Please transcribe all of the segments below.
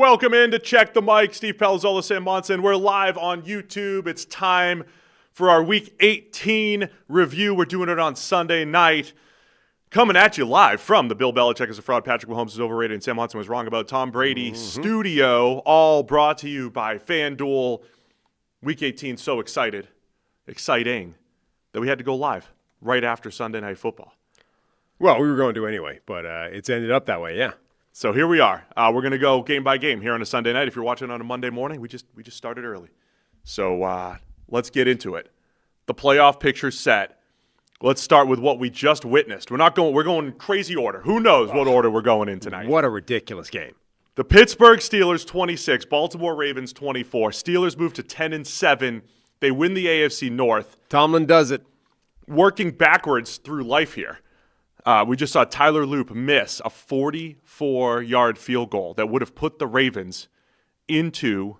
Welcome in to Check the Mic. Steve Palazzolo, Sam Monson. We're live on YouTube. It's time for our Week 18 review. We're doing it on Sunday night. Coming at you live from the Bill Belichick is a fraud, Patrick Mahomes is overrated, and Sam Monson was wrong about Tom Brady studio. All brought to you by FanDuel. Week 18, so exciting that we had to go live right after Sunday Night Football. Well, we were going to anyway, but it's ended up that way, yeah. So here we are. We're going to go game by game here on a Sunday night. If you're watching on a Monday morning, we just started early. So let's get into it. The playoff picture's set. Let's start with what we just witnessed. We're going crazy order. Who knows what order we're going in tonight? What a ridiculous game. The Pittsburgh Steelers 26, Baltimore Ravens 24. Steelers move to 10-7. They win the AFC North. Tomlin does it. Working backwards through life here. We just saw Tyler Loop miss a 44-yard field goal that would have put the Ravens into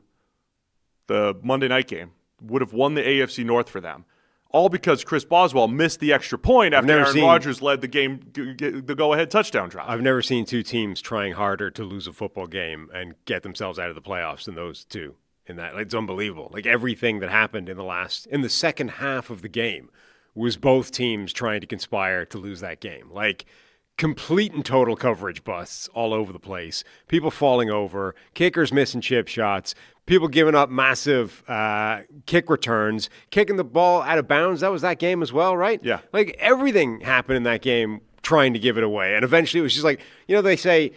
the Monday night game, would have won the AFC North for them, all because Chris Boswell missed the extra point after Aaron Rodgers led the game, the go-ahead touchdown drive. I've never seen two teams trying harder to lose a football game and get themselves out of the playoffs than those two. It's unbelievable. Like everything that happened in the second half of the game was both teams trying to conspire to lose that game. Like complete and total coverage busts all over the place. People falling over, kickers missing chip shots, people giving up massive kick returns, kicking the ball out of bounds. That was that game as well, right? Yeah. Like everything happened in that game trying to give it away. And eventually it was just like, they say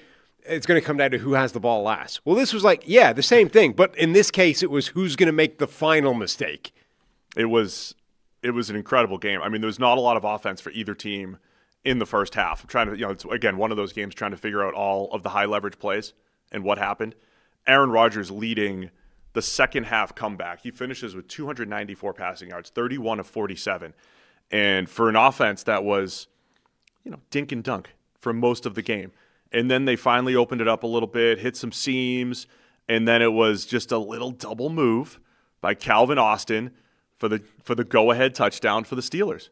it's going to come down to who has the ball last. Well, this was like, yeah, the same thing. But in this case, it was who's going to make the final mistake. It was an incredible game. I mean, there was not a lot of offense for either team in the first half. I'm trying to, it's again one of those games trying to figure out all of the high leverage plays and what happened. Aaron Rodgers leading the second half comeback. He finishes with 294 passing yards, 31 of 47. And for an offense that was, dink and dunk for most of the game. And then they finally opened it up a little bit, hit some seams, and then it was just a little double move by Calvin Austin for the go-ahead touchdown for the Steelers.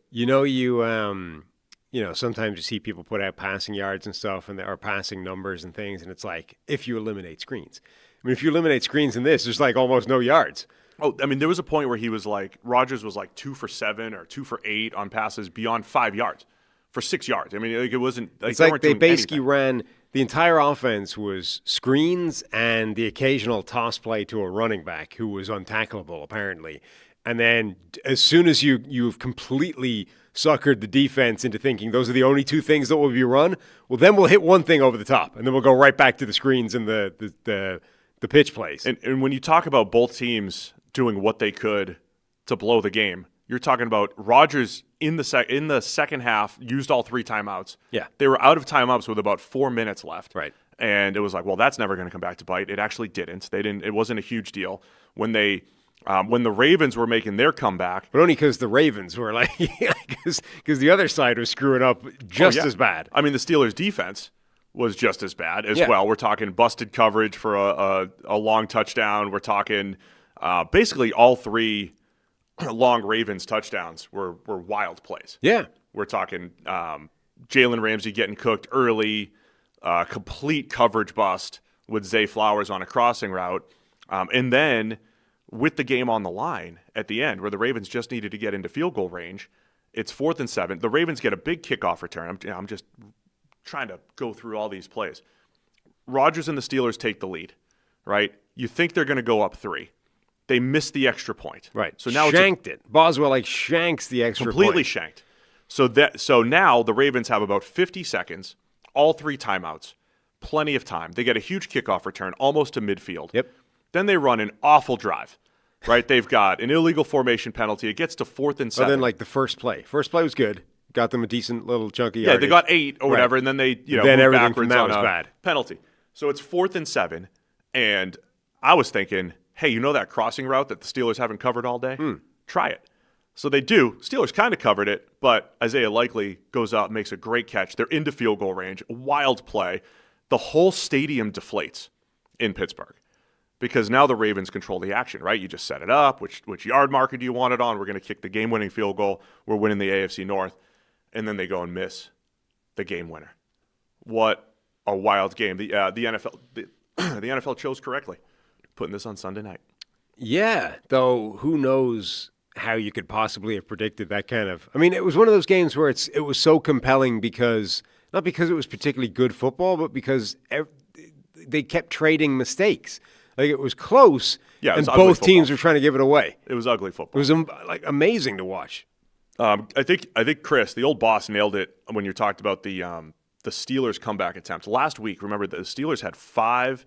Sometimes you see people put out passing yards and stuff, and there are passing numbers and things, and it's like, if you eliminate screens. I mean, if you eliminate screens in this, there's like almost no yards. Oh, I mean, there was a point where Rodgers was like 2 for 7 or 2 for 8 on passes beyond 5 yards for 6 yards. I mean, it wasn't like it's like they basically ran the entire offense was screens and the occasional toss play to a running back who was untackleable, apparently. And then as soon as you've completely suckered the defense into thinking those are the only two things that will be run, well, then we'll hit one thing over the top, and then we'll go right back to the screens and the pitch plays. And when you talk about both teams doing what they could to blow the game, you're talking about Rodgers in the second half used all 3 timeouts. Yeah. They were out of timeouts with about 4 minutes left. Right. And it was like, well, that's never going to come back to bite. It actually didn't. It wasn't a huge deal when the Ravens were making their comeback. But only because the Ravens were like, because the other side was screwing up just as bad. I mean, the Steelers' defense was just as bad as well. We're talking busted coverage for a long touchdown. We're talking basically all 3 long Ravens touchdowns were wild plays. Yeah. We're talking Jalen Ramsey getting cooked early, complete coverage bust with Zay Flowers on a crossing route, and then with the game on the line at the end where the Ravens just needed to get into field goal range, it's 4th and 7. The Ravens get a big kickoff return. I'm just trying to go through all these plays. Rodgers and the Steelers take the lead, right? You think they're going to go up 3. They miss the extra point. Right. So now shanked it. Boswell shanks the extra point. Completely shanked. So now the Ravens have about 50 seconds, all 3 timeouts, plenty of time. They get a huge kickoff return almost to midfield. Yep. Then they run an awful drive, right? They've got an illegal formation penalty. It gets to 4th and 7. Then the first play. First play was good. Got them a decent little chunky yardage. Yeah, they got 8 or whatever, and then they then moved backwards from on was a bad. penalty. So it's 4th and 7, and I was thinking, hey, that crossing route that the Steelers haven't covered all day? Try it. So they do. Steelers kind of covered it, but Isaiah Likely goes out and makes a great catch. They're into field goal range. Wild play. The whole stadium deflates in Pittsburgh because now the Ravens control the action, right? You just set it up. Which yard marker do you want it on? We're going to kick the game-winning field goal. We're winning the AFC North. And then they go and miss the game winner. What a wild game. The NFL, the NFL chose correctly, putting this on Sunday night. Yeah, though who knows how you could possibly have predicted that kind of. I mean, it was one of those games where it was so compelling because not because it was particularly good football, but because they kept trading mistakes. Like it was close, and both teams were trying to give it away. It was ugly football. It was amazing to watch. I think Chris, the old boss, nailed it when you talked about the Steelers' comeback attempts last week. Remember, the Steelers had 5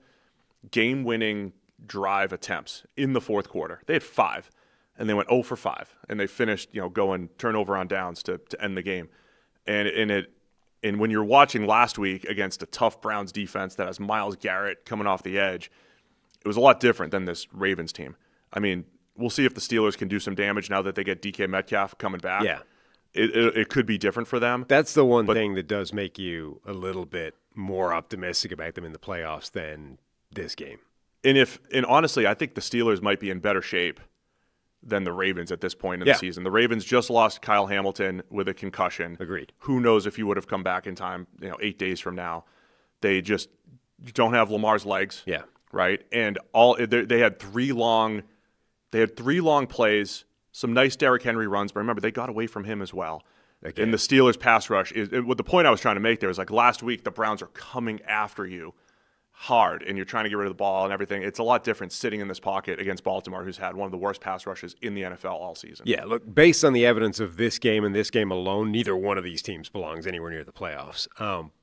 game-winning drive attempts in the fourth quarter. They had 5, and they went 0 for 5, and they finished, going turnover on downs to end the game. And when you're watching last week against a tough Browns defense that has Myles Garrett coming off the edge, it was a lot different than this Ravens team. I mean, we'll see if the Steelers can do some damage now that they get DK Metcalf coming back. Yeah. It could be different for them. That's the one thing that does make you a little bit more optimistic about them in the playoffs than this game. And honestly, I think the Steelers might be in better shape than the Ravens at this point in the season. The Ravens just lost Kyle Hamilton with a concussion. Agreed. Who knows if he would have come back in time, 8 days from now. They just don't have Lamar's legs. Yeah. Right? And they had 3 long plays, some nice Derrick Henry runs, but remember, they got away from him as well. Okay. And the Steelers' pass rush the point I was trying to make there is like last week the Browns are coming after you hard, and you're trying to get rid of the ball and everything. It's a lot different sitting in this pocket against Baltimore, who's had one of the worst pass rushes in the NFL all season. Yeah, look, based on the evidence of this game and this game alone, neither one of these teams belongs anywhere near the playoffs.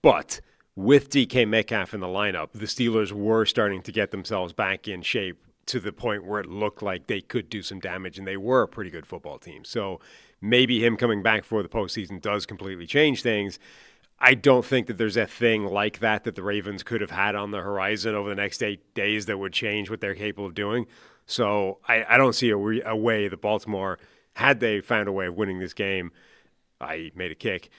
But with DK Metcalf in the lineup, the Steelers were starting to get themselves back in shape to the point where it looked like they could do some damage, and they were a pretty good football team. So maybe him coming back for the postseason does completely change things. I don't think that there's a thing like that the Ravens could have had on the horizon over the next 8 days that would change what they're capable of doing. So I don't see a way that Baltimore, had they found a way of winning this game, I made a kick,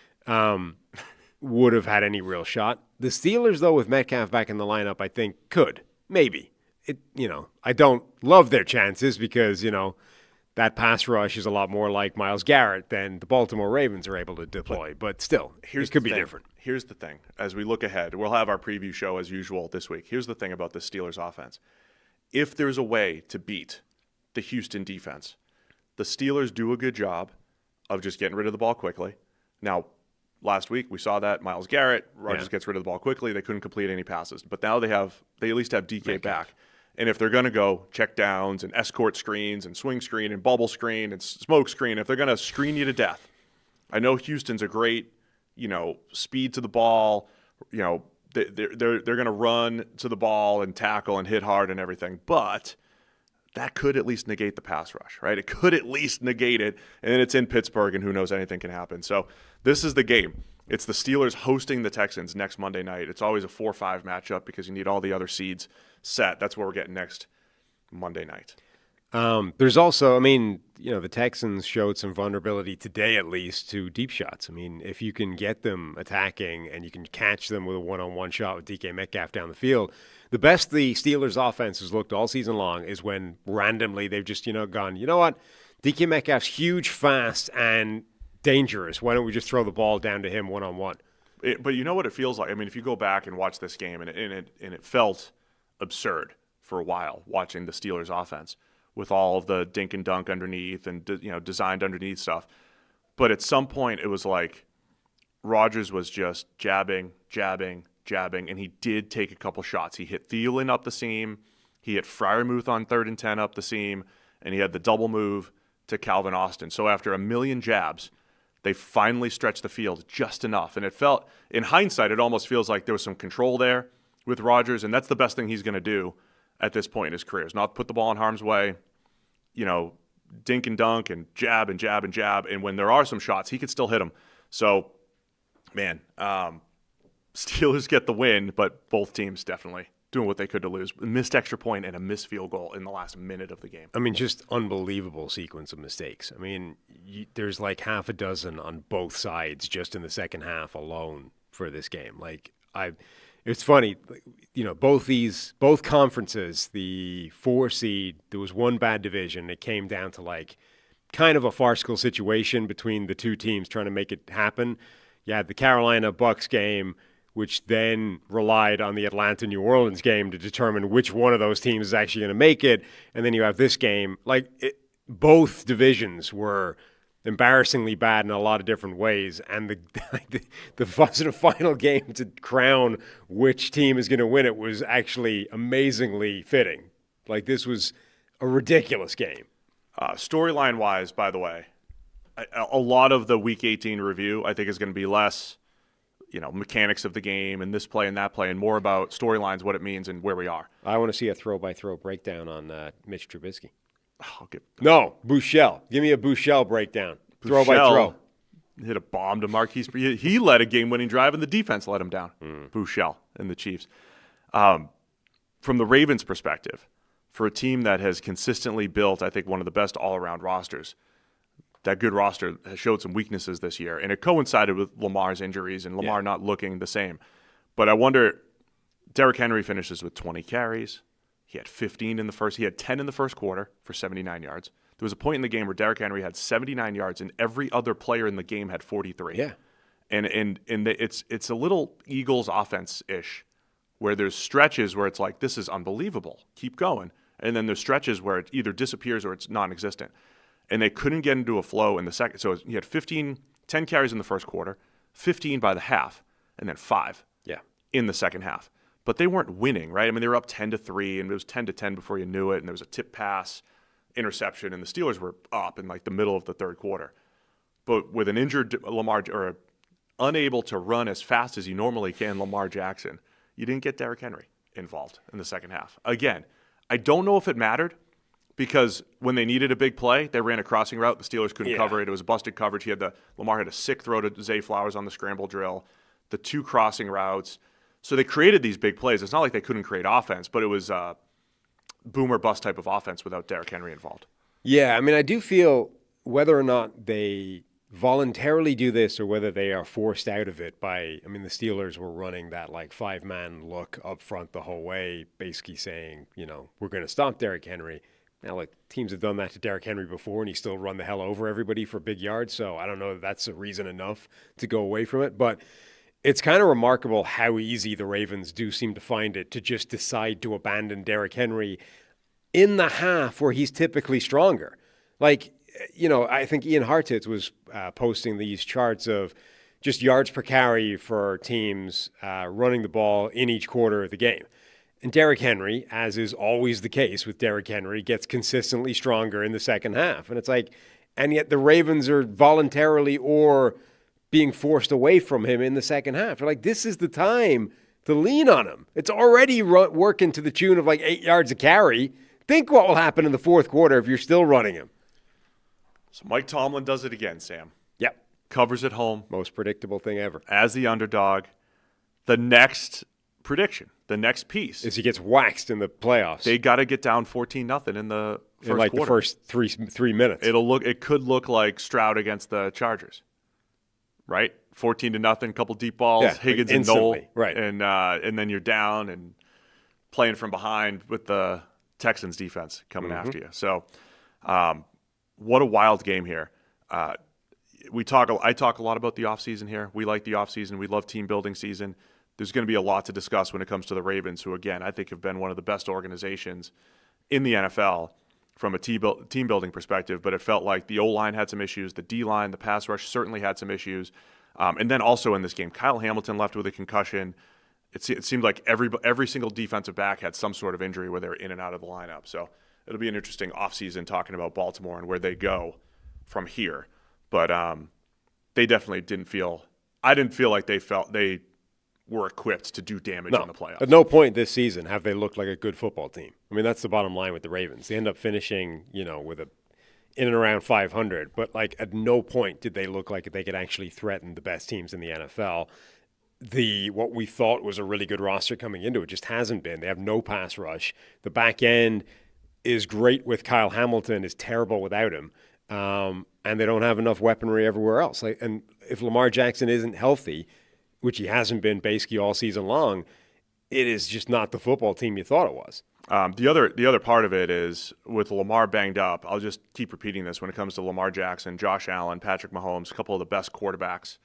would have had any real shot. The Steelers, though, with Metcalf back in the lineup, I think could. Maybe. I don't love their chances because, that pass rush is a lot more like Myles Garrett than the Baltimore Ravens are able to deploy. But still, it could be different. Here's the thing. As we look ahead, we'll have our preview show as usual this week. Here's the thing about the Steelers offense. If there's a way to beat the Houston defense, the Steelers do a good job of just getting rid of the ball quickly. Now, last week we saw that Myles Garrett, Rodgers gets rid of the ball quickly. They couldn't complete any passes. But now they at least have DK back. And if they're going to go check downs and escort screens and swing screen and bubble screen and smoke screen, if they're going to screen you to death, I know Houston's a great, speed to the ball. They're going to run to the ball and tackle and hit hard and everything. But that could at least negate the pass rush, right? It could at least negate it. And then it's in Pittsburgh, and who knows, anything can happen. So this is the game. It's the Steelers hosting the Texans next Monday night. It's always a 4-5 matchup because you need all the other seeds set. That's what we're getting next Monday night. There's also, the Texans showed some vulnerability today, at least, to deep shots. If you can get them attacking and you can catch them with a one-on-one shot with DK Metcalf down the field, the best the Steelers' offense has looked all season long is when randomly they've just, gone, you know what, DK Metcalf's huge, fast, and dangerous. Why don't we just throw the ball down to him one-on-one? But you know what it feels like? If you go back and watch this game, and it felt absurd for a while watching the Steelers offense with all of the dink and dunk underneath and designed underneath stuff. But at some point it was like Rodgers was just jabbing, and he did take a couple shots. He hit Thielen up the seam, he hit Freiermuth on 3rd and 10 up the seam, and he had the double move to Calvin Austin. So after a million jabs, they finally stretched the field just enough. And it felt, in hindsight, it almost feels like there was some control there with Rodgers, and that's the best thing he's going to do at this point in his career, is not put the ball in harm's way, dink and dunk and jab and jab and jab. And when there are some shots, he could still hit them. So, man, Steelers get the win, but both teams definitely doing what they could to lose. A missed extra point and a missed field goal in the last minute of the game. Just unbelievable sequence of mistakes. There's like half a dozen on both sides just in the second half alone for this game. It's funny, both conferences, the 4 seed, there was one bad division. It came down to kind of a farcical situation between the two teams trying to make it happen. You had the Carolina Bucs game which then relied on the Atlanta-New Orleans game to determine which one of those teams is actually going to make it. And then you have this game. Both divisions were embarrassingly bad in a lot of different ways. And the final game to crown which team is going to win it was actually amazingly fitting. This was a ridiculous game. Storyline-wise, by the way, a lot of the Week 18 review, I think, is going to be less mechanics of the game and this play and that play, and more about storylines, what it means, and where we are. I want to see a throw-by-throw breakdown on Mitch Trubisky. No, Bouchel. Give me a Bouchel breakdown. Throw-by-throw. Hit a bomb to Marquise. He led a game-winning drive, and the defense let him down. Bouchel and the Chiefs. From the Ravens' perspective, for a team that has consistently built, I think, one of the best all-around rosters, that good roster has showed some weaknesses this year, and it coincided with Lamar's injuries and Lamar not looking the same. But I wonder, Derrick Henry finishes with 20 carries. He had 15 in the first. He had 10 in the first quarter for 79 yards. There was a point in the game where Derrick Henry had 79 yards, and every other player in the game had 43. Yeah, it's a little Eagles offense-ish, where there's stretches where it's like, this is unbelievable, keep going, and then there's stretches where it either disappears or it's non-existent. And they couldn't get into a flow in the second. So he had 10 carries in the first quarter, 15 by the half, and then 5 in the second half. But they weren't winning, right? I mean, they were up 10-3, and it was 10-10 before you knew it, and there was a tip pass, interception, and the Steelers were up in the middle of the third quarter. But with an injured Lamar, or unable to run as fast as you normally can, Lamar Jackson, you didn't get Derrick Henry involved in the second half. Again, I don't know if it mattered, because when they needed a big play, they ran a crossing route. The Steelers couldn't cover it. It was busted coverage. Lamar had a sick throw to Zay Flowers on the scramble drill, the 2 crossing routes. So they created these big plays. It's not like they couldn't create offense, but it was boom or bust type of offense without Derrick Henry involved. Yeah, I mean, I do feel whether or not they voluntarily do this or whether they are forced out of it the Steelers were running that 5-man look up front the whole way, basically saying, we're going to stop Derrick Henry. Now, teams have done that to Derrick Henry before, and he still run the hell over everybody for big yards. So I don't know if that's a reason enough to go away from it. But it's kind of remarkable how easy the Ravens do seem to find it to just decide to abandon Derrick Henry in the half where he's typically stronger. I think Ian Hartitz was posting these charts of just yards per carry for teams running the ball in each quarter of the game. And Derrick Henry, as is always the case with Derrick Henry, gets consistently stronger in the second half. And it's and yet the Ravens are voluntarily or being forced away from him in the second half. They're this is the time to lean on him. It's already working to the tune of 8 yards a carry. Think what will happen in the fourth quarter if you're still running him. So Mike Tomlin does it again, Sam. Yep. Covers at home. Most predictable thing ever. As the underdog. The next prediction, the next piece is he gets waxed in the playoffs. They got to get down 14-0 in the first quarter. The first three minutes. It could look like Stroud against the Chargers, right? 14-0, couple deep balls, Higgins and Noel, right? And then you're down and playing from behind with the Texans defense coming after you. So, what a wild game here. I talk a lot about the offseason here. We like the offseason. We love team building season. There's going to be a lot to discuss when it comes to the Ravens, who, again, I think have been one of the best organizations in the NFL from a team building perspective. But it felt like the O-line had some issues. The D-line, the pass rush certainly had some issues. And then also in this game, Kyle Hamilton left with a concussion. It seemed like every single defensive back had some sort of injury where they were in and out of the lineup. So it'll be an interesting offseason talking about Baltimore and where they go from here. But they definitely didn't feel – I didn't feel like they were equipped to do damage in the playoffs. At no point this season have they looked like a good football team. I mean, that's the bottom line with the Ravens. They end up finishing, with in and around 500, but at no point did they look like they could actually threaten the best teams in the NFL. What we thought was a really good roster coming into it just hasn't been. They have no pass rush. The back end is great with Kyle Hamilton, is terrible without him. And they don't have enough weaponry everywhere else. And if Lamar Jackson isn't healthy, which he hasn't been basically all season long, it is just not the football team you thought it was. The other part of it is with Lamar banged up, I'll just keep repeating this when it comes to Lamar Jackson, Josh Allen, Patrick Mahomes, a couple of the best quarterbacks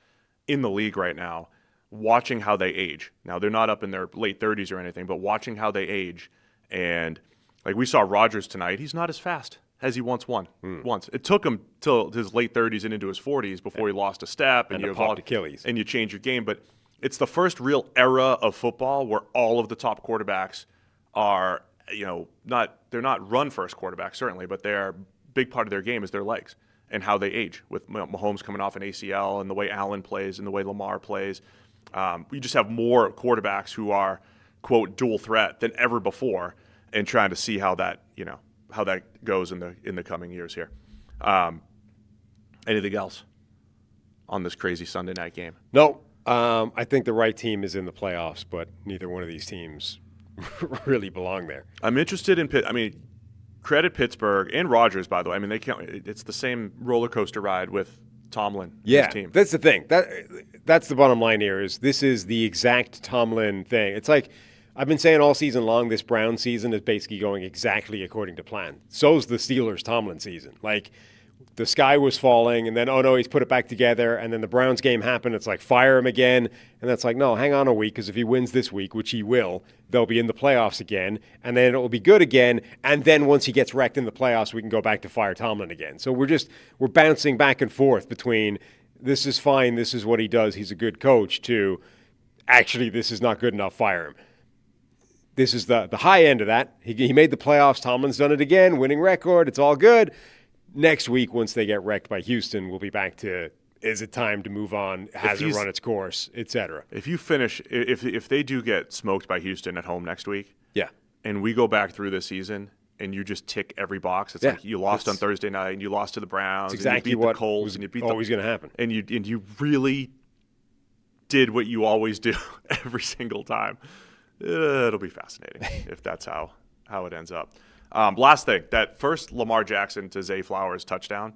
in the league right now. watching how they age. Now, they're not up in their late 30s or anything, but watching how they age. And like we saw Rodgers tonight, he's not as fast as he once won. Once. It took him till his late 30s and into his 40s before he lost a step and you popped Achilles. And you change your game. But it's the first real era of football where all of the top quarterbacks are, they're not run-first quarterbacks, certainly, but they're a big part of their game is their legs and how they age, with Mahomes coming off an ACL and the way Allen plays and the way Lamar plays. We just have more quarterbacks who are, quote, dual threat than ever before, and trying to see how that goes in the coming years here. Anything else on this crazy Sunday night game? No. I think the right team is in the playoffs, but neither one of these teams really belong there. I'm interested in credit Pittsburgh and Rodgers, by the way. I mean, it's the same roller coaster ride with Tomlin. Yeah, his team. That's the thing. That's the bottom line here. This is the exact Tomlin thing. It's like I've been saying all season long. This Brown season is basically going exactly according to plan. So's the Steelers Tomlin season. Like the sky was falling, and then oh no, he's put it back together. And then the Browns game happened. It's like fire him again, and that's like no, hang on a week because if he wins this week, which he will, they'll be in the playoffs again, and then it will be good again. And then once he gets wrecked in the playoffs, we can go back to fire Tomlin again. So we're bouncing back and forth between this is fine, this is what he does, he's a good coach, to actually this is not good enough, fire him. This is the high end of that. He made the playoffs. Tomlin's done it again, winning record. It's all good. Next week, once they get wrecked by Houston, we'll be back to is it time to move on? Has it run its course, etc. If you finish, if they do get smoked by Houston at home next week, yeah, and we go back through this season and you just tick every box, it's like you lost on Thursday night and you lost to the Browns, exactly and you beat what the Colts, and you beat always going to happen, and you really did what you always do every single time. It'll be fascinating if that's how it ends up. Last thing, that first Lamar Jackson to Zay Flowers touchdown,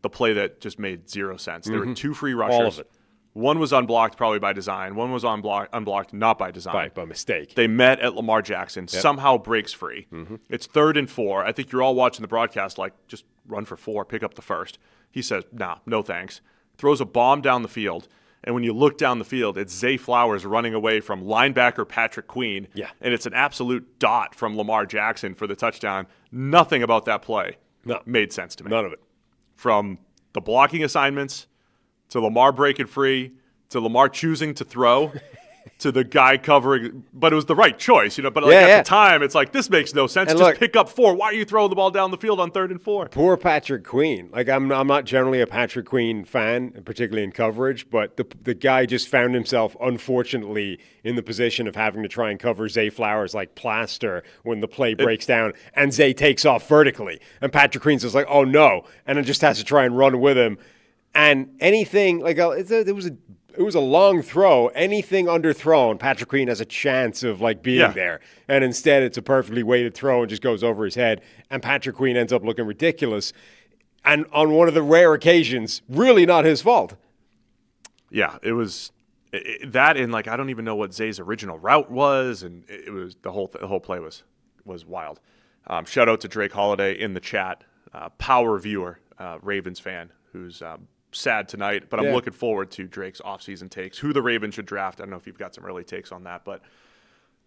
the play that just made zero sense. There were two free rushers. All of it. One was unblocked probably by design. One was unblocked not by design. By mistake. They met at Lamar Jackson, somehow breaks free. It's 3rd and 4. I think you're all watching the broadcast like, just run for 4, pick up the first. He says, nah, no thanks. Throws a bomb down the field. And when you look down the field, it's Zay Flowers running away from linebacker Patrick Queen. Yeah. And it's an absolute dot from Lamar Jackson for the touchdown. Nothing about that play made sense to me. None of it. From the blocking assignments to Lamar breaking free to Lamar choosing to throw to the guy covering. But it was the right choice, But at the time, it's like, this makes no sense. And just pick up 4. Why are you throwing the ball down the field on 3rd and 4? Poor Patrick Queen. Like I'm not generally a Patrick Queen fan, particularly in coverage, but the guy just found himself, unfortunately, in the position of having to try and cover Zay Flowers like plaster when the play breaks down, and Zay takes off vertically, and Patrick Queen's just like, oh no, and then just has to try and run with him, and anything like it was a long throw. Anything underthrown, Patrick Queen has a chance of being there. And instead, it's a perfectly weighted throw and just goes over his head. And Patrick Queen ends up looking ridiculous. And on one of the rare occasions, really not his fault. Yeah, it was that, and I don't even know what Zay's original route was, and it was the whole play was wild. Shout out to Drake Holiday in the chat, power viewer, Ravens fan, who's sad tonight, but I'm looking forward to Drake's offseason takes, who the Ravens should draft. I don't know if you've got some early takes on that, but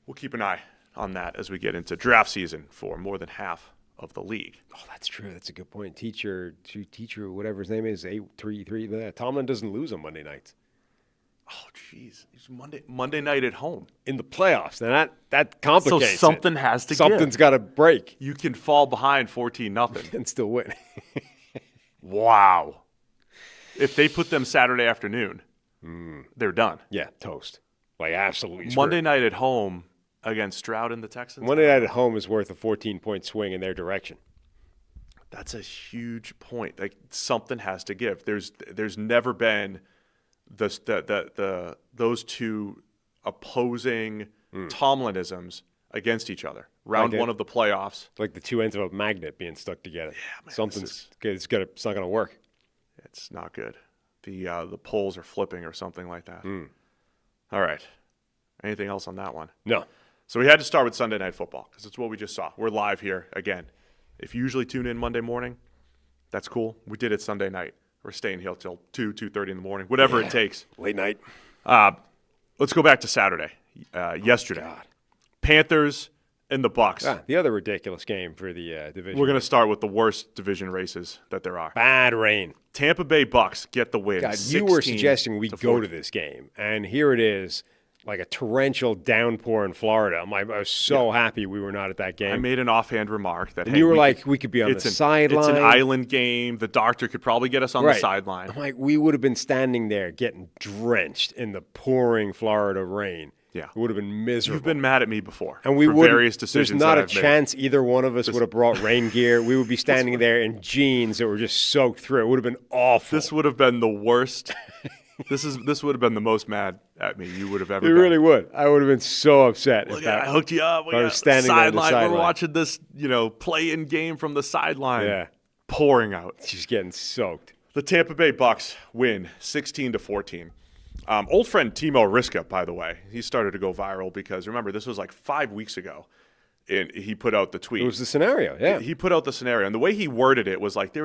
we'll keep an eye on that as we get into draft season for more than half of the league. Oh, that's true. That's a good point. Teacher, whatever his name is, 833. Tomlin doesn't lose on Monday nights. Oh, jeez. It's Monday night at home. In the playoffs. Now, that complicates So something has to Something's got to break. You can fall behind 14-0. And still win. Wow. If they put them Saturday afternoon, they're done. Yeah, toast. Absolutely screwed. Monday night at home against Stroud and the Texans? Monday night at home is worth a 14-point swing in their direction. That's a huge point. Something has to give. There's never been those two opposing Tomlinisms against each other. Round one of the playoffs. It's like the two ends of a magnet being stuck together. Yeah, man, it's not going to work. It's not good. The poles are flipping or something like that. All right. Anything else on that one? No. So we had to start with Sunday Night Football because it's what we just saw. We're live here again. If you usually tune in Monday morning, that's cool. We did it Sunday night. We're staying here till 2:30 in the morning, whatever it takes. Late night. Let's go back to Saturday, yesterday. God. Panthers and the Bucs. The other ridiculous game for the division. We're going to start with the worst division races that there are. Bad rain. Tampa Bay Bucs get the win. God, you were suggesting we go to this game, and here it is, like a torrential downpour in Florida. I was so happy we were not at that game. I made an offhand remark that, and you were like, we could be on the sideline. It's an island game. The doctor could probably get us on the sideline. I'm like, we would have been standing there getting drenched in the pouring Florida rain. Yeah. It would have been miserable. You've been mad at me before. And we for would various decisions. There's not a chance either one of us would have brought rain gear. We would be standing there in jeans that were just soaked through. It would have been awful. This would have been the worst. This would have been the most mad at me you would have ever been. It really would. I would have been so upset. I hooked you up. I was standing there on the sideline. We're watching this, play-in game from the sideline. Yeah. Pouring out. She's getting soaked. The Tampa Bay Bucs win 16-14. Old friend Timo Riska, by the way, he started to go viral because, remember, this was like 5 weeks ago, and he put out the tweet. It was the scenario, yeah. He put out the scenario, and the way he worded it was like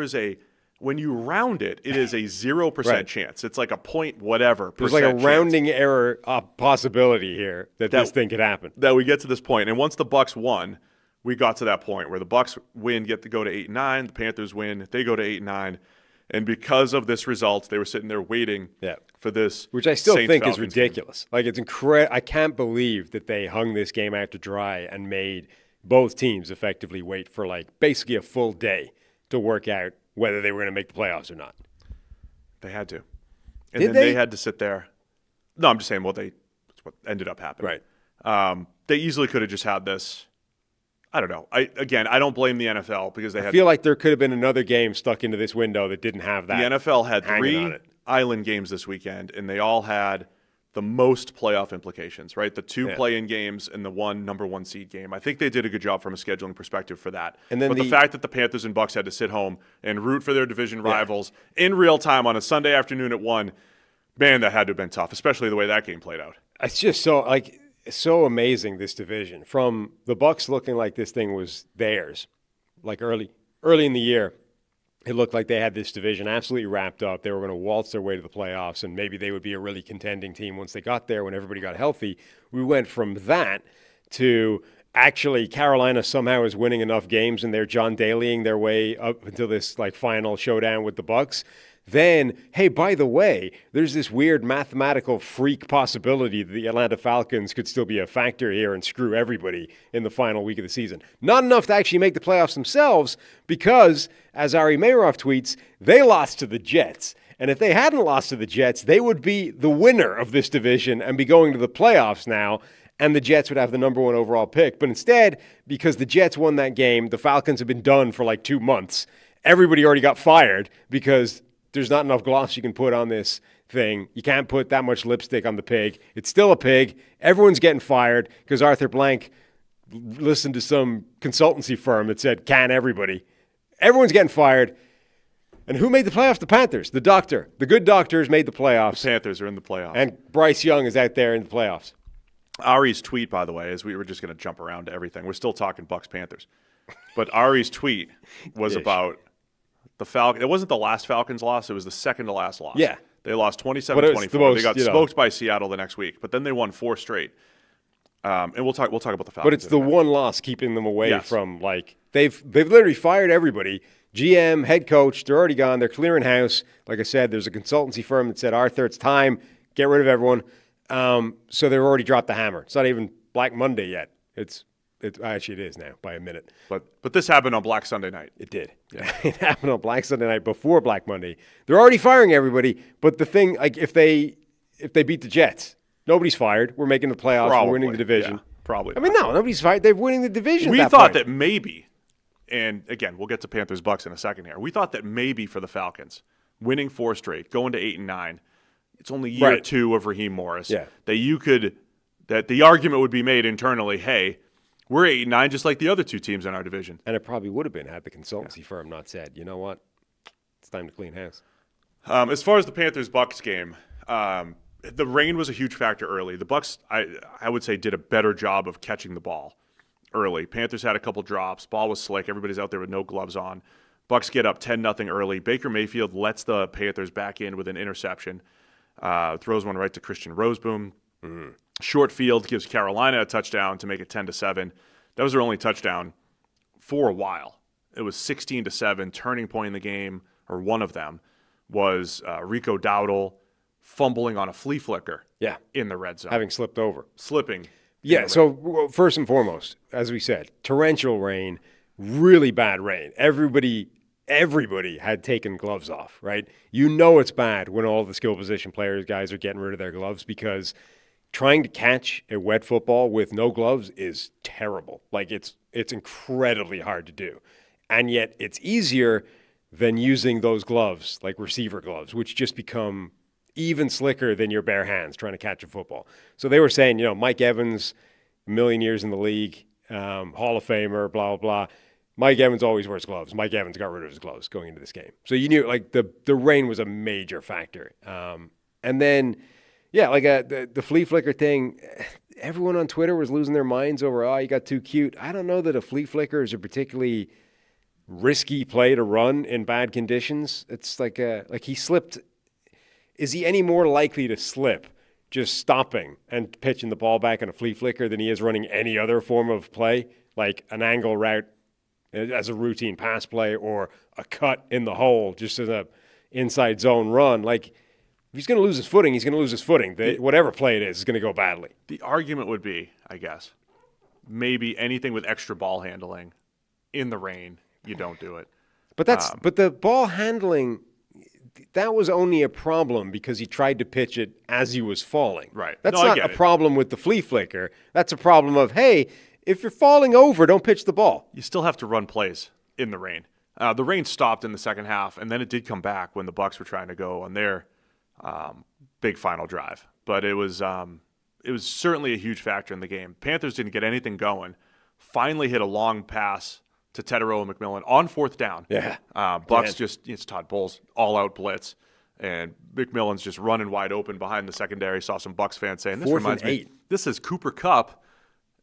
when you round it, it is a 0% chance. It's like a point whatever percent. There's like a rounding chance error possibility here that this thing could happen. That we get to this point, and once the Bucs won, we got to that point where the Bucs win, get to go to 8-9, the Panthers win, they go to 8-9. And because of this result, they were sitting there waiting for this. Which I still think is Saints-Falcons ridiculous. game. Like, it's incredible. I can't believe that they hung this game out to dry and made both teams effectively wait for, like, basically a full day to work out whether they were going to make the playoffs or not. They had to. And then they had to sit there. No, I'm just saying, that's what ended up happening. Right. They easily could have just had this. I don't know. I don't blame the NFL because I feel like there could have been another game stuck into this window that didn't have that. The NFL had 3 island games this weekend, and they all had the most playoff implications, right? The 2 play-in games and the 1 number 1 seed game. I think they did a good job from a scheduling perspective for that. And then but the fact that the Panthers and Bucs had to sit home and root for their division rivals in real time on a Sunday afternoon at 1, man, that had to have been tough, especially the way that game played out. It's just so amazing, this division. From the Bucs looking like this thing was theirs, like early in the year, it looked like they had this division absolutely wrapped up. They were going to waltz their way to the playoffs, and maybe they would be a really contending team once they got there, when everybody got healthy. We went from that to actually Carolina somehow is winning enough games, and they're John Dalying their way up until this final showdown with the Bucs. Then, hey, by the way, there's this weird mathematical freak possibility that the Atlanta Falcons could still be a factor here and screw everybody in the final week of the season. Not enough to actually make the playoffs themselves because, as Ari Meyroff tweets, they lost to the Jets. And if they hadn't lost to the Jets, they would be the winner of this division and be going to the playoffs now, and the Jets would have the number 1 overall pick. But instead, because the Jets won that game, the Falcons have been done for like 2 months. Everybody already got fired because there's not enough gloss you can put on this thing. You can't put that much lipstick on the pig. It's still a pig. Everyone's getting fired because Arthur Blank listened to some consultancy firm that said, can everybody. Everyone's getting fired. And who made the playoffs? The Panthers. The doctor. The good doctors made the playoffs. The Panthers are in the playoffs. And Bryce Young is out there in the playoffs. Ari's tweet, by the way, is we were just going to jump around to everything. We're still talking Bucs-Panthers. But Ari's tweet was about the Falcons. It wasn't the last Falcons loss. It was the second to last loss. Yeah. They lost 27-24. They got smoked by Seattle the next week, but then they won 4 straight. And we'll talk about the Falcons. But it's the one loss keeping them away from, they've literally fired everybody. GM, head coach, they're already gone. They're clearing house. Like I said, there's a consultancy firm that said, Arthur, it's time. Get rid of everyone. So they've already dropped the hammer. It's not even Black Monday yet. Actually, it is now by a minute. But this happened on Black Sunday night. It did. Yeah. It happened on Black Sunday night before Black Monday. They're already firing everybody. But the thing, if they beat the Jets, nobody's fired. We're making the playoffs. We're winning the division. Yeah, probably. No, nobody's fired. They're winning the division. We thought that maybe, and again, we'll get to Panthers Bucs in a second here. We thought that maybe for the Falcons, winning 4 straight, going to 8-9, it's only year 2 of Raheem Morris. Yeah. That the argument would be made internally, hey, we're 8-9 just like the other 2 teams in our division. And it probably would have been had the consultancy firm not said, you know what, it's time to clean house. As far as the Panthers-Bucs game, the rain was a huge factor early. The Bucs, I would say, did a better job of catching the ball early. Panthers had a couple drops. Ball was slick. Everybody's out there with no gloves on. Bucs get up 10-0 early. Baker Mayfield lets the Panthers back in with an interception. Throws one right to Christian Roseboom. Short field gives Carolina a touchdown to make it 10-7. That was their only touchdown for a while. It was 16-7. Turning point in the game, or one of them, was Rico Dowdle fumbling on a flea flicker in the red zone. Having slipped over. Slipping. Yeah, so first and foremost, as we said, torrential rain, really bad rain. Everybody had taken gloves off, right? You know it's bad when all the skill position guys are getting rid of their gloves, because trying to catch a wet football with no gloves is terrible. Like, it's incredibly hard to do. And yet it's easier than using those gloves, like receiver gloves, which just become even slicker than your bare hands trying to catch a football. So they were saying, Mike Evans, a million years in the league, Hall of Famer, blah, blah, blah. Mike Evans always wears gloves. Mike Evans got rid of his gloves going into this game. So you knew, like, the rain was a major factor. And then, the flea flicker thing, everyone on Twitter was losing their minds over, you got too cute. I don't know that a flea flicker is a particularly risky play to run in bad conditions. It's like he slipped. Is he any more likely to slip just stopping and pitching the ball back on a flea flicker than he is running any other form of play, like an angle route as a routine pass play, or a cut in the hole just as a inside zone run? Like, if he's going to lose his footing, he's going to lose his footing. Whatever play it is going to go badly. The argument would be, I guess, maybe anything with extra ball handling in the rain, you don't do it. But but the ball handling, that was only a problem because he tried to pitch it as he was falling. Right. That's not a problem with the flea flicker. That's a problem of, hey, if you're falling over, don't pitch the ball. You still have to run plays in the rain. The rain stopped in the second half, and then it did come back when the Bucs were trying to go on their big final drive. But it was certainly a huge factor in the game. Panthers didn't get anything going. Finally hit a long pass to Teterow and McMillan on fourth down. Yeah. Bucs it's Todd Bowles, all-out blitz. And McMillan's just running wide open behind the secondary. Saw some Bucs fans saying, this reminds me, this is Cooper Kupp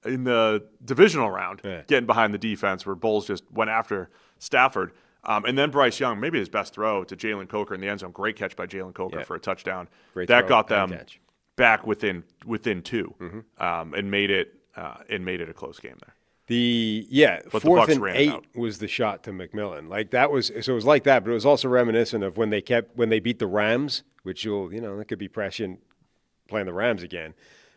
in the divisional round, getting behind the defense, where Bowles just went after Stafford. And then Bryce Young, maybe his best throw to Jalen Coker in the end zone. Great catch by Jalen Coker for a touchdown. That got them back within two, and made it a close game there. But 4th and 8 was the shot to McMillan. Like, that was, so it was like that, but it was also reminiscent of when they beat the Rams, which that could be prescient playing the Rams again.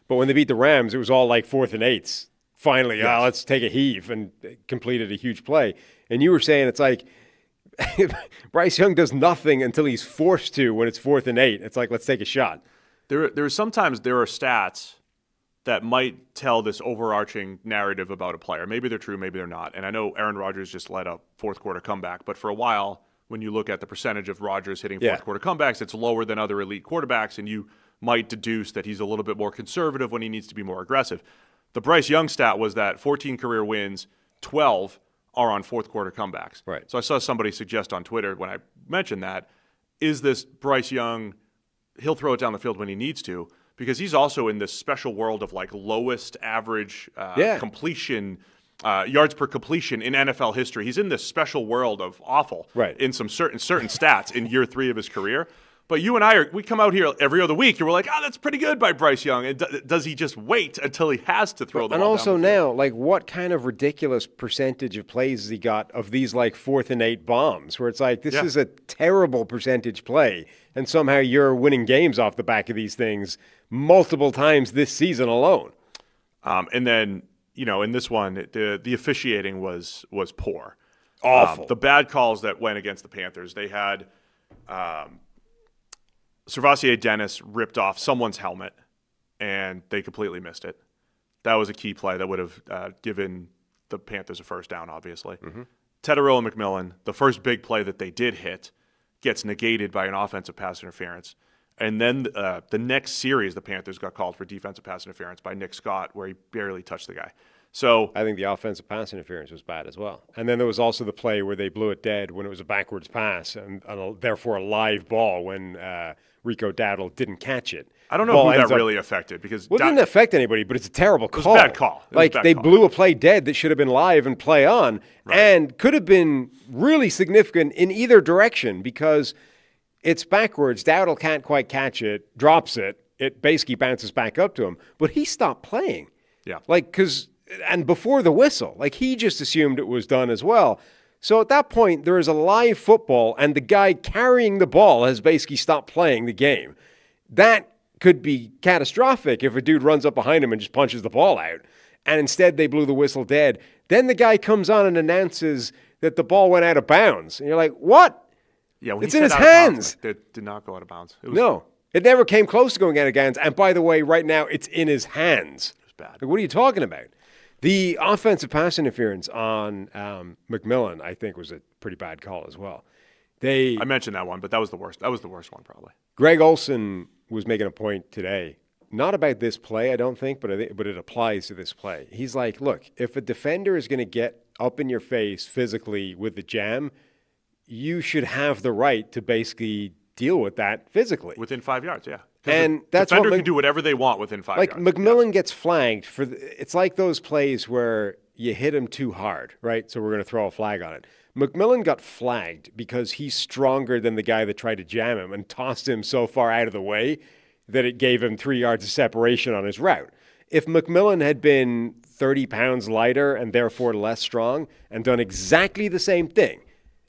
But when they beat the Rams, it was all like 4th and 8s. Finally, let's take a heave, and completed a huge play. And you were saying it's like Bryce Young does nothing until he's forced to when it's 4th and 8. It's like, let's take a shot. There are stats that might tell this overarching narrative about a player. Maybe they're true, maybe they're not. And I know Aaron Rodgers just led a fourth quarter comeback, but for a while, when you look at the percentage of Rodgers hitting fourth quarter comebacks, it's lower than other elite quarterbacks, and you might deduce that he's a little bit more conservative when he needs to be more aggressive. The Bryce Young stat was that 14 career wins, 12 are on fourth quarter comebacks. Right. So I saw somebody suggest on Twitter when I mentioned that, is this Bryce Young, he'll throw it down the field when he needs to, because he's also in this special world of like lowest average completion, yards per completion in NFL history. He's in this special world of awful in some certain stats in year 3 of his career. But you and I we come out here every other week and we're like, that's pretty good by Bryce Young. And does he just wait until he has to throw the ball down? And also now, like, what kind of ridiculous percentage of plays has he got of these like 4th and 8 bombs, where it's like, this is a terrible percentage play, and somehow you're winning games off the back of these things multiple times this season alone. And then, in this one, the officiating was poor. Awful. The bad calls that went against the Panthers, they had Servassier Dennis ripped off someone's helmet, and they completely missed it. That was a key play that would have given the Panthers a first down, obviously. Mm-hmm. Teterow and McMillan, the first big play that they did hit, gets negated by an offensive pass interference. And then the next series, the Panthers got called for defensive pass interference by Nick Scott, where he barely touched the guy. So I think the offensive pass interference was bad as well. And then there was also the play where they blew it dead when it was a backwards pass, and therefore a live ball when Rico Dowdle didn't catch it. I don't know who that really affected, because it didn't affect anybody, but it's a terrible call. It was a bad call. They blew a play dead that should have been live and play on, and could have been really significant in either direction, because it's backwards. Dowdle can't quite catch it, drops it, it basically bounces back up to him. But he stopped playing. Yeah. And before the whistle, he just assumed it was done as well. So at that point, there is a live football, and the guy carrying the ball has basically stopped playing the game. That could be catastrophic if a dude runs up behind him and just punches the ball out. And instead, they blew the whistle dead. Then the guy comes on and announces that the ball went out of bounds. And you're like, what? Yeah, when it's he in his said out of bounds, hands. it did not go out of bounds. No, it never came close to going out of bounds. And by the way, right now, it's in his hands. It was bad. What are you talking about? The offensive pass interference on McMillan, I think, was a pretty bad call as well. I mentioned that one, but that was the worst. That was the worst one, probably. Greg Olson was making a point today, not about this play, I don't think, but it applies to this play. He's like, look, if a defender is going to get up in your face physically with the jam, you should have the right to basically deal with that physically. Within 5 yards, yeah. And that's defender can do whatever they want within 5 yards. McMillan gets flagged for it's like those plays where you hit him too hard, right? So we're going to throw a flag on it. McMillan got flagged because he's stronger than the guy that tried to jam him and tossed him so far out of the way that it gave him 3 yards of separation on his route. If McMillan had been 30 pounds lighter and therefore less strong and done exactly the same thing,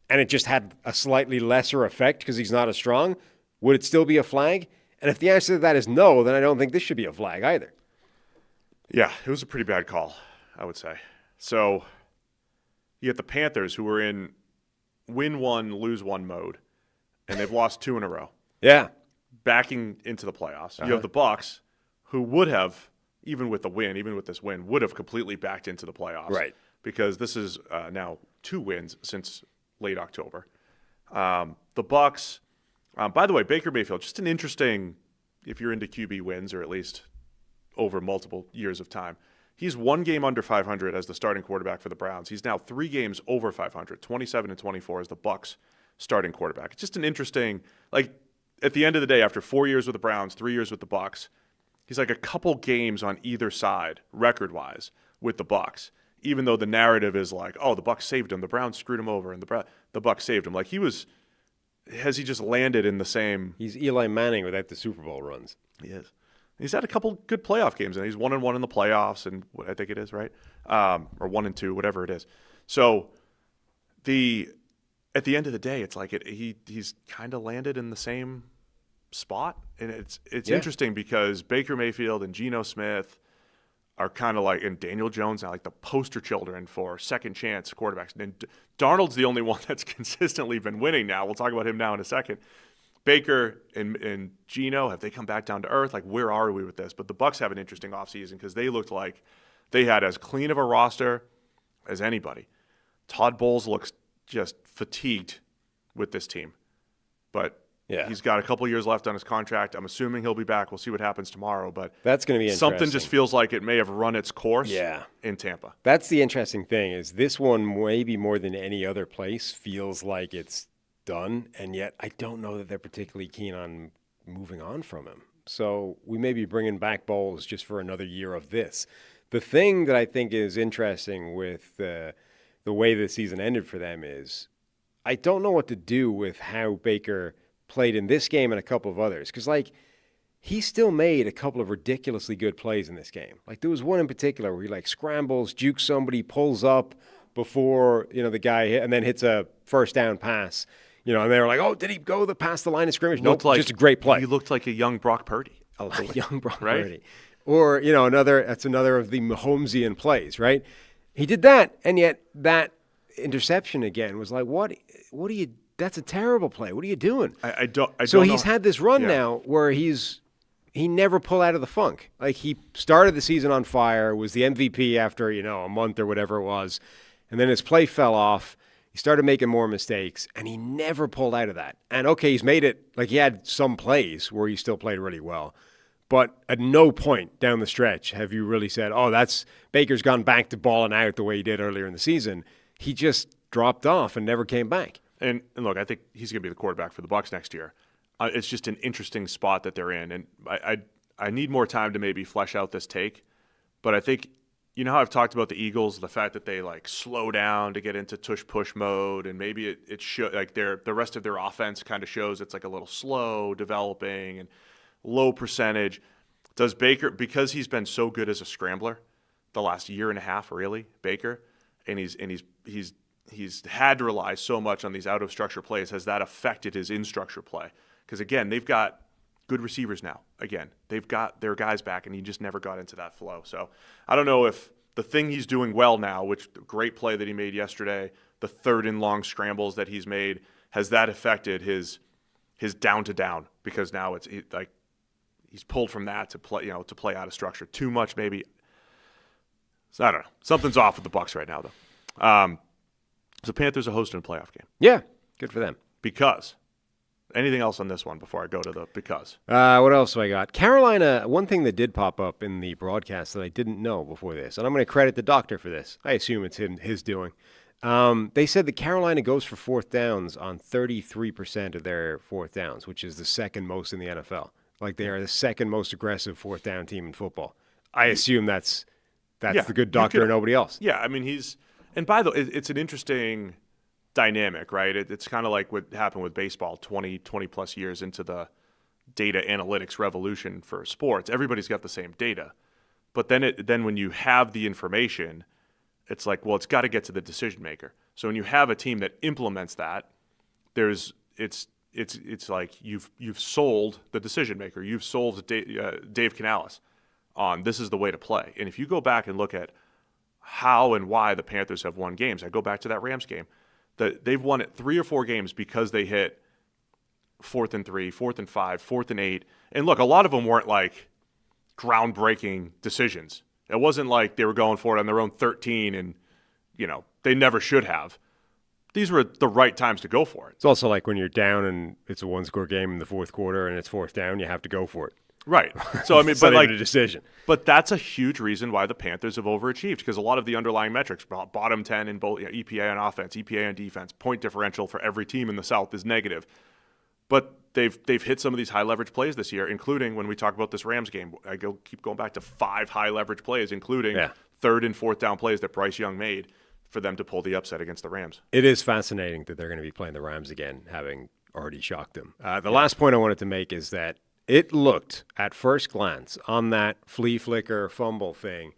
and it just had a slightly lesser effect because he's not as strong, would it still be a flag? And if the answer to that is no, then I don't think this should be a flag either. Yeah, it was a pretty bad call, I would say. So you get the Panthers, who were in win one, lose one mode, and they've lost 2 in a row. Yeah. Backing into the playoffs. You have the Bucs, who would have, even with this win, would have completely backed into the playoffs. Right. Because this is now 2 wins since late October. The Bucs, by the way, Baker Mayfield, just an interesting, if you're into QB wins, or at least over multiple years of time, he's 1 game under 500 as the starting quarterback for the Browns. He's now 3 games over 500, 27-24 as the Bucs starting quarterback. It's just an interesting, at the end of the day, after 4 years with the Browns, 3 years with the Bucs, he's like a couple games on either side, record-wise, with the Bucs. Even though the narrative is like, oh, the Bucs saved him, the Browns screwed him over, and the Bucs saved him. Has he just landed in the same? He's Eli Manning without the Super Bowl runs. He is. He's had a couple good playoff games, and he's 1-1 in the playoffs, and what I think it is, right? Or 1-2, whatever it is. So at the end of the day, it's like he's kind of landed in the same spot, and it's interesting because Baker Mayfield and Geno Smith are kind of like, and Daniel Jones now, like the poster children for second chance quarterbacks. And Darnold's the only one that's consistently been winning now. We'll talk about him now in a second. Baker and Geno, have they come back down to earth? Like, where are we with this? But the Bucs have an interesting offseason because they looked like they had as clean of a roster as anybody. Todd Bowles looks just fatigued with this team. But yeah, he's got a couple years left on his contract. I'm assuming he'll be back. We'll see what happens tomorrow. But that's going to be interesting. Something just feels like it may have run its course in Tampa. That's the interesting thing is this one, maybe more than any other place, feels like it's done. And yet I don't know that they're particularly keen on moving on from him. So we may be bringing back Bowles just for another year of this. The thing that I think is interesting with the way the season ended for them is I don't know what to do with how Baker played in this game and a couple of others. Because, he still made a couple of ridiculously good plays in this game. There was one in particular where he, scrambles, jukes somebody, pulls up before, the guy hit, and then hits a first down pass. And they were like, oh, did he go past the line of scrimmage? Nope, just a great play. He looked like a young Brock Purdy. A young Brock right? Purdy. Or, that's another of the Mahomesian plays, right? He did that, and yet that interception again was like, what are you – that's a terrible play. What are you doing? I don't So know. he's had this run now where he never pulled out of the funk. He started the season on fire, was the MVP after, a month or whatever it was, and then his play fell off. He started making more mistakes, and he never pulled out of that. And, okay, he's made it – he had some plays where he still played really well. But at no point down the stretch have you really said, oh, Baker's gone back to balling out the way he did earlier in the season. He just dropped off and never came back. And look, I think he's going to be the quarterback for the Bucs next year. It's just an interesting spot that they're in, and I need more time to maybe flesh out this take. But I think, how I've talked about the Eagles, the fact that they slow down to get into tush-push mode, and maybe it should the rest of their offense kind of shows it's a little slow developing, and low percentage. Does Baker, because he's been so good as a scrambler the last year and a half, really, Baker, and he's had to rely so much on these out of structure plays, has that affected his in structure play? Because again, they've got good receivers now. Again, they've got their guys back, and he just never got into that flow. So I don't know if the thing he's doing well now, which the great play that he made yesterday, the third and long scrambles that he's made, has that affected his down to down? Because now it's like he's pulled from that to play out of structure too much, maybe. So I don't know. Something's off with the Bucs right now, though. So Panthers are hosting a playoff game. Yeah, good for them. Because. Anything else on this one before I go to the because? What else do I got? Carolina, one thing that did pop up in the broadcast that I didn't know before this, and I'm going to credit the doctor for this. I assume it's his doing. They said that Carolina goes for fourth downs on 33% of their fourth downs, which is the second most in the NFL. Like they are the second most aggressive fourth down team in football. I assume that's the good doctor and nobody else. Yeah, I mean and by the way, it's an interesting dynamic, right? It's kind of like what happened with baseball 20 plus years into the data analytics revolution for sports. Everybody's got the same data. But then when you have the information, it's like, well, it's got to get to the decision maker. So when you have a team that implements that, it's like you've sold the decision maker. You've sold Dave Canales on this is the way to play. And if you go back and look at how and why the Panthers have won games, I go back to that Rams game. They've won it 3 or 4 games because they hit 4th and 3, 4th and 5, 4th and 8. And look, a lot of them weren't like groundbreaking decisions. It wasn't like they were going for it on their own 13 and, they never should have. These were the right times to go for it. It's also like when you're down and it's a one-score game in the fourth quarter and it's fourth down, you have to go for it. Right. So, I mean, it's not even a decision. But that's a huge reason why the Panthers have overachieved, because a lot of the underlying metrics, bottom 10 in both EPA on offense, EPA on defense, point differential for every team in the South is negative. But they've hit some of these high leverage plays this year, including when we talk about this Rams game. I keep going back to 5 high leverage plays, including third and fourth down plays that Bryce Young made for them to pull the upset against the Rams. It is fascinating that they're going to be playing the Rams again, having already shocked them. The last point I wanted to make is that it looked, at first glance, on that flea flicker fumble thing,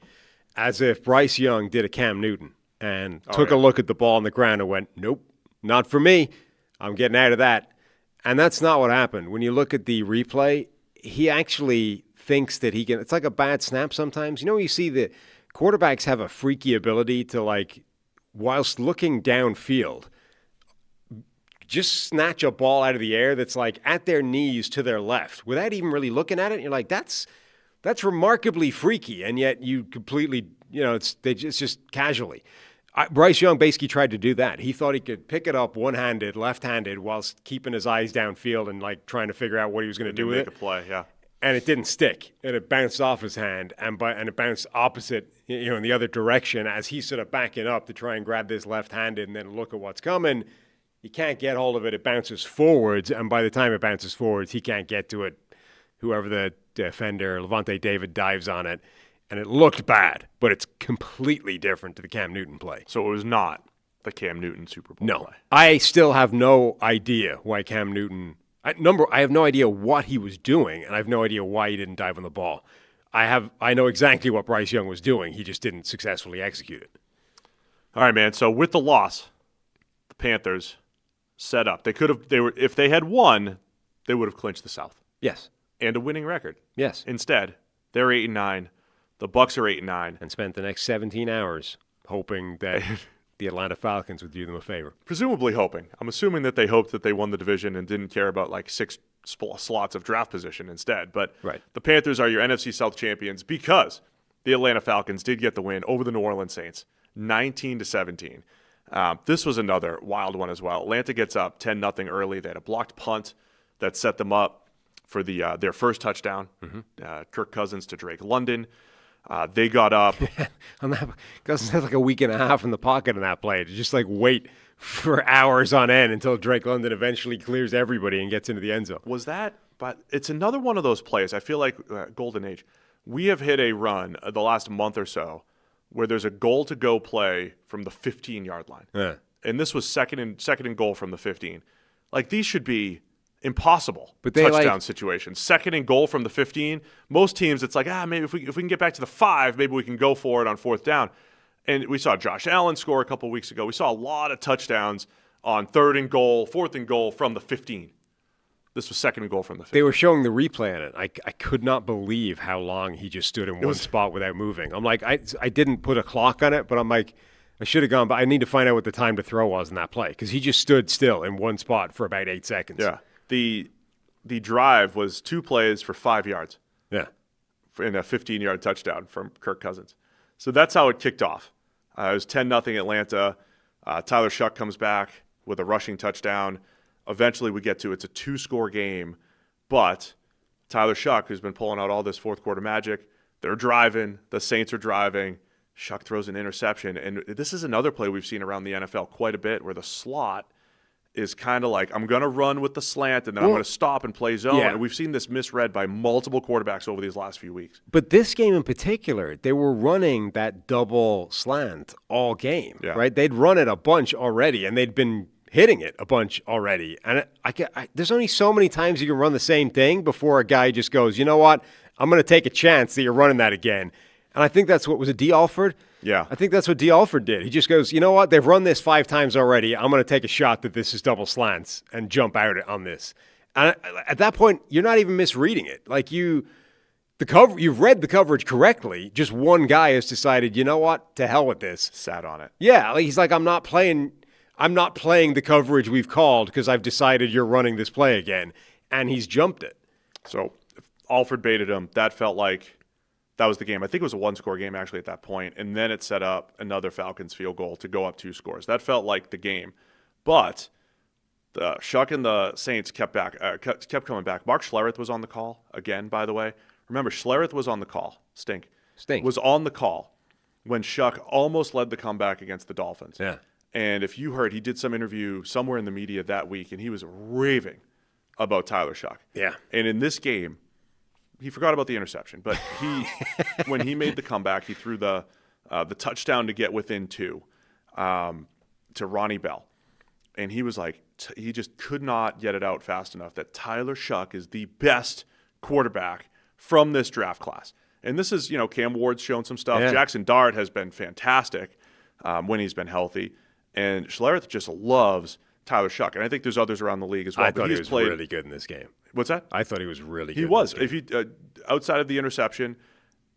as if Bryce Young did a Cam Newton and took a look at the ball on the ground and went, nope, not for me. I'm getting out of that. And that's not what happened. When you look at the replay, he actually thinks that he can – it's like a bad snap sometimes. You see the quarterbacks have a freaky ability to, like, whilst looking downfield – just snatch a ball out of the air that's like at their knees to their left without even really looking at it. And you're like, that's remarkably freaky. And yet you completely, it's just casually. Bryce Young basically tried to do that. He thought he could pick it up one-handed, left-handed, whilst keeping his eyes downfield and like trying to figure out what he was going to do with it. Make a play, yeah. And it didn't stick. And it bounced off his hand and it bounced opposite, in the other direction as he's sort of backing up to try and grab this left-handed and then look at what's coming. He can't get hold of it. It bounces forwards, and by the time it bounces forwards, he can't get to it. Whoever the defender, Levante David, dives on it, and it looked bad, but it's completely different to the Cam Newton play. So it was not the Cam Newton Super Bowl play. I still have no idea why Cam Newton – I have no idea what he was doing, and I have no idea why he didn't dive on the ball. I know exactly what Bryce Young was doing. He just didn't successfully execute it. All right, man. So with the loss, the Panthers – set up. If they had won, they would have clinched the South. Yes. And a winning record. Yes. Instead, they're 8-9. The Bucs are 8-9. And spent the next 17 hours hoping that the Atlanta Falcons would do them a favor. Presumably hoping. I'm assuming that they hoped that they won the division and didn't care about like 6 slots of draft position instead. But The Panthers are your NFC South champions because the Atlanta Falcons did get the win over the New Orleans Saints, 19-17. This was another wild one as well. Atlanta gets up 10-0 early. They had a blocked punt that set them up for their first touchdown. Kirk Cousins to Drake London. They got up. Cousins had like a week and a half in the pocket in that play to just like wait for hours on end until Drake London eventually clears everybody and gets into the end zone. But it's another one of those plays. I feel like Golden Age. We have hit a run the last month or so where there's a goal-to-go play from the 15-yard line. Yeah. And this was second and goal from the 15. Like, these should be impossible but they touchdown situation. 2nd and goal from the 15. Most teams, it's like, maybe if we can get back to the 5, maybe we can go for it on 4th down. And we saw Josh Allen score a couple weeks ago. We saw a lot of touchdowns on 3rd and goal, 4th and goal from the 15. This was 2nd and goal from the 15. They were showing the replay on it. I could not believe how long he just stood in one spot without moving. I'm like, I didn't put a clock on it, but I'm like, I should have gone, but I need to find out what the time to throw was in that play because he just stood still in one spot for about 8 seconds. Yeah. The drive was 2 plays for 5 yards. Yeah. In a 15-yard touchdown from Kirk Cousins. So that's how it kicked off. It was 10-0 Atlanta. Tyler Shuck comes back with a rushing touchdown. Eventually we get to it's a 2-score game, but Tyler Shuck, who's been pulling out all this fourth quarter magic, they're driving. The Saints are driving. Shuck throws an interception. And this is another play we've seen around the NFL quite a bit where the slot is kind of like, I'm going to run with the slant and then I'm going to stop and play zone. Yeah. And we've seen this misread by multiple quarterbacks over these last few weeks. But this game in particular, they were running that double slant all game, right? They'd run it a bunch already, and they'd been hitting it a bunch already. And there's only so many times you can run the same thing before a guy just goes, you know what, I'm going to take a chance that you're running that again. And I think that's what was it, D. Alford? Yeah. I think that's what D. Alford did. He just goes, you know what, they've run this 5 times already. I'm going to take a shot that this is double slants and jump out on this. And at that point, you're not even misreading it. Like you've read the coverage correctly. Just one guy has decided, you know what, to hell with this. Sat on it. Yeah, he's like, I'm not playing the coverage we've called because I've decided you're running this play again. And he's jumped it. So Alford baited him. That felt like that was the game. I think it was a 1-score game actually at that point, and then it set up another Falcons field goal to go up 2 scores. That felt like the game. But the Shuck and the Saints kept coming back. Mark Schlereth was on the call again, by the way. Remember, Schlereth was on the call. Stink. Was on the call when Shuck almost led the comeback against the Dolphins. Yeah. And if you heard, he did some interview somewhere in the media that week, and he was raving about Tyler Shuck. Yeah. And in this game, he forgot about the interception, but when he made the comeback, he threw the touchdown to get within 2 to Ronnie Bell. And he was like, he just could not get it out fast enough that Tyler Shuck is the best quarterback from this draft class. And this is, Cam Ward's shown some stuff. Yeah. Jackson Dart has been fantastic when he's been healthy. And Schlereth just loves Tyler Shuck. And I think there's others around the league as well. I thought he was really good in this game. What's that? I thought he was really good. He was. If you outside of the interception,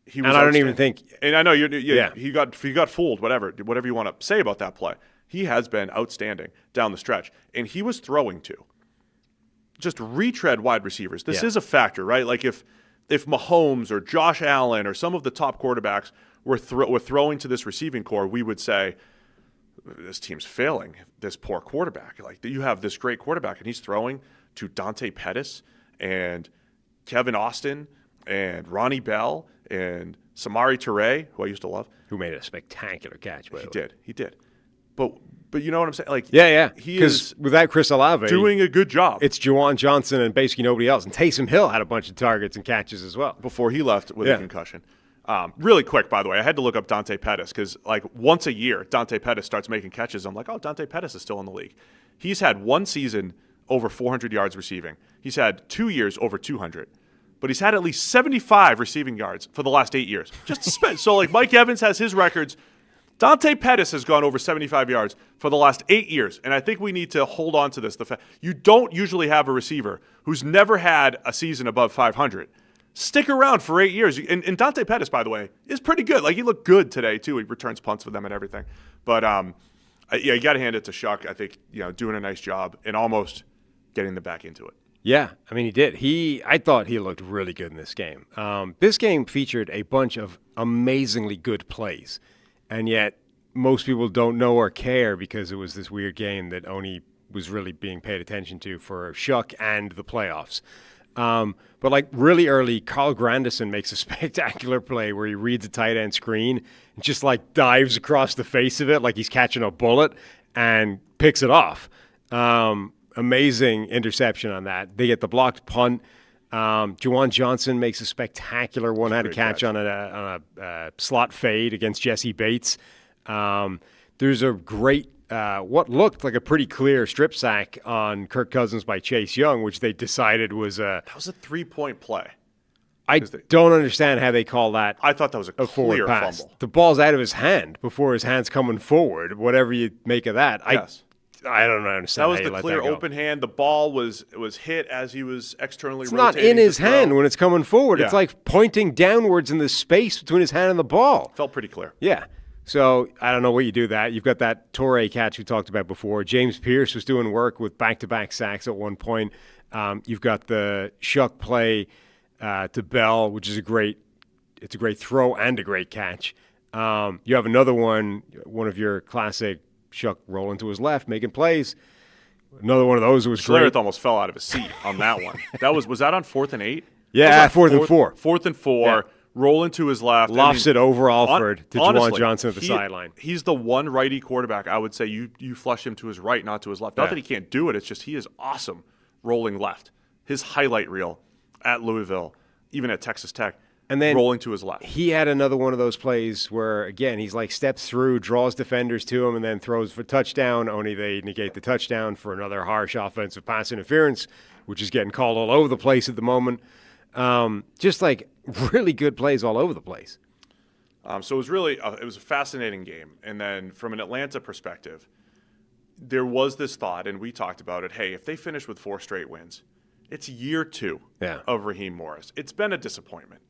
he was. And I don't even think. And I know he got fooled. Whatever you want to say about that play, he has been outstanding down the stretch, and he was throwing to just retread wide receivers. This is a factor, right? Like if Mahomes or Josh Allen or some of the top quarterbacks were throwing to this receiving core, we would say this team's failing. This poor quarterback. Like you have this great quarterback, and he's throwing to Dante Pettis and Kevin Austin and Ronnie Bell and Samari Toure, who I used to love. Who made a spectacular catch, by the way. He did. But you know what I'm saying? Like he is without Chris Olave doing a good job. It's Juwan Johnson and basically nobody else. And Taysom Hill had a bunch of targets and catches as well. Before he left with a concussion. Really quick, by the way, I had to look up Dante Pettis because like once a year, Dante Pettis starts making catches. I'm like, oh, Dante Pettis is still in the league. He's had 1 season over 400 yards receiving. He's had 2 years over 200. But he's had at least 75 receiving yards for the last 8 years. Just to spend. So like Mike Evans has his records. Dante Pettis has gone over 75 yards for the last 8 years. And I think we need to hold on to this. The fact you don't usually have a receiver who's never had a season above 500. Stick around for 8 years. And Dante Pettis, by the way, is pretty good. Like he looked good today too. He returns punts for them and everything. But you got to hand it to Shuck. I think doing a nice job and almost getting them back into it. Yeah, I mean, he did. I thought he looked really good in this game. This game featured a bunch of amazingly good plays, and yet most people don't know or care because it was this weird game that only was really being paid attention to for Shuck and the playoffs. But like really early, Carl Grandison makes a spectacular play where he reads a tight end screen and just like dives across the face of it like he's catching a bullet and picks it off. Amazing interception on that. They get the blocked punt. Juwan Johnson makes a spectacular one-handed catch on a slot fade against Jesse Bates. There's a great what looked like a pretty clear strip sack on Kirk Cousins by Chase Young, which they decided was a... That was a 3-point play. I don't understand how they call that. I thought that was a clear pass. fumble. The ball's out of his hand before his hand's coming forward, whatever you make of that. Yes. I don't understand. That was the clear open hand. The ball was hit as he was externally rotating. It's not in his hand when it's coming forward. Yeah. It's like pointing downwards in the space between his hand and the ball. Felt pretty clear. Yeah. So I don't know what you do that. You've got that Torrey catch we talked about before. James Pierce was doing work with back-to-back sacks at one point. You've got the Shuck play to Bell, which is a great throw and a great catch. You have another one of your classic Shuck rolling to his left, making plays. Another one of those was great. Schlereth almost fell out of his seat on that one. Was that on 4th and 8? Yeah, 4th and 4. 4th and 4. Yeah. Rolling to his left. Lofts it over Alford to honestly, Juwan Johnson at the sideline. He's the one righty quarterback. I would say you flush him to his right, not to his left. Not that he can't do it. It's just he is awesome rolling left. His highlight reel at Louisville, even at Texas Tech, and then rolling to his left. He had another one of those plays where, again, he's like steps through, draws defenders to him, and then throws for touchdown, only they negate the touchdown for another harsh offensive pass interference, which is getting called all over the place at the moment. Just like really good plays all over the place. So it was it was a fascinating game. And then from an Atlanta perspective, there was this thought, and we talked about it, hey, if they finish with 4 straight wins, it's year 2 of Raheem Morris. It's been a disappointment.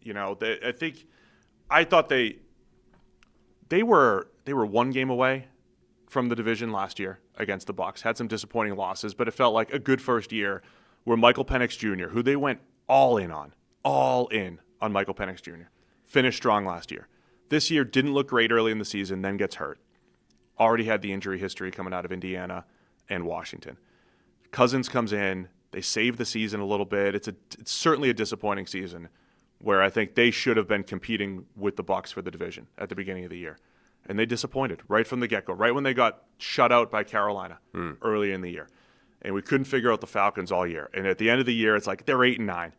I thought they were 1 game away from the division last year against the Bucs. Had some disappointing losses, but it felt like a good first year where Michael Penix Jr., who they went all in on Michael Penix Jr., finished strong last year. This year didn't look great early in the season, then gets hurt. Already had the injury history coming out of Indiana and Washington. Cousins comes in. They save the season a little bit. It's certainly a disappointing season where I think they should have been competing with the Bucs for the division at the beginning of the year. And they disappointed right from the get-go, right when they got shut out by Carolina early in the year. And we couldn't figure out the Falcons all year. And at the end of the year, it's like they're 8-9.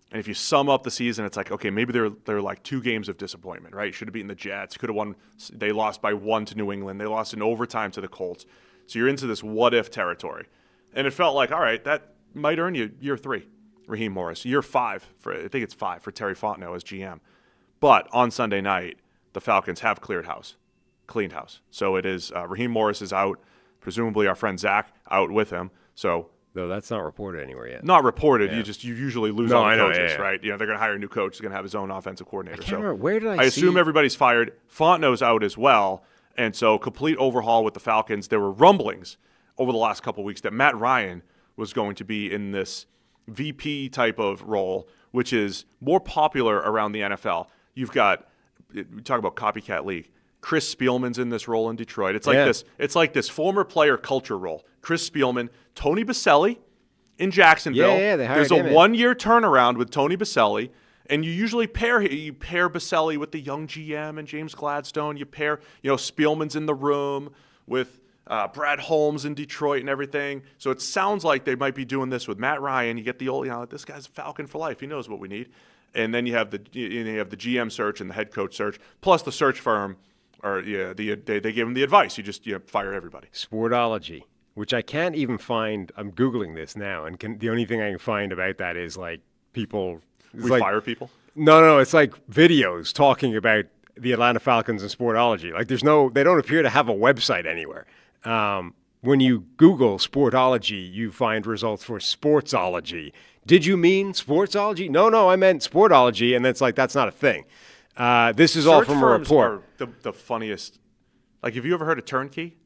And if you sum up the season, it's like, okay, maybe they're like 2 games of disappointment, right? Should have beaten the Jets. Could have won. They lost by 1 to New England. They lost in overtime to the Colts. So you're into this what-if territory. And it felt like, all right, that might earn you year 3, Raheem Morris. Year 5, I think it's 5 for Terry Fontenot as GM. But on Sunday night, the Falcons have cleaned house. So it is Raheem Morris is out. Presumably our friend Zach out with him. So no, that's not reported anywhere yet. Not reported. Yeah. You usually lose on coaches, yeah. Right? They're going to hire a new coach. He's going to have his own offensive coordinator. I can't remember. Where did I assume everybody's fired. Fontenot's out as well, and so complete overhaul with the Falcons. There were rumblings over the last couple of weeks that Matt Ryan was going to be in this VP type of role, which is more popular around the NFL. You've got, we talk about copycat league. Chris Spielman's in this role in Detroit. It's like this. It's like this former player culture role. Chris Spielman, Tony Baselli in Jacksonville. There's a 1-year turnaround with Tony Baselli, and you usually pair Baselli with the young GM and James Gladstone. You pair, Spielman's in the room with Brad Holmes in Detroit and everything. So it sounds like they might be doing this with Matt Ryan. You get the old, this guy's a Falcon for life. He knows what we need. And then you have the GM search and the head coach search, plus the search firm. Or they gave him the advice. You just fire everybody. Sportology, which I can't even find. I'm Googling this now, and the only thing I can find about that is like people. Fire people? No. It's like videos talking about the Atlanta Falcons and Sportology. Like they don't appear to have a website anywhere. When you Google Sportology, you find results for Sportsology. Did you mean Sportsology? No, I meant Sportology, and it's like that's not a thing. This is all from a report. Are the funniest. Like, have you ever heard of Turnkey?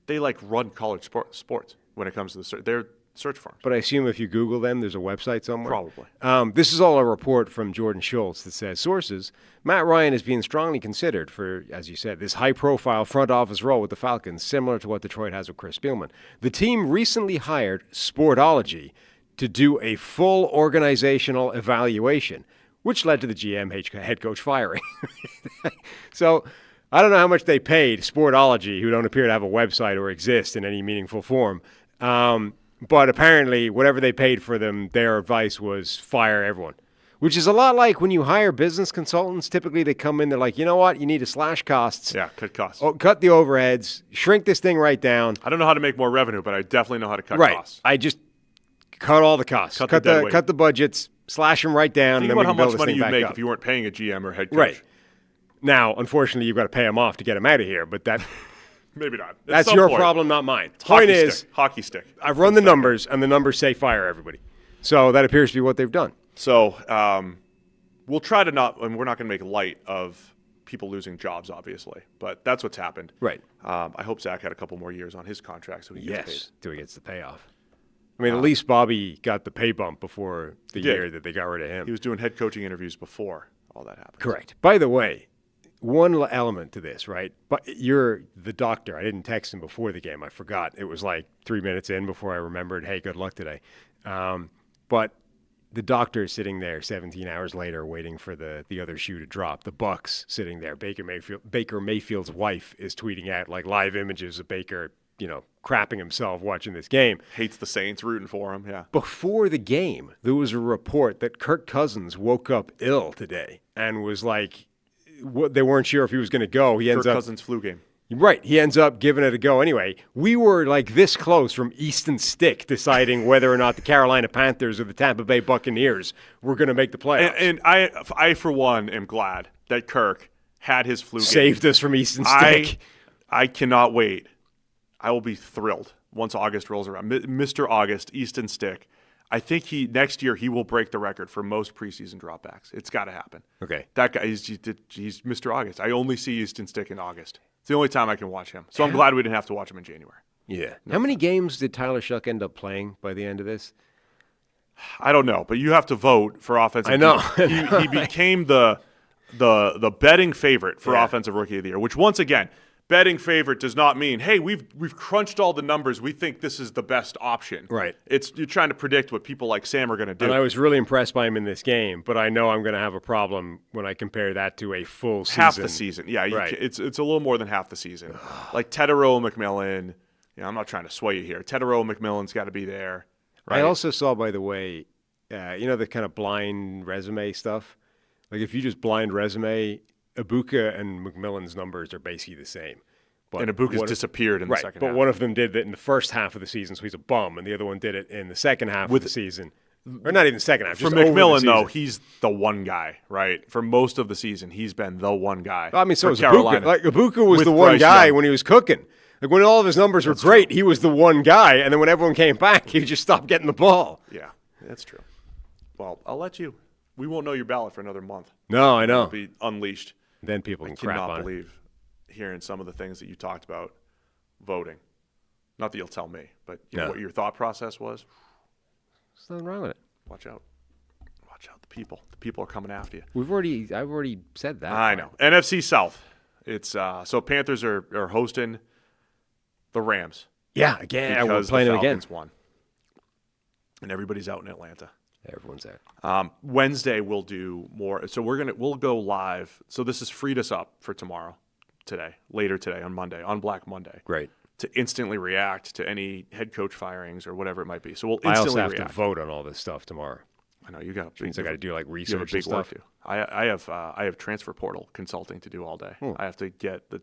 They run college sports when it comes to the search. They're search firms. But I assume if you Google them, there's a website somewhere? Probably. This is all a report from Jordan Schultz that says, sources, Matt Ryan is being strongly considered for, as you said, this high-profile front office role with the Falcons, similar to what Detroit has with Chris Spielman. The team recently hired Sportology to do a full organizational evaluation, which led to the GM head coach firing. So I don't know how much they paid Sportology, who don't appear to have a website or exist in any meaningful form. But apparently, whatever they paid for them, their advice was fire everyone. Which is a lot like when you hire business consultants. Typically, they come in, they're like, you know what? You need to slash costs. Yeah, cut costs. Cut the overheads. Shrink this thing right down. I don't know how to make more revenue, but I definitely know how to cut costs. I just cut all the costs. Cut the budgets. Slash them right down. Think and then about we how can much money you'd make up. if you weren't paying a GM or head coach. Right. Now, unfortunately, you've got to pay them off to get them out of here, but that... Maybe not. That's your problem, not mine. Point is, hockey stick. I've run the numbers, and the numbers say fire everybody. So that appears to be what they've done. So we'll try to not, and we're not going to make light of people losing jobs, obviously, but that's what's happened. Right. I hope Zach had a couple more years on his contract so he gets paid. Till he gets the payoff. I mean, at least Bobby got the pay bump before the year that they got rid of him. He was doing head coaching interviews before all that happened. Correct. By the way, one element to this, right? But you're the doctor. I didn't text him before the game. I forgot. It was like 3 minutes in before I remembered, hey, good luck today. But the doctor is sitting there 17 hours later waiting for the other shoe to drop. The Bucs sitting there. Baker Mayfield's wife is tweeting out like live images of Baker, crapping himself watching this game. Hates the Saints, rooting for him, yeah. Before the game, there was a report that Kirk Cousins woke up ill today and was like, they weren't sure if he was going to go. Kirk Cousins flu game. Right. He ends up giving it a go anyway. We were like this close from Easton Stick deciding whether or not the Carolina Panthers or the Tampa Bay Buccaneers were going to make the playoffs. And I, for one, am glad that Kirk had his flu game. Saved us from Easton Stick. I cannot wait. I will be thrilled once August rolls around. Mr. August, Easton Stick. I think next year he will break the record for most preseason dropbacks. It's got to happen. Okay. That guy, he's Mr. August. I only see Easton Stick in August. It's the only time I can watch him. So I'm glad we didn't have to watch him in January. Yeah. How many games did Tyler Shuck end up playing by the end of this? I don't know, but you have to vote for offensive. I know. He became the betting favorite for offensive rookie of the year, which once again, betting favorite does not mean, hey, we've crunched all the numbers. We think this is the best option. Right. You're trying to predict what people like Sam are going to do. And I was really impressed by him in this game, but I know I'm going to have a problem when I compare that to a full season. Half the season. Yeah, right. It's a little more than half the season. Like Tedero McMillan. I'm not trying to sway you here. Tedero McMillan's got to be there. Right? I also saw, by the way, the kind of blind resume stuff. Like if you just blind resume, Ibuka and McMillan's numbers are basically the same. And Ibuka's disappeared in the second half. But one of them did that in the first half of the season, so he's a bum, and the other one did it in the second half of the season. Or not even the second half. For McMillan, though, he's the one guy, right? For most of the season, he's been the one guy. I mean, so was Carolina. Ibuka. Like, Ibuka was the one guy when he was cooking. Like when all of his numbers were great, he was the one guy, and then when everyone came back, he just stopped getting the ball. Yeah, that's true. Well, I'll let you. We won't know your ballot for another month. No, I know. It'll be unleashed. Then people can crap on it. I cannot believe hearing some of the things that you talked about voting. Not that you'll tell me, but know what your thought process was. There's nothing wrong with it. Watch out. Watch out. The people are coming after you. I've already said that. I know. NFC South. It's so Panthers are hosting the Rams. Yeah, again. Because we're playing the them again. Falcons won. And everybody's out in Atlanta. Everyone's out. Wednesday we'll do more. So we'll go live. So this has freed us up for later today on Monday, on Black Monday. Great. To instantly react to any head coach firings or whatever it might be. So we'll I instantly also have react. to vote on all this stuff tomorrow. I know you got. Which means I got to do like research. You have a big and stuff. work to. I have transfer portal consulting to do all day. I have to get the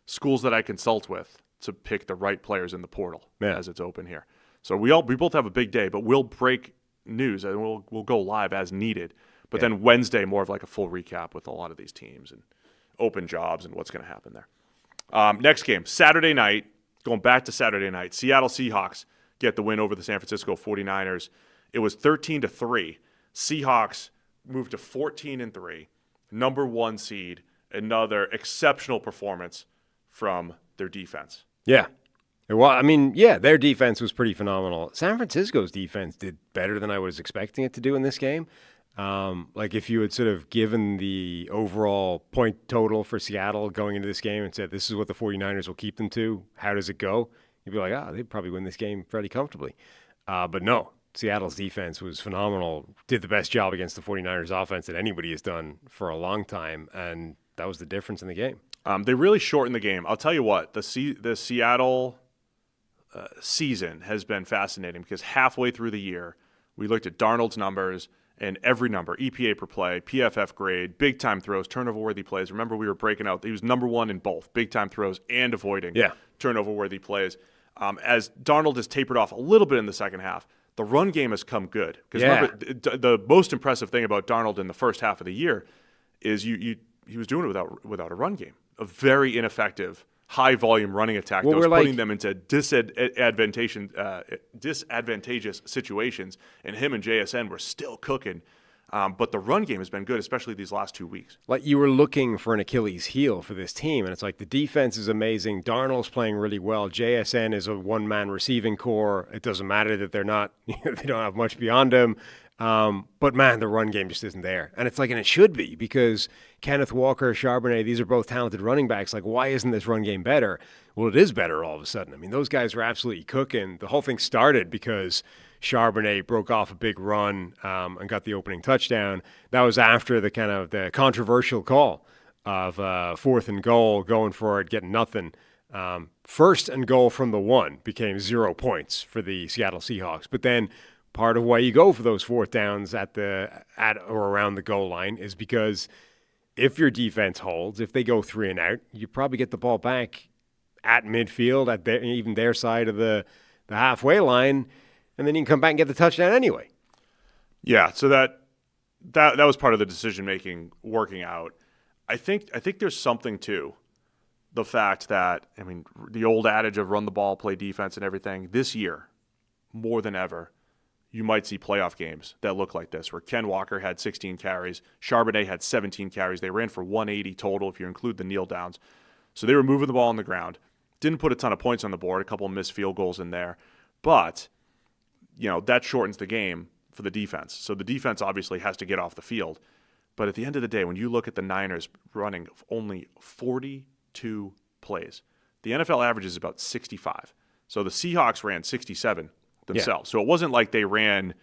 schools that I consult with to pick the right players in the portal as it's open here. So we both have a big day, but we'll break news and we'll go live as needed. But then Wednesday, more of like a full recap with a lot of these teams and open jobs and what's going to happen there. Next game, Saturday night. Going back to Saturday night, Seattle Seahawks get the win over the San Francisco 49ers. It was 13-3. Seahawks moved to 14-3, number 1 seed. Another exceptional performance from their defense. Yeah. Well, I mean, their defense was pretty phenomenal. San Francisco's defense did better than I was expecting it to do in this game. Like if you had sort of given the overall point total for Seattle going into this game and said, this is what the 49ers will keep them to, how does it go? You'd be like, they'd probably win this game fairly comfortably. But no, Seattle's defense was phenomenal, did the best job against the 49ers offense that anybody has done for a long time, and that was the difference in the game. They really shortened the game. I'll tell you what, the Seattle season has been fascinating because halfway through the year, we looked at Darnold's numbers and every number, EPA per play, PFF grade, big-time throws, turnover-worthy plays. Remember, we were breaking out. He was number one in both big-time throws and avoiding turnover-worthy plays. As Darnold has tapered off a little bit in the second half, the run game has come good. Because remember, the most impressive thing about Darnold in the first half of the year is he was doing it without a run game. A very ineffective, high-volume running attack that was putting them into disadvantageous situations, and him and JSN were still cooking. But the run game has been good, especially these last 2 weeks. Like you were looking for an Achilles heel for this team, and it's like the defense is amazing. Darnold's playing really well. JSN is a one-man receiving core. It doesn't matter that they're not, they don't have much beyond him. But man, the run game just isn't there. And it's like, and it should be, because Kenneth Walker, Charbonnet, these are both talented running backs. Like, why isn't this run game better? Well, it is better all of a sudden. I mean, those guys are absolutely cooking. The whole thing started because Charbonnet broke off a big run and got the opening touchdown. That was after the controversial call of 4th and goal, going for it, getting nothing. 1st and goal from the 1 became 0 points for the Seattle Seahawks. But then part of why you go for those 4th downs at or around the goal line is because if your defense holds, if they go 3 and out, you probably get the ball back at midfield, at even their side of the halfway line, and then you can come back and get the touchdown anyway. Yeah, so that was part of the decision-making working out. I think there's something to the fact that, I mean, the old adage of run the ball, play defense and everything, this year, more than ever, you might see playoff games that look like this, where Ken Walker had 16 carries, Charbonnet had 17 carries. They ran for 180 total if you include the kneel downs. So they were moving the ball on the ground. Didn't put a ton of points on the board, a couple of missed field goals in there. But, that shortens the game for the defense. So the defense obviously has to get off the field. But at the end of the day, when you look at the Niners running only 42 plays, the NFL average is about 65. So the Seahawks ran 67 themselves. Yeah. So it wasn't like they ran,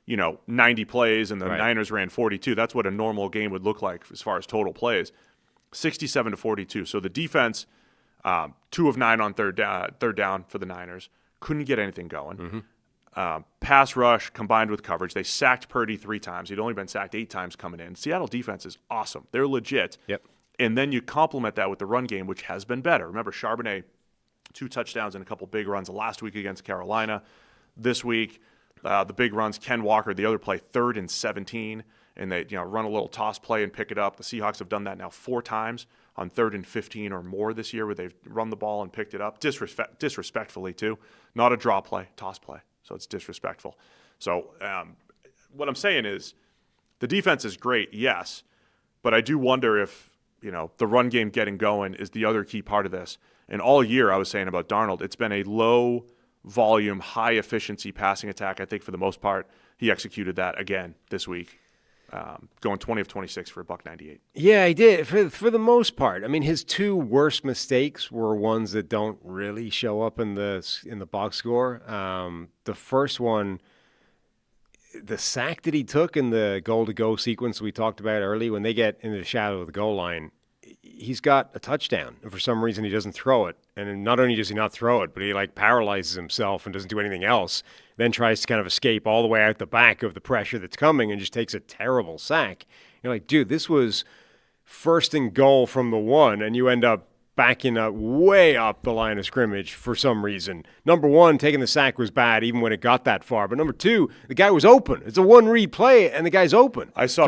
90 plays and the Niners ran 42. That's what a normal game would look like as far as total plays. 67 to 42. So the defense, 2 of 9 on third down for the Niners. Couldn't get anything going. Mm-hmm. Pass rush combined with coverage. They sacked Purdy 3 times. He'd only been sacked 8 times coming in. Seattle defense is awesome. They're legit. Yep. And then you complement that with the run game, which has been better. Remember, Charbonnet, 2 touchdowns and a couple big runs last week against Carolina. This week, the big runs, Ken Walker, the other play, 3rd and 17, and they run a little toss play and pick it up. The Seahawks have done that now 4 times on 3rd and 15 or more this year, where they've run the ball and picked it up, disrespectfully too. Not a draw play, toss play, so it's disrespectful. So what I'm saying is the defense is great, yes, but I do wonder if the run game getting going is the other key part of this. And all year I was saying about Darnold, it's been a low volume, high efficiency passing attack. I think for the most part, he executed that again this week, going 20 of 26 for $198. Yeah, he did for the most part. I mean, his 2 worst mistakes were ones that don't really show up in the box score. The first one, the sack that he took in the goal-to-go sequence we talked about early, when they get into the shadow of the goal line, he's got a touchdown, and for some reason he doesn't throw it. And not only does he not throw it, but he paralyzes himself and doesn't do anything else, then tries to kind of escape all the way out the back of the pressure that's coming and just takes a terrible sack. You're like, dude, this was 1st and goal from the 1, and you end up backing up way up the line of scrimmage for some reason. Number 1, taking the sack was bad even when it got that far. But number 2, the guy was open. It's a 1-read play, and the guy's open. I saw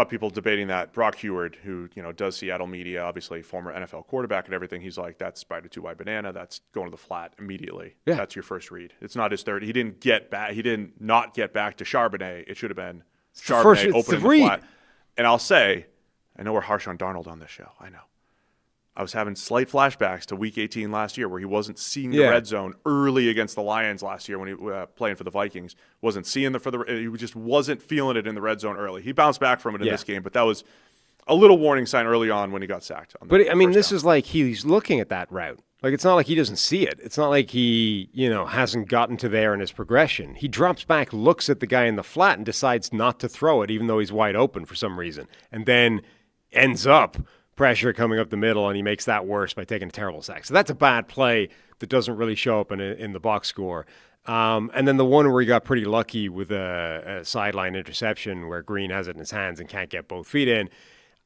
people debating that. Brock Heward, who does Seattle media, obviously former NFL quarterback and everything, he's like, that's spider 2-wide banana. That's going to the flat immediately. Yeah. That's your first read. It's not his third. He didn't get back. He didn't not get back to Charbonnet. It should have been Charbonnet open in the flat. And I'll say, I know we're harsh on Darnold on this show. I know. I was having slight flashbacks to Week 18 last year, where he wasn't seeing the red zone early against the Lions last year when he was playing for the Vikings. Wasn't seeing he just wasn't feeling it in the red zone early. He bounced back from it in this game, but that was a little warning sign early on when he got sacked. But I mean, this is like he's looking at that route. Like, it's not like he doesn't see it. It's not like he, hasn't gotten to there in his progression. He drops back, looks at the guy in the flat, and decides not to throw it, even though he's wide open for some reason, and then ends up pressure coming up the middle, and he makes that worse by taking a terrible sack. So that's a bad play that doesn't really show up in the box score. And then the one where he got pretty lucky with a sideline interception where Green has it in his hands and can't get both feet in.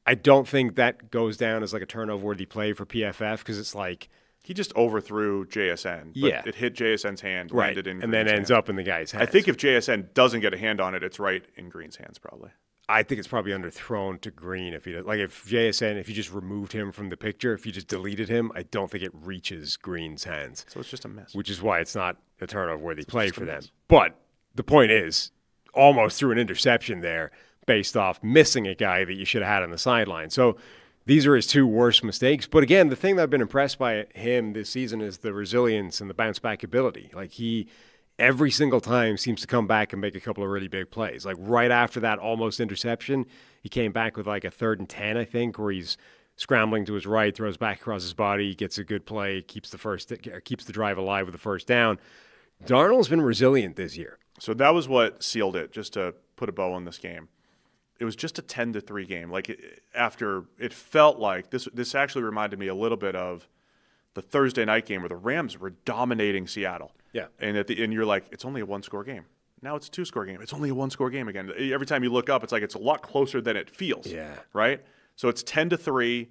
I don't think that goes down as like a turnover-worthy play for PFF because it's like he just overthrew JSN. But it hit JSN's hand, landed in and Green's then ends hand. up in the guy's hands. I think if JSN doesn't get a hand on it, it's right in Green's hands probably. I think it's probably underthrown to Green if he does. Like if JSN, if you just removed him from the picture, if you just deleted him, I don't think it reaches Green's hands. So it's just a mess. Which is why it's not a turnover-worthy play for them. But the point is, almost threw an interception there based off missing a guy that you should have had on the sideline. So these are his two worst mistakes. But again, the thing that I've been impressed by him this season is the resilience and the bounce-back ability. Like he every single time seems to come back and make a couple of really big plays. Like right after that almost interception, he came back with like a 3rd and 10, I think, where he's scrambling to his right, throws back across his body, gets a good play, keeps the drive alive with the first down. Darnold's been resilient this year. So that was what sealed it, just to put a bow on this game. It was just a 10-3 game. Like after it felt like this actually reminded me a little bit of the Thursday night game where the Rams were dominating Seattle. Yeah. And you're like, it's only a 1-score game. Now it's a 2-score game. It's only a 1-score game again. Every time you look up, it's like it's a lot closer than it feels. Yeah. Right? So it's 10-3,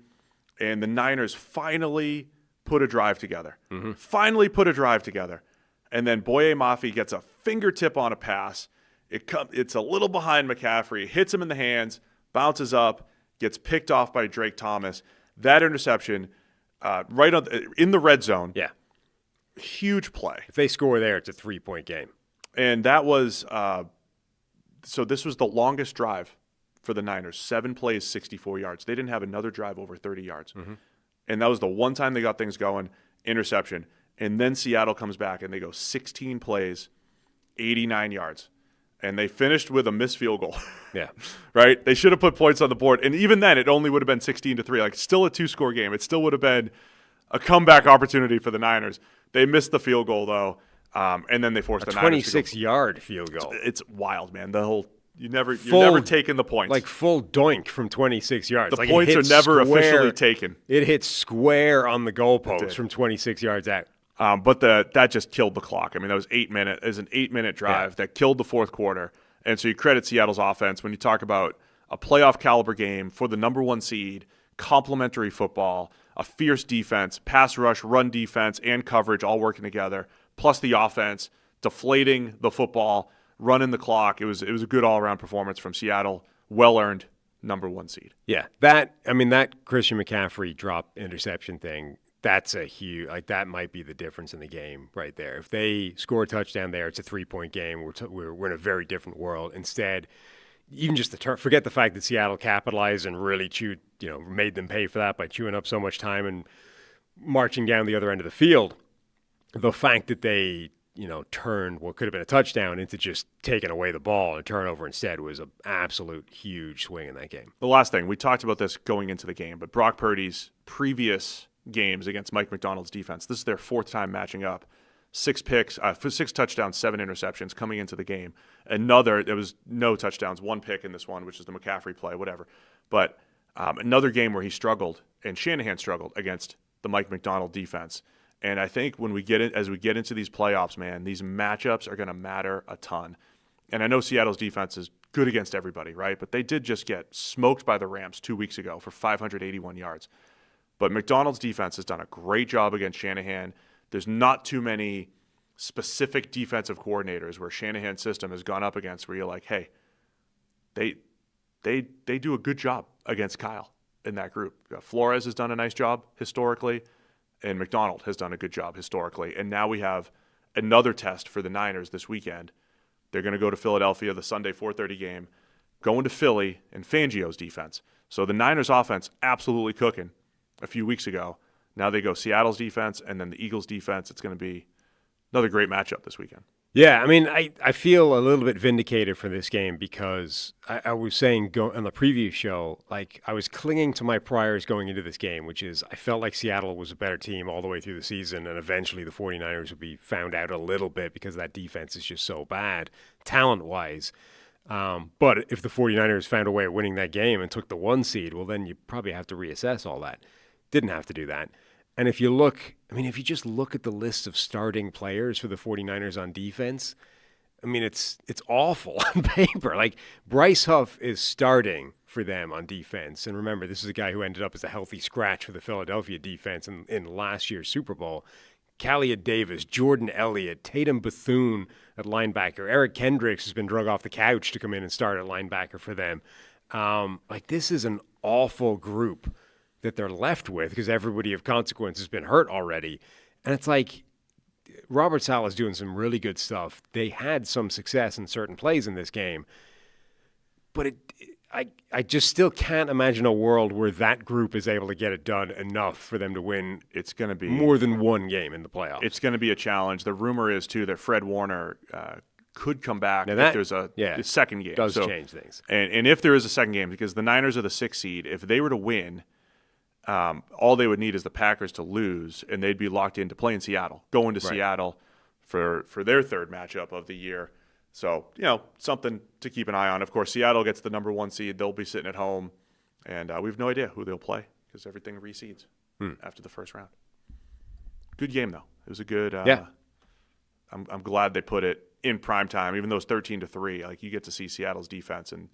and the Niners finally put a drive together. Mm-hmm. Finally put a drive together. And then Boye Mafe gets a fingertip on a pass. It's a little behind McCaffrey, hits him in the hands, bounces up, gets picked off by Drake Thomas. That interception right in the red zone. Yeah. Huge play. If they score there, it's a 3-point game. And that was so this was the longest drive for the Niners. 7 plays, 64 yards. They didn't have another drive over 30 yards. Mm-hmm. And that was the one time they got things going, interception. And then Seattle comes back and they go 16 plays, 89 yards. And they finished with a missed field goal. Yeah. Right? They should have put points on the board. And even then, it only would have been 16-3. Like, still a 2-score game. It still would have been a comeback opportunity for the Niners. They missed the field goal, though. And then they forced the Niners to go. 26-yard field goal. It's wild, man. You're never taking the points. Like full doink from 26 yards. The points are never officially taken. It hit square on the goalpost from 26 yards out. But that just killed the clock. I mean, that was 8 minutes. It was an 8-minute drive that killed the fourth quarter. And so you credit Seattle's offense when you talk about a playoff caliber game for the number 1 seed, complementary football, a fierce defense, pass rush, run defense, and coverage all working together, plus the offense deflating the football, running the clock. It was a good all-around performance from Seattle. Well-earned number 1 seed. Yeah, that Christian McCaffrey drop interception thing, that's a huge, that might be the difference in the game right there. If they score a touchdown there, it's a 3-point game. We're in a very different world. Instead, even just forget the fact that Seattle capitalized and really made them pay for that by chewing up so much time and marching down the other end of the field. The fact that they, turned what could have been a touchdown into just taking away the ball and turnover instead was an absolute huge swing in that game. The last thing, we talked about this going into the game, but Brock Purdy's previous games against Mike McDonald's defense, this is their 4th time matching up. 6 picks, 6 touchdowns, 7 interceptions coming into the game. There was no touchdowns, 1 pick in this one, which is the McCaffrey play, whatever. But another game where he struggled, and Shanahan struggled against the Mike McDonald defense. And I think as we get into these playoffs, man, these matchups are going to matter a ton. And I know Seattle's defense is good against everybody, right? But they did just get smoked by the Rams 2 weeks ago for 581 yards. But McDonald's defense has done a great job against Shanahan. There's not too many specific defensive coordinators where Shanahan's system has gone up against where you're like, hey, they do a good job against Kyle in that group. Flores has done a nice job historically, and McDonald has done a good job historically. And now we have another test for the Niners this weekend. They're going to go to Philadelphia, the Sunday 4:30 game, going to Philly and Fangio's defense. So the Niners offense absolutely cooking a few weeks ago. Now they go Seattle's defense and then the Eagles' defense. It's going to be another great matchup this weekend. Yeah, I mean, I feel a little bit vindicated for this game because I was saying on the previous show, I was clinging to my priors going into this game, which is I felt like Seattle was a better team all the way through the season, and eventually the 49ers would be found out a little bit because that defense is just so bad, talent-wise. But if the 49ers found a way of winning that game and took the 1 seed, well, then you probably have to reassess all that. Didn't have to do that. And if you just look at the list of starting players for the 49ers on defense, I mean, it's awful on paper. Like, Bryce Huff is starting for them on defense. And remember, this is a guy who ended up as a healthy scratch for the Philadelphia defense in last year's Super Bowl. Callia Davis, Jordan Elliott, Tatum Bethune at linebacker. Eric Kendricks has been drug off the couch to come in and start at linebacker for them. This is an awful group that they're left with because everybody of consequence has been hurt already. And it's like Robert Saleh's doing some really good stuff. They had some success in certain plays in this game. But I just still can't imagine a world where that group is able to get it done enough for them to win. It's going to be more than one game in the playoffs. It's going to be a challenge. The rumor is, too, that Fred Warner could come back if there's a second game. Does change things. And if there is a second game, because the Niners are the 6th seed, if they were to win, all they would need is the Packers to lose, and they'd be locked in to play in Seattle, going to Seattle for their third matchup of the year. So, something to keep an eye on. Of course, Seattle gets the number 1 seed. They'll be sitting at home, and we have no idea who they'll play because everything reseeds after the first round. Good game, though. It was a good I'm glad they put it in prime time, even though it's 13-3. Like, you get to see Seattle's defense, and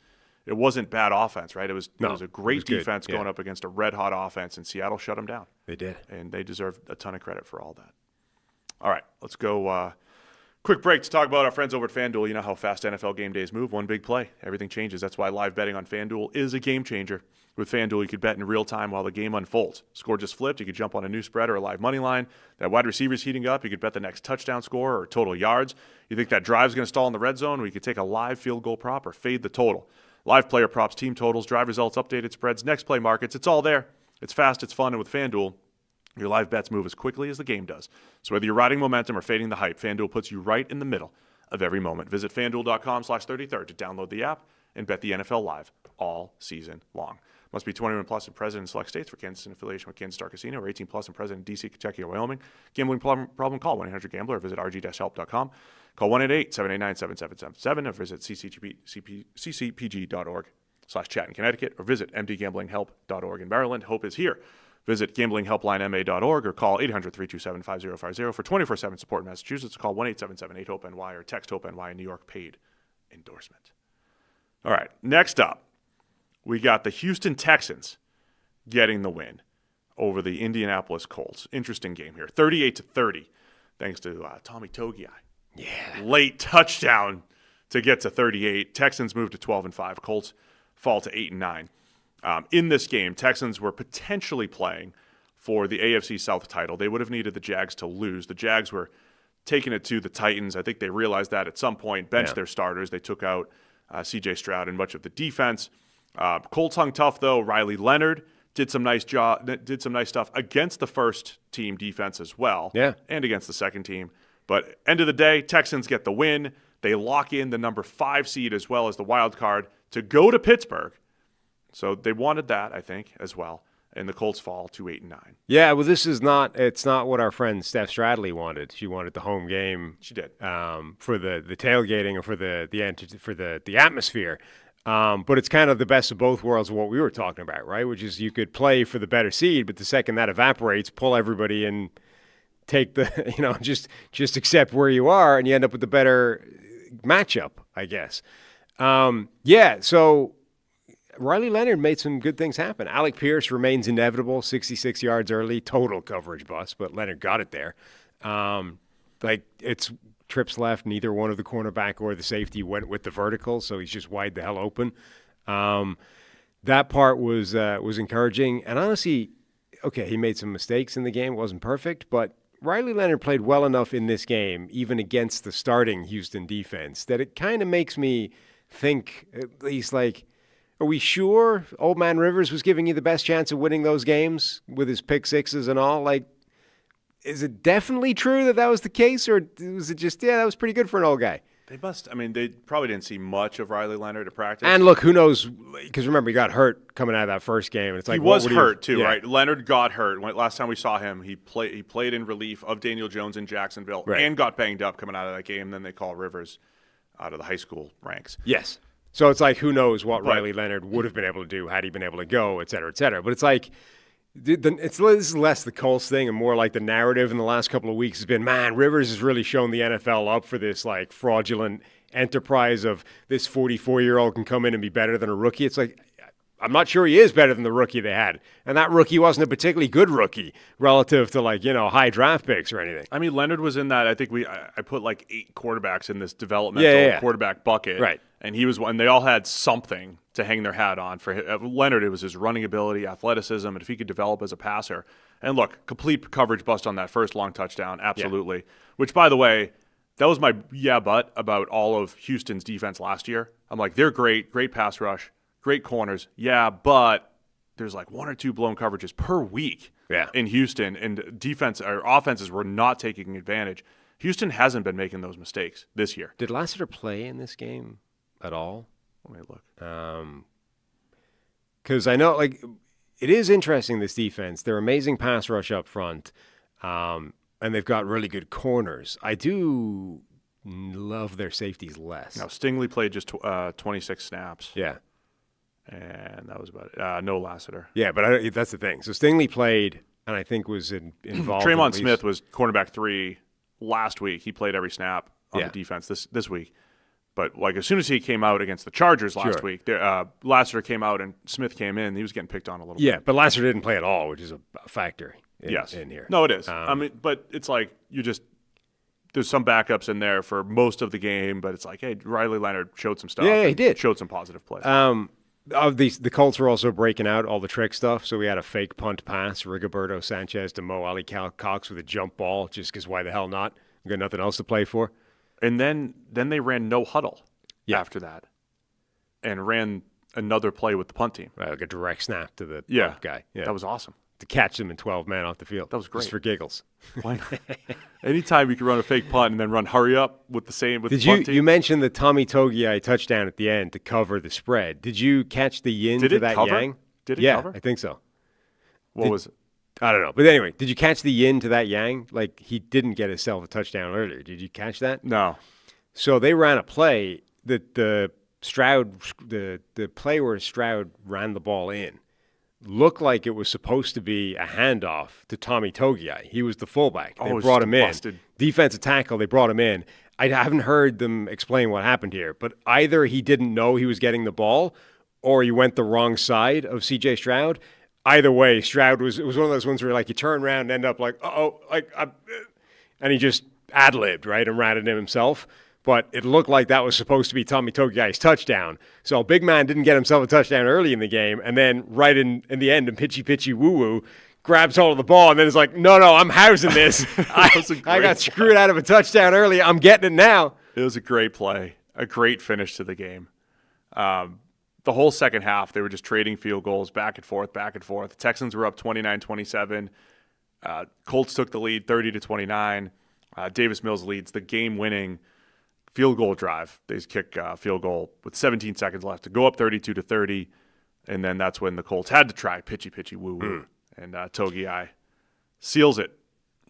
it wasn't bad offense, right? It was a great defense going up against a red-hot offense, and Seattle shut them down. They did. And they deserve a ton of credit for all that. All right, let's go quick break to talk about our friends over at FanDuel. You know how fast NFL game days move. One big play, everything changes. That's why live betting on FanDuel is a game changer. With FanDuel, you could bet in real time while the game unfolds. Score just flipped. You could jump on a new spread or a live money line. That wide receiver's heating up. You could bet the next touchdown score or total yards. You think that drive's going to stall in the red zone, or you could take a live field goal prop or fade the total. Live player props, team totals, drive results, updated spreads, next play markets. It's all there. It's fast, it's fun, and with FanDuel, your live bets move as quickly as the game does. So whether you're riding momentum or fading the hype, FanDuel puts you right in the middle of every moment. Visit FanDuel.com/33rd to download the app and bet the NFL live all season long. Must be 21 plus and present in select states. For Kansas in affiliation with Kansas Star Casino, or 18 plus and present in D.C., Kentucky, or Wyoming. Gambling problem, call 1-800-GAMBLER or visit rg-help.com. Call 1-888-789-7777 or visit ccpg.org/chat in Connecticut, or visit mdgamblinghelp.org in Maryland. Hope is here. Visit gamblinghelplinema.org or call 800-327-5050 for 24/7 support in Massachusetts. Call 1-877-8-HOPE-NY or text HOPE-NY in New York. Paid endorsement. All right, next up, we got the Houston Texans getting the win over the Indianapolis Colts. Interesting game here. 38-30, thanks to Tommy Togiai. Yeah. Late touchdown to get to 38. Texans move to 12-5. Colts fall to 8-9. In this game, Texans were potentially playing for the AFC South title. They would have needed the Jags to lose. The Jags were taking it to the Titans. I think they realized that at some point, benched their starters. They took out C.J. Stroud and much of the defense. Colts hung tough, though. Riley Leonard did some nice stuff against the first team defense as well, and against the second team. But end of the day, Texans get the win. They lock in the number 5 seed as well as the wild card to go to Pittsburgh. So they wanted that, I think, as well. And the Colts fall to 8-9. Yeah, well, it's not what our friend Steph Stradley wanted. She wanted the home game. She did. For the tailgating or for the atmosphere. But it's kind of the best of both worlds of what we were talking about, right? Which is you could play for the better seed, but the second that evaporates, pull everybody and take the, just accept where you are, and you end up with the better matchup, I guess. So Riley Leonard made some good things happen. Alec Pierce remains inevitable, 66 yards early, total coverage bust, but Leonard got it there. It's trips left. Neither one of the cornerback or the safety went with the vertical, so he's just wide the hell open. That part was encouraging. And honestly, okay, he made some mistakes in the game. It wasn't perfect, but Riley Leonard played well enough in this game, even against the starting Houston defense, that it kind of makes me think, at least, like, are we sure Old Man Rivers was giving you the best chance of winning those games with his pick sixes and all? Like, is it definitely true that was the case, or was it just, that was pretty good for an old guy? They probably didn't see much of Riley Leonard at practice. And look, who knows, because remember, he got hurt coming out of that first game. It's like, he was hurt too, right? Leonard got hurt. Last time we saw him, he played in relief of Daniel Jones in Jacksonville, and got banged up coming out of that game. Then they call Rivers out of the high school ranks. Yes. So it's like, who knows what Riley Leonard would have been able to do had he been able to go, et cetera, et cetera. But it's like, This is less the Colts thing and more like the narrative in the last couple of weeks has been, man, Rivers has really shown the NFL up for this like fraudulent enterprise of this 44-year-old can come in and be better than a rookie. It's like, I'm not sure he is better than the rookie they had. And that rookie wasn't a particularly good rookie relative to high draft picks or anything. I mean, Leonard was in that. I think I put like 8 quarterbacks in this developmental quarterback bucket. Right. And he was one. They all had something to hang their hat on. For Leonard, it was his running ability, athleticism, and if he could develop as a passer. And look, complete coverage bust on that first long touchdown, absolutely. Yeah. Which, by the way, that was my but about all of Houston's defense last year. I'm like, they're great pass rush, great corners. Yeah, but there's like 1 or 2 blown coverages per week in Houston, and defense or offenses were not taking advantage. Houston hasn't been making those mistakes this year. Did Lassiter play in this game at all? Let me look. Because I know, it is interesting, this defense. They're amazing pass rush up front, and they've got really good corners. I do love their safeties less. Now, Stingley played just 26 snaps. Yeah. And that was about it. No Lassiter. Yeah, but that's the thing. So Stingley played, and I think was involved. Tremont Smith was cornerback 3 last week. He played every snap on the defense this week. But as soon as he came out against the Chargers last week, Lassiter came out and Smith came in. He was getting picked on a little bit. Yeah, but Lassiter didn't play at all, which is a factor in here. No, it is. But it's like there's some backups in there for most of the game, but it's like, hey, Riley Leonard showed some stuff. Yeah, he did. Showed some positive plays. The Colts were also breaking out all the trick stuff, so we had a fake punt pass, Rigoberto Sanchez to Mo Ali Cox with a jump ball, just because why the hell not? We got nothing else to play for. And then they ran no huddle after that and ran another play with the punt team. Right, like a direct snap to the punt guy. Yeah. That was awesome. To catch them in 12 men off the field. That was great. Just for giggles. Why not? Anytime you can run a fake punt and then run hurry up with the punt team. You mentioned the Tommy Togiai touchdown at the end to cover the spread. Did you catch the yin to that yang? Did it cover? I think so. What was it? I don't know. But anyway, did you catch the yin to that yang? Like, he didn't get himself a touchdown earlier. Did you catch that? No. So they ran a play that the play where Stroud ran the ball in looked like it was supposed to be a handoff to Tommy Togiai. He was the fullback. They brought him in. Defensive tackle, they brought him in. I haven't heard them explain what happened here, but either he didn't know he was getting the ball or he went the wrong side of C.J. Stroud. Either way, Stroud was one of those ones where you turn around and end up and he just ad-libbed, right, and ran it in himself. But it looked like that was supposed to be Tommy Togiai's touchdown. So big man didn't get himself a touchdown early in the game, and then right in the end, in pitchy woo-woo, grabs hold of the ball, and then is like, no, I'm housing this. I got screwed out of a touchdown early. I'm getting it now. It was a great play, a great finish to the game. The whole second half, they were just trading field goals back and forth. The Texans were up 29-27. Colts took the lead 30-29. Davis Mills leads the game-winning field goal drive. They kick field goal with 17 seconds left to go up 32-30, and then that's when the Colts had to try pitchy woo-woo. And Togiai seals it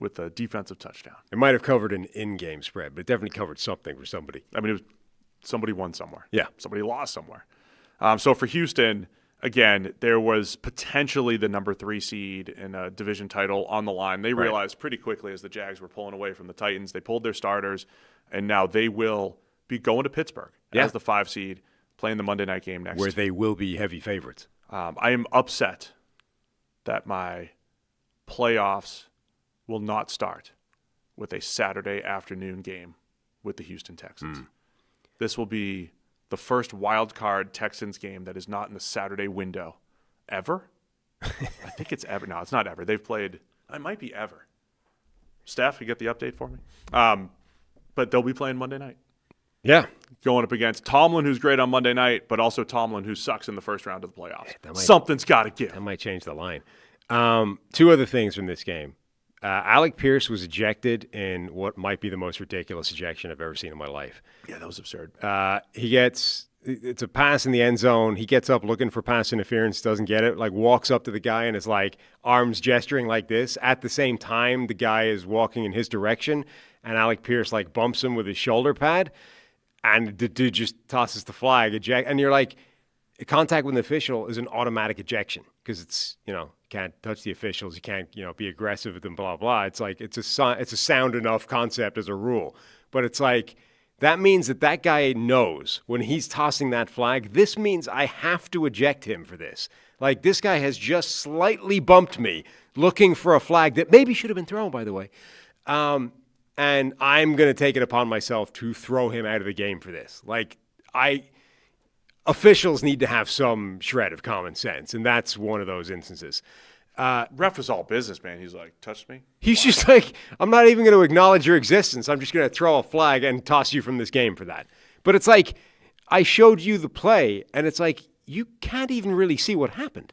with a defensive touchdown. It might have covered an in-game spread, but it definitely covered something for somebody. I mean, it was somebody won somewhere. Yeah. Somebody lost somewhere. So for Houston, again, there was potentially the number 3 seed in a division title on the line. They realized pretty quickly as the Jags were pulling away from the Titans, they pulled their starters, and now they will be going to Pittsburgh as the 5 seed, playing the Monday night game next. Where they will be heavy favorites. I am upset that my playoffs will not start with a Saturday afternoon game with the Houston Texans. This will be the first wild card Texans game that is not in the Saturday window ever. I think it's ever. No, it's not ever. They've played. It might be ever. Steph, you get the update for me? But they'll be playing Monday night. Yeah. Going up against Tomlin, who's great on Monday night, but also Tomlin, who sucks in the first round of the playoffs. Something's got to give. That might change the line. 2 other things from this game. Alec Pierce was ejected in what might be the most ridiculous ejection I've ever seen in my life. Yeah, that was absurd. It's a pass in the end zone. He gets up looking for pass interference, doesn't get it, walks up to the guy and is arms gesturing like this. At the same time, the guy is walking in his direction, and Alec Pierce bumps him with his shoulder pad, and the dude just tosses the flag, eject, and you're like, contact with an official is an automatic ejection. because it's, can't touch the officials. You can't, be aggressive with them, blah, blah. It's like, it's a sound enough concept as a rule. But it's like, that means that guy knows when he's tossing that flag, this means I have to eject him for this. Like, this guy has just slightly bumped me looking for a flag that maybe should have been thrown, by the way. And I'm going to take it upon myself to throw him out of the game for this. Like, officials need to have some shred of common sense, and that's one of those instances. Ref was all business, man. He's like, touched me. He's just like, I'm not even going to acknowledge your existence. I'm just going to throw a flag and toss you from this game for that. But it's like, I showed you the play, and it's like, you can't even really see what happened.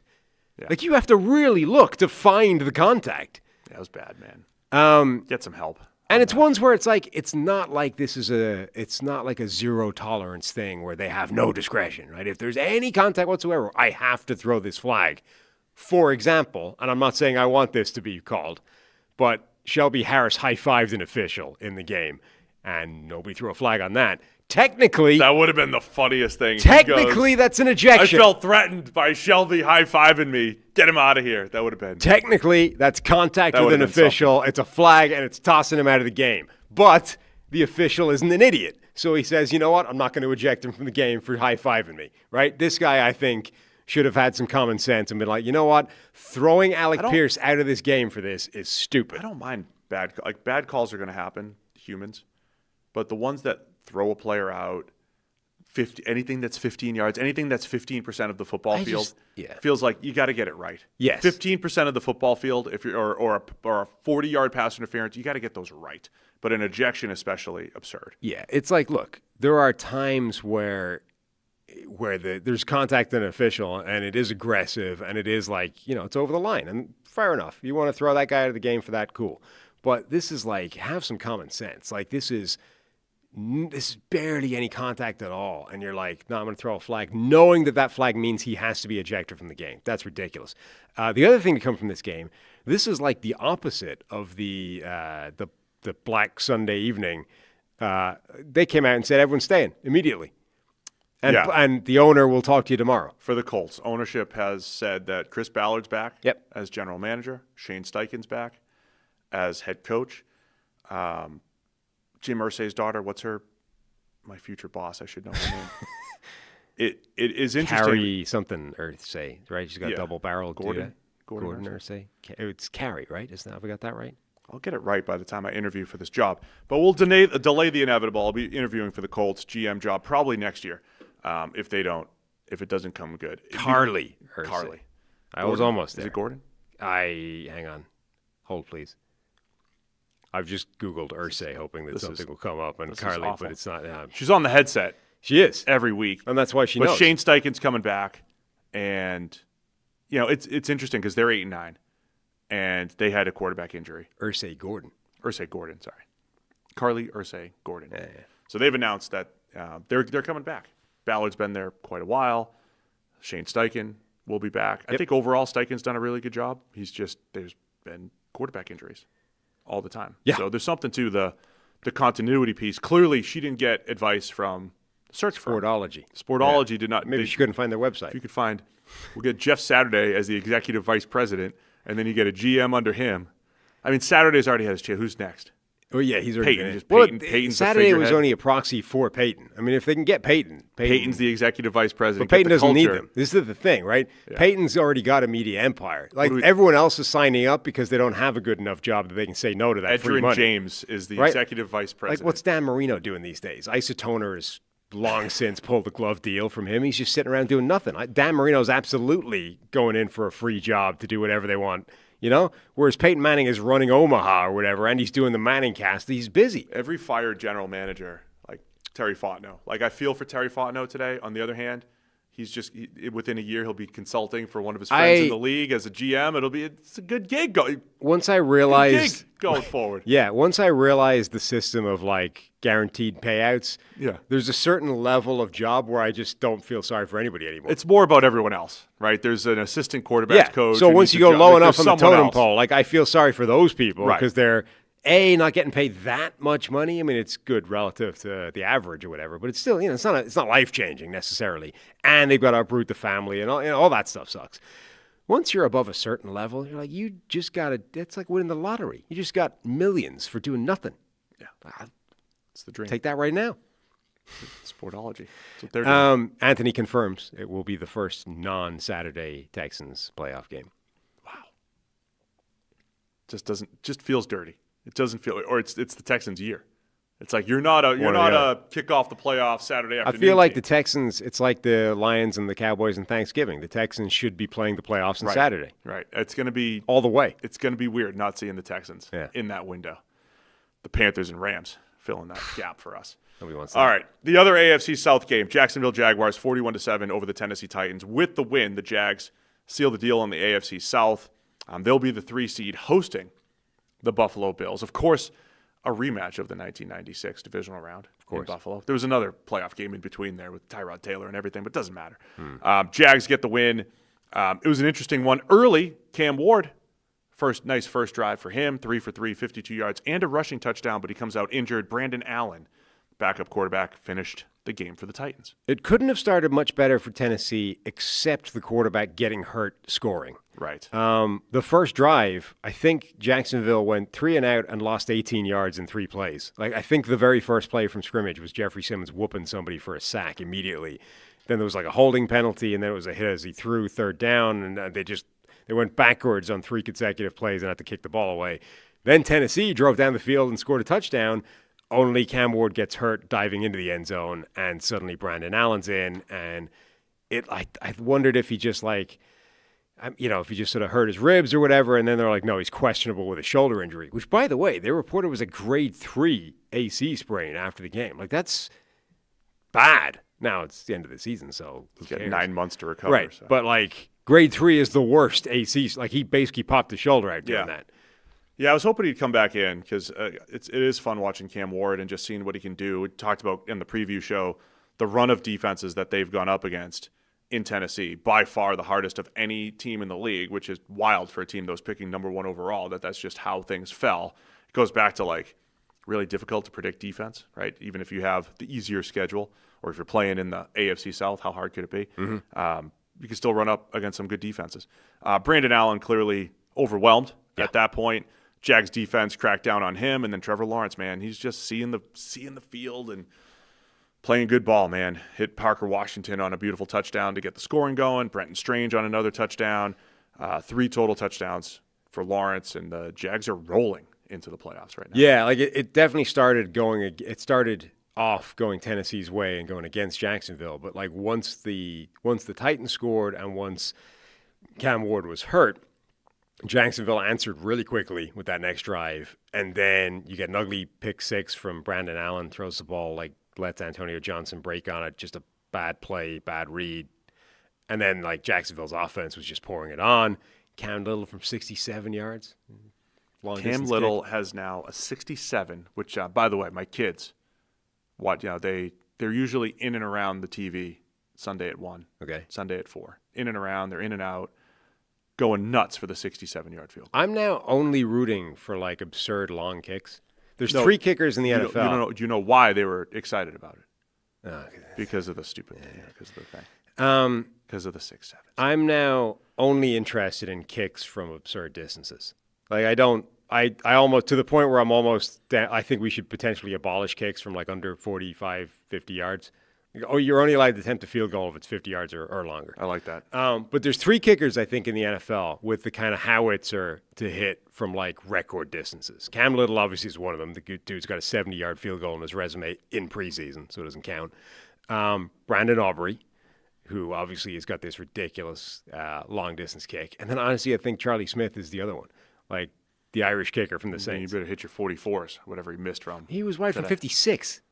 Yeah. Like, you have to really look to find the contact. That was bad, man. Get some help. And it's ones where it's like, it's not like it's not like a zero tolerance thing where they have no discretion, right? If there's any contact whatsoever, I have to throw this flag. For example, and I'm not saying I want this to be called, but Shelby Harris high-fived an official in the game, and nobody threw a flag on that. Technically, that would have been the funniest thing. Technically, that's an ejection. I felt threatened by Shelby high-fiving me. Get him out of here. That would have been. Technically, that's contact with an official. Something. It's a flag, and it's tossing him out of the game. But the official isn't an idiot. So he says, you know what? I'm not going to eject him from the game for high-fiving me, right? This guy, I think, should have had some common sense and been like, you know what? Throwing Alec Pierce out of this game for this is stupid. I don't mind bad calls are going to happen, humans. But the ones that throw a player out, anything that's 15 yards, anything that's 15% of the football field, feels like you got to get it right. Yes. 15% of the football field, if you're or a 40-yard pass interference, you got to get those right. But an ejection especially absurd. Yeah, it's like, look, there are times where there's contact with an official and it is aggressive and it is like, it's over the line. And fair enough. You want to throw that guy out of the game for that, cool. But this is like, have some common sense. Like, this is barely any contact at all. And you're like, no, I'm going to throw a flag, knowing that flag means he has to be ejected from the game. That's ridiculous. The other thing to come from this game, this is like the opposite of the Black Sunday evening. They came out and said, everyone's staying immediately. And the owner will talk to you tomorrow. For the Colts, ownership has said that Chris Ballard's back as general manager. Shane Steichen's back as head coach. Jim Irsay's daughter, my future boss, I should know her name. It is interesting. Carrie something Irsay, right? She's got double-barreled. Gordon Irsay. It's Carrie, right? Have I got that right? I'll get it right by the time I interview for this job. But we'll delay the inevitable. I'll be interviewing for the Colts GM job probably next year if it doesn't come good. Carly. I was almost there. Is it Gordon? Hang on. Hold, please. I've just Googled Irsay, hoping that something will come up, and Carly, but it's not. She's on the headset. She is every week, and that's why she knows. But Shane Steichen's coming back, and it's interesting because they're 8-9, and they had a quarterback injury. Irsay Gordon, sorry, Carly Irsay Gordon. Yeah. So they've announced that they're coming back. Ballard's been there quite a while. Shane Steichen will be back. I think overall Steichen's done a really good job. There's been quarterback injuries all the time. Yeah. So there's something to the continuity piece. Clearly, she didn't get advice from the search firm. Sportology did not. Maybe she couldn't find their website. If you could find, we'll get Jeff Saturday as the executive vice president, and then you get a GM under him. I mean, Saturday's already had his chair. Who's next? Oh, yeah, he's already Peyton's Saturday was only a proxy for Peyton. I mean, if they can get Peyton's the executive vice president. But Peyton doesn't need them. This is the thing, right? Yeah. Peyton's already got a media empire. Like, everyone else is signing up because they don't have a good enough job that they can say no to that free money. James is the executive vice president. Like, what's Dan Marino doing these days? Isotoner has long since pulled the glove deal from him. He's just sitting around doing nothing. Dan Marino's absolutely going in for a free job to do whatever they want. Whereas Peyton Manning is running Omaha or whatever, and he's doing the Manning cast. He's busy. Every fired general manager, like Terry Fontenot. Like, I feel for Terry Fontenot today. On the other hand, within a year, he'll be consulting for one of his friends in the league as a GM. It's a good gig going. Once I realized going forward. Yeah, once I realized the system of like guaranteed payouts, there's a certain level of job where I just don't feel sorry for anybody anymore. It's more about everyone else, right? There's an assistant quarterback coach. So once you go low enough on the totem pole, like, I feel sorry for those people because they're not getting paid that much money. I mean, it's good relative to the average or whatever, but it's still, it's not life changing necessarily. And they've got to uproot the family and all that stuff sucks. once you're above a certain level, you're like, you just got to, it's like winning the lottery. You just got millions for doing nothing. Yeah. It's the dream. Take that right now. Sportology. That's what they're doing. Anthony confirms it will be the first non-Saturday Texans playoff game. Wow. Just feels dirty. It doesn't feel, or it's the Texans' year. It's like you're not a kick off the playoffs Saturday afternoon. I feel like team. the Texans, it's like the Lions and the Cowboys and Thanksgiving. The Texans should be playing the playoffs on Saturday. Right. It's going to be all the way. It's going to be weird not seeing the Texans in that window. The Panthers and Rams filling that gap for us. Nobody wants that. All right. The other AFC South game, Jacksonville Jaguars 41-7 over the Tennessee Titans. With the win, the Jags seal the deal on the AFC South. They'll be the 3 seed hosting the Buffalo Bills. Of course, a rematch of the 1996 divisional round in Buffalo. There was another playoff game in between there with Tyrod Taylor and everything, but it doesn't matter. Jags get the win. It was an interesting one. Early, Cam Ward, nice first drive for him, 3 for 3, 52 yards, and a rushing touchdown, but he comes out injured. Brandon Allen, backup quarterback, finished the game for the Titans. It couldn't have started much better for Tennessee except the quarterback getting hurt scoring. Right. The first drive, I think Jacksonville went 3 and out and lost 18 yards in 3 plays. Like, I think the very first play from scrimmage was Jeffrey Simmons whooping somebody for a sack immediately. Then there was like a holding penalty, and then it was a hit as he threw third down, and they went backwards on 3 consecutive plays and had to kick the ball away. Then Tennessee drove down the field and scored a touchdown. Only Cam Ward gets hurt diving into the end zone, and suddenly Brandon Allen's in. And I wondered if he just if he just sort of hurt his ribs or whatever. And then they're like, no, he's questionable with a shoulder injury, which, by the way, they reported was a grade 3 AC sprain after the game. Like, that's bad. Now it's the end of the season, so he's got 9 months to recover. Right, so. But like grade 3 is the worst AC. Like, he basically popped his shoulder out doing that. Yeah, I was hoping he'd come back in because it is fun watching Cam Ward and just seeing what he can do. We talked about in the preview show the run of defenses that they've gone up against in Tennessee, by far the hardest of any team in the league, which is wild for a team that was picking number 1 overall, that's just how things fell. It goes back to like really difficult to predict defense, right? Even if you have the easier schedule or if you're playing in the AFC South, how hard could it be? Mm-hmm. You can still run up against some good defenses. Brandon Allen clearly overwhelmed at that point. Jags defense cracked down on him, and then Trevor Lawrence, man, he's just seeing the field and playing good ball, man. Hit Parker Washington on a beautiful touchdown to get the scoring going. Brenton Strange on another touchdown. 3 total touchdowns for Lawrence, and the Jags are rolling into the playoffs right now. Yeah, like it definitely started going. It started off going Tennessee's way and going against Jacksonville, but like once the Titans scored and once Cam Ward was hurt, Jacksonville answered really quickly with that next drive, and then you get an ugly pick 6 from Brandon Allen, throws the ball, like lets Antonio Johnson break on it, just a bad play, bad read, and then like Jacksonville's offense was just pouring it on. Cam Little from 67 yards. Cam Little has now a 67, which by the way, my kids, they're usually in and around the TV Sunday at 1, Sunday at 4, in and around, they're in and out. Going nuts for the 67-yard field goal. I'm now only rooting for like absurd long kicks. There's 3 kickers in the NFL. Do you know why they were excited about it? Because of the stupid thing. Because of the thing. Because of the 6-7. I'm now only interested in kicks from absurd distances. Like I almost to the point where I think we should potentially abolish kicks from like under 45, 50 yards. Oh, you're only allowed to attempt a field goal if it's 50 yards or longer. I like that. But there's 3 kickers, I think, in the NFL with the kind of howitzer to hit from, like, record distances. Cam Little, obviously, is one of them. The dude's got a 70-yard field goal on his resume in preseason, so it doesn't count. Brandon Aubrey, who obviously has got this ridiculous long-distance kick. And then, honestly, I think Charlie Smith is the other one, like the Irish kicker from the Saints. You better hit your 44s, whatever he missed from. He was wide from 56.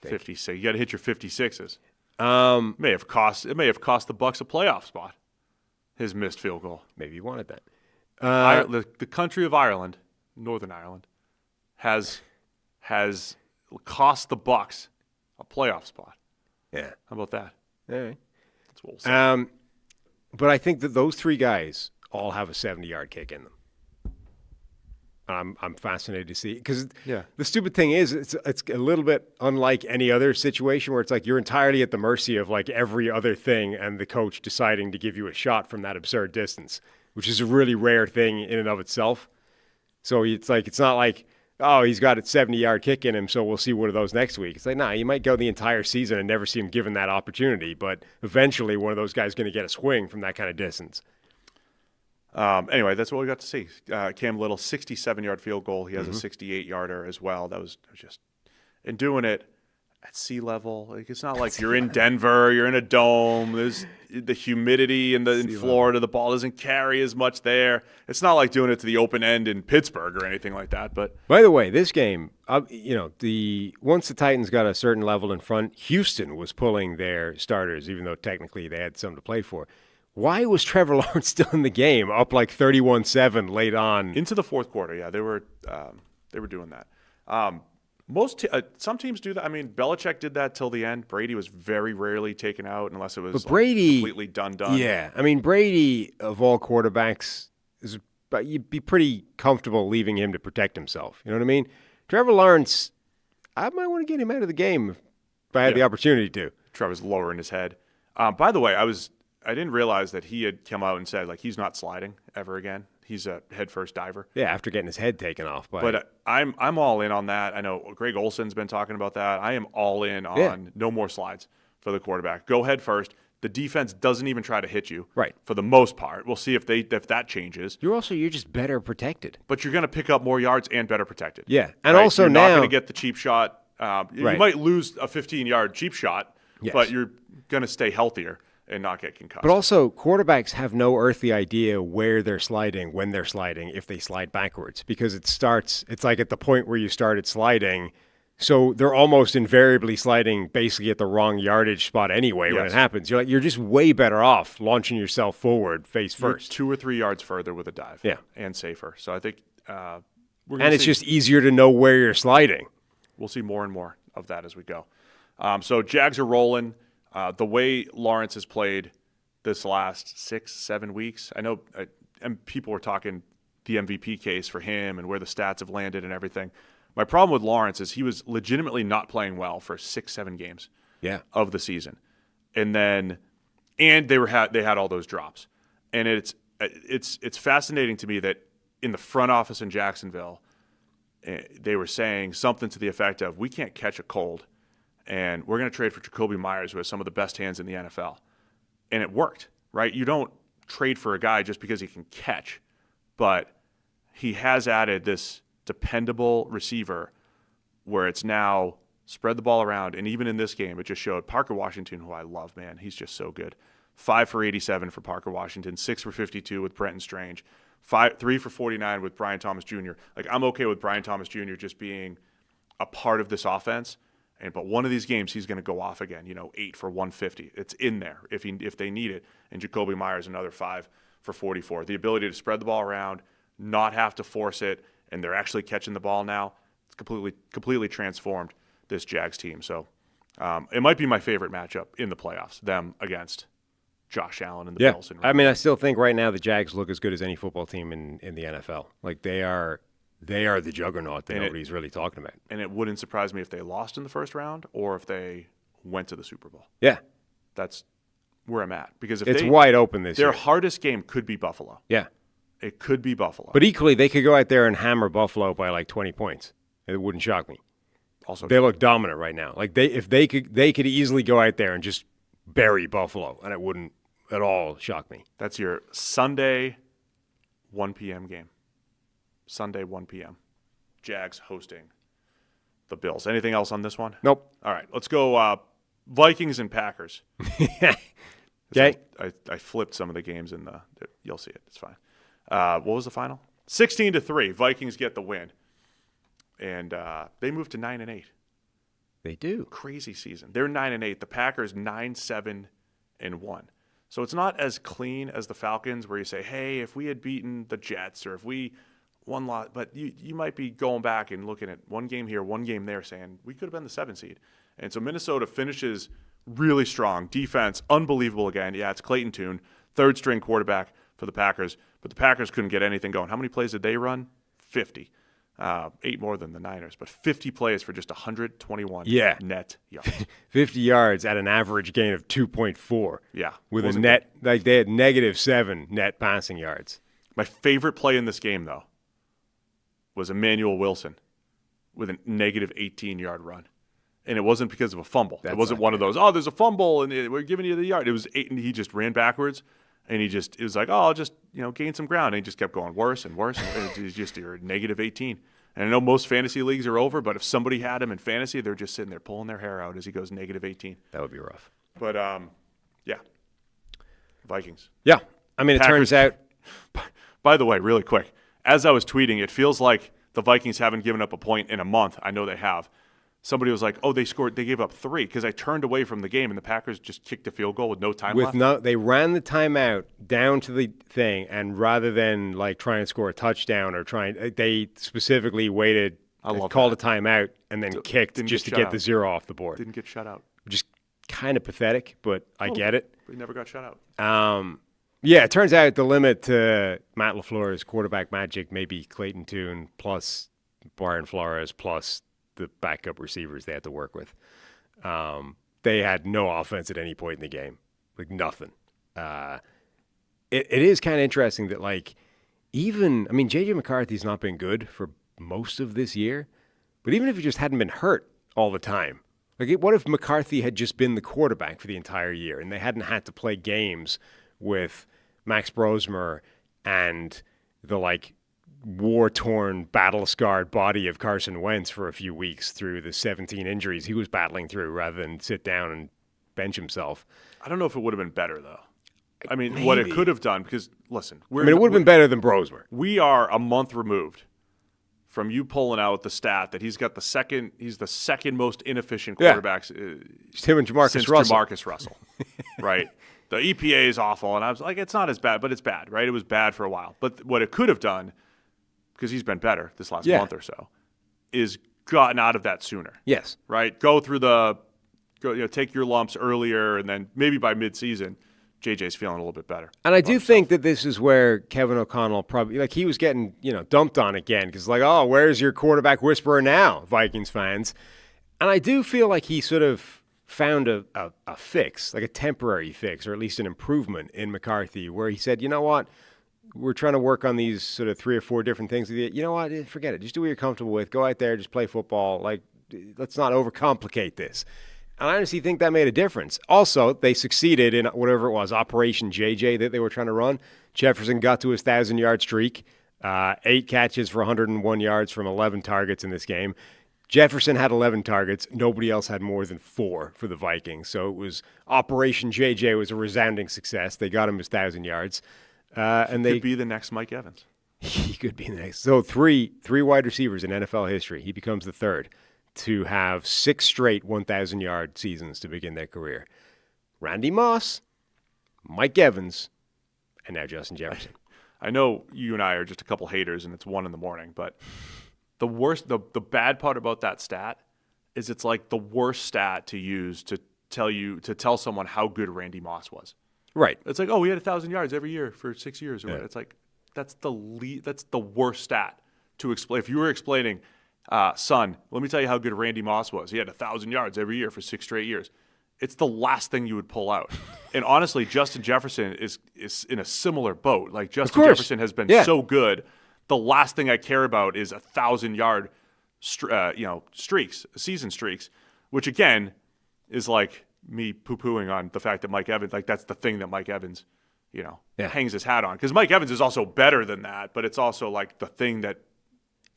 56. You got to hit your 56s. It may have cost the Bucs a playoff spot. His missed field goal. Maybe he wanted that. The country of Ireland, Northern Ireland, has cost the Bucs a playoff spot. Yeah. How about that? All right. That's what we'll say. But I think that those 3 guys all have a 70-yard kick in them. I'm fascinated to see because the stupid thing is it's a little bit unlike any other situation where it's like you're entirely at the mercy of like every other thing and the coach deciding to give you a shot from that absurd distance. which is a really rare thing in and of itself. So it's not like, oh, he's got a 70-yard kick in him, so we'll see one of those next week. It's like, nah, you might go the entire season and never see him given that opportunity, but eventually one of those guys is going to get a swing from that kind of distance. Anyway, that's what we got to see. Cam Little, 67-yard field goal. He has a 68-yarder as well. That was just – and doing it at sea level. Like, it's not like you're in Denver, you're in a dome. There's the humidity in Florida. The ball doesn't carry as much there. It's not like doing it to the open end in Pittsburgh or anything like that. But by the way, this game, once the Titans got a certain level in front, Houston was pulling their starters, even though technically they had some to play for. Why was Trevor Lawrence still in the game, up like 31-7 late on? Into the fourth quarter, yeah. They were doing that. Some teams do that. I mean, Belichick did that till the end. Brady was very rarely taken out unless it was completely done. Yeah. I mean, Brady, of all quarterbacks, you'd be pretty comfortable leaving him to protect himself. You know what I mean? Trevor Lawrence, I might want to get him out of the game if I had the opportunity to. Trevor's lowering his head. By the way, I didn't realize that he had come out and said, like, he's not sliding ever again. He's a head-first diver. Yeah, after getting his head taken off. But I'm all in on that. I know Greg Olson's been talking about that. I am all in on no more slides for the quarterback. Go head first. The defense doesn't even try to hit you. Right. For the most part. We'll see if that changes. You're just better protected. But you're going to pick up more yards and better protected. Yeah. And also you're now not going to get the cheap shot. You might lose a 15-yard cheap shot, but you're going to stay healthier and not get concussed. But also, quarterbacks have no earthly idea where they're sliding, when they're sliding, if they slide backwards. Because it's like at the point where you started sliding, so they're almost invariably sliding basically at the wrong yardage spot anyway when it happens. You're just way better off launching yourself forward face first. You're 2 or 3 yards further with a dive. Yeah. And safer. So I think we're going to it's just easier to know where you're sliding. We'll see more and more of that as we go. So Jags are rolling. The way Lawrence has played this last 6-7 weeks, I know and people were talking the MVP case for him and where the stats have landed and everything. My problem with Lawrence is he was legitimately not playing well for 6-7 games of the season. And they had all those drops. And it's fascinating to me that in the front office in Jacksonville, they were saying something to the effect of, we can't catch a cold, and we're going to trade for Jacoby Myers, who has some of the best hands in the NFL. And it worked, right? You don't trade for a guy just because he can catch, but he has added this dependable receiver where it's now spread the ball around. And even in this game, it just showed Parker Washington, who I love, man. He's just so good. 5 for 87 for Parker Washington, 6 for 52 with Brenton Strange, 3 for 49 with Brian Thomas Jr. Like, I'm okay with Brian Thomas Jr. just being a part of this offense. But one of these games, he's going to go off again, 8 for 150. It's in there if they need it. And Jacoby Myers, another 5 for 44. The ability to spread the ball around, not have to force it, and they're actually catching the ball now. It's completely transformed this Jags team. So it might be my favorite matchup in the playoffs, them against Josh Allen and the Bills. I mean, I still think right now the Jags look as good as any football team in the NFL. Like, they are the juggernaut that nobody's really talking about. And it wouldn't surprise me if they lost in the first round or if they went to the Super Bowl. Yeah. That's where I'm at. Because if it's wide open this year. Their hardest game could be Buffalo. Yeah. It could be Buffalo. But equally, they could go out there and hammer Buffalo by like 20 points. It wouldn't shock me. Also, they look dominant right now. Like, they could easily go out there and just bury Buffalo, and it wouldn't at all shock me. That's your Sunday 1 p.m. game. Sunday, 1 p.m. Jags hosting the Bills. Anything else on this one? Nope. All right, let's go Vikings and Packers. Okay. I flipped some of the games you'll see it. It's fine. What was the final? 16-3. Vikings get the win. And they moved to 9-8. They do. Crazy season. They're 9-8. The Packers 9-7-1. So it's not as clean as the Falcons where you say, hey, if we had beaten the Jets or if we won lot, but you might be going back and looking at one game here, one game there, saying we could have been the 7 seed. And so Minnesota finishes really strong. Defense, unbelievable again. Yeah, it's Clayton Tune, third-string quarterback for the Packers, but the Packers couldn't get anything going. How many plays did they run? 50. 8 more than the Niners, but 50 plays for just 121 net yards. 50 yards at an average gain of 2.4. Yeah. With a net, like they had -7 net passing yards. My favorite play in this game, though, was Emmanuel Wilson with a -18-yard run. And it wasn't because of a fumble. It wasn't one of those, there's a fumble and we're giving you the yard. It was 8, and he just ran backwards. And it was like, I'll just, gain some ground. And he just kept going worse and worse. And you're -18. And I know most fantasy leagues are over, but if somebody had him in fantasy, they're just sitting there pulling their hair out as he goes -18. That would be rough. But, yeah. Vikings. Yeah. I mean, Packers. It turns out. By the way, really quick, as I was tweeting, it feels like the Vikings haven't given up a point in a month. I know they have. Somebody was like, they gave up 3 because I turned away from the game and the Packers just kicked a field goal with no time left. They ran the timeout down to the thing, and rather than like trying to score a touchdown they specifically waited, called a timeout, and then kicked just to get the 0 off the board. Didn't get shut out. Just kind of pathetic, but I get it. But he never got shut out. Yeah, it turns out the limit to Matt LaFleur's quarterback magic may be Clayton Tune plus Brian Flores plus the backup receivers they had to work with. They had no offense at any point in the game, like nothing. It is kind of interesting that J.J. McCarthy's not been good for most of this year, but even if he just hadn't been hurt all the time, what if McCarthy had just been the quarterback for the entire year and they hadn't had to play games with Max Brosmer and the war-torn, battle-scarred body of Carson Wentz for a few weeks through the 17 injuries he was battling through rather than sit down and bench himself. I don't know if it would have been better, though. I mean, maybe. What it could have done, because, listen. It would have been better than Brosmer. We are a month removed from you pulling out the stat that he's the second most inefficient quarterback Just him and Jamarcus Russell. Jamarcus Russell, right? The EPA is awful, and I was like, it's not as bad, but it's bad, right? It was bad for a while. But what it could have done, because he's been better this last month or so, is gotten out of that sooner. Yes. Right? Take your lumps earlier, and then maybe by midseason, JJ's feeling a little bit better. And I do think that this is where Kevin O'Connell probably, he was getting, dumped on again, because where's your quarterback whisperer now, Vikings fans? And I do feel like he sort of found a fix, like a temporary fix, or at least an improvement in McCarthy, where he said, you know what? We're trying to work on these sort of 3 or 4 different things. You know what? Forget it. Just do what you're comfortable with. Go out there, just play football. Let's not overcomplicate this. And I honestly think that made a difference. Also, they succeeded in whatever it was, Operation JJ that they were trying to run. Jefferson got to his 1,000-yard streak, 8 catches for 101 yards from 11 targets in this game. Jefferson had 11 targets. Nobody else had more than 4 for the Vikings. So it was Operation JJ was a resounding success. They got him his 1,000 yards. And they could be the next Mike Evans. He could be the next. So three wide receivers in NFL history. He becomes the third to have 6 straight 1,000-yard seasons to begin their career. Randy Moss, Mike Evans, and now Justin Jefferson. I know you and I are just a couple haters, and it's 1 a.m, but the bad part about that stat is it's like the worst stat to use to tell someone how good Randy Moss was. Right. It's like, he had 1,000 yards every year for 6 years. Or It's like that's the worst stat to explain. If you were explaining, son, let me tell you how good Randy Moss was. He had 1,000 yards every year for 6 straight years. It's the last thing you would pull out. And honestly, Justin Jefferson is in a similar boat. Like Justin Jefferson has been so good. The last thing I care about is 1,000-yard, streaks, season streaks, which again is like me poo-pooing on the fact that Mike Evans, that's the thing that Mike Evans, hangs his hat on. Because Mike Evans is also better than that, but it's also like the thing that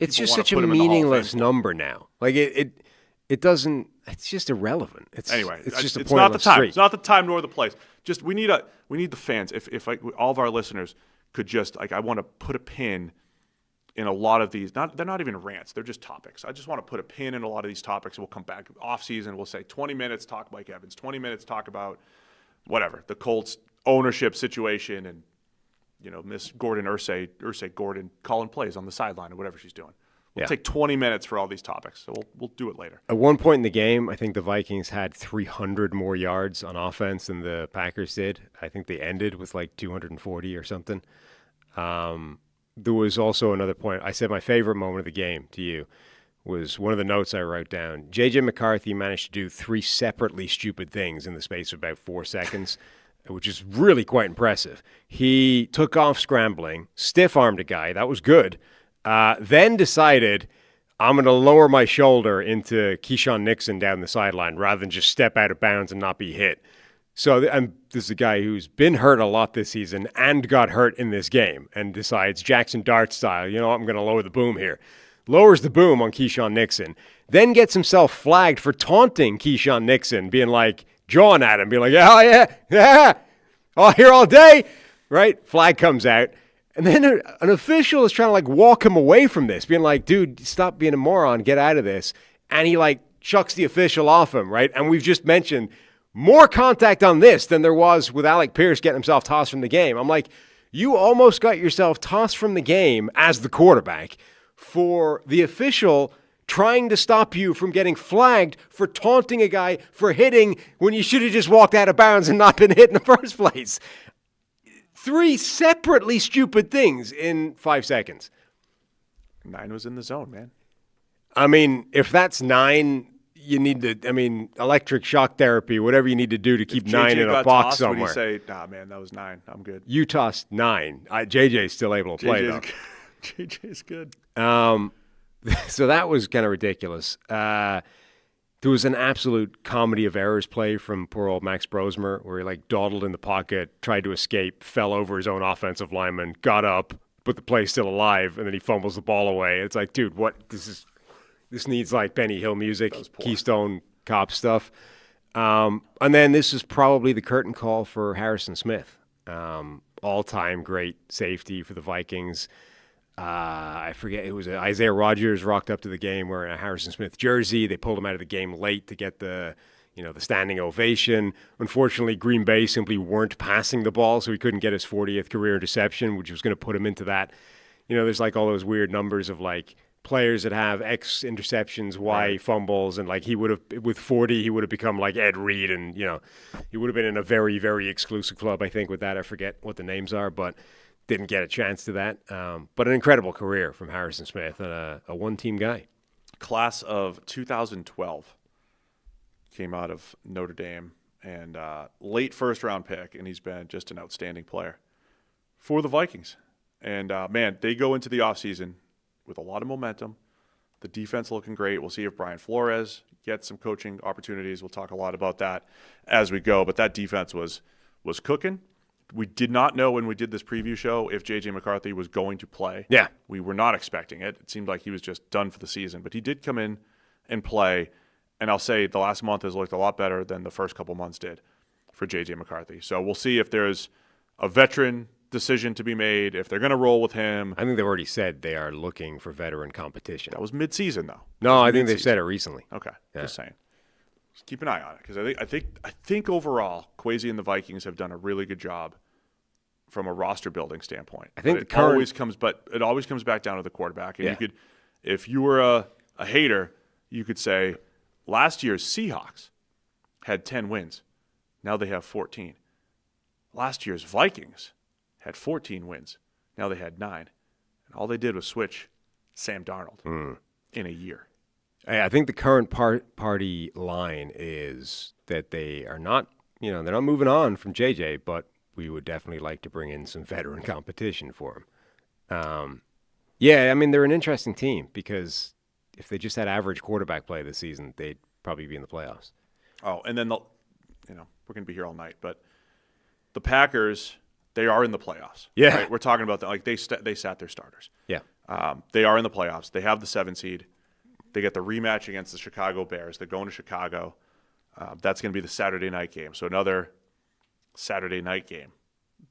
it's just such a meaningless number now. It doesn't. It's just irrelevant. It's just a not the time. streak. It's not the time nor the place. Just we need the fans. If all of our listeners could just I want to put a pin in a lot of these. They're not even rants. They're just topics. I just want to put a pin in a lot of these topics. We'll come back off season. We'll say 20 minutes talk Mike Evans. 20 minutes talk about whatever the Colts ownership situation and Miss Gordon Ursay Gordon calling plays on the sideline or whatever she's doing. We'll take 20 minutes for all these topics, so we'll do it later. At one point in the game, I think the Vikings had 300 more yards on offense than the Packers did. I think they ended with 240 or something. there was also another point. I said my favorite moment of the game to you was one of the notes I wrote down. J.J. McCarthy managed to do 3 separately stupid things in the space of about 4 seconds, which is really quite impressive. He took off scrambling, stiff-armed a guy. That was good. Then decided, I'm going to lower my shoulder into Keyshawn Nixon down the sideline rather than just step out of bounds and not be hit. So, and this is a guy who's been hurt a lot this season and got hurt in this game and decides Jackson Dart style, I'm going to lower the boom here. Lowers the boom on Keyshawn Nixon, then gets himself flagged for taunting Keyshawn Nixon, being like, jawing at him, being like, yeah, oh, here all day, right? Flag comes out. And then an official is trying to like walk him away from this, being like, dude, stop being a moron, get out of this. And he like chucks the official off him, right? And we've just mentioned more contact on this than there was with Alec Pierce getting himself tossed from the game. I'm like, you almost got yourself tossed from the game as the quarterback for the official trying to stop you from getting flagged for taunting a guy for hitting when you should have just walked out of bounds and not been hit in the first place. 3 separately stupid things in 5 seconds. 9 was in the zone, man. I mean, if that's 9, you need to, electric shock therapy, whatever you need to do to keep 9 in a box somewhere. Would you say, nah, man, that was 9. I'm good. You tossed 9. JJ's still able to play, though. JJ's good. So that was kind of ridiculous. There was an absolute comedy of errors play from poor old Max Brosmer, where he like dawdled in the pocket, tried to escape, fell over his own offensive lineman, got up, but the play's still alive, and then he fumbles the ball away. It's like, dude, what? This needs like Benny Hill music, Keystone Cop stuff. And then this is probably the curtain call for Harrison Smith, all-time great safety for the Vikings. I forget, it was Isaiah Rodgers rocked up to the game wearing a Harrison Smith jersey. They pulled him out of the game late to get the standing ovation. Unfortunately, Green Bay simply weren't passing the ball, so he couldn't get his 40th career interception, which was going to put him into that. There's like all those weird numbers of like players that have X interceptions, Y fumbles, and like he would have, with 40, he would have become like Ed Reed, and he would have been in a very, very exclusive club, I think, with that. I forget what the names are, but didn't get a chance to that. But an incredible career from Harrison Smith, and a one-team guy. Class of 2012 came out of Notre Dame, and late first-round pick, and he's been just an outstanding player for the Vikings. And, man, they go into the offseason with a lot of momentum. The defense looking great. We'll see if Brian Flores gets some coaching opportunities. We'll talk a lot about that as we go. But that defense was cooking. We did not know when we did this preview show if J.J. McCarthy was going to play. Yeah. We were not expecting it. It seemed like he was just done for the season. But he did come in and play. And I'll say the last month has looked a lot better than the first couple months did for J.J. McCarthy. So we'll see if there's a veteran decision to be made, if they're going to roll with him. I think they've already said they are looking for veteran competition. That was mid-season, though. No, I think they've said it recently. Okay, just saying. Just keep an eye on it, because I think overall, Kwesi and the Vikings have done a really good job from a roster building standpoint. I think it always comes back down to the quarterback. And you could, if you were a hater, you could say last year's Seahawks had 10 wins. Now they have 14. Last year's Vikings had 14 wins. Now they had 9. And all they did was switch Sam Darnold in a year. I think the current party line is that they are not, they're not moving on from JJ, but we would definitely like to bring in some veteran competition for him. They're an interesting team, because if they just had average quarterback play this season, they'd probably be in the playoffs. Oh, and then we're going to be here all night, but the Packers, they are in the playoffs. Yeah, right? We're talking about that. Like they sat their starters. Yeah, they are in the playoffs. They have the 7 seed. They get the rematch against the Chicago Bears. They're going to Chicago. That's going to be the Saturday night game. So another Saturday night game,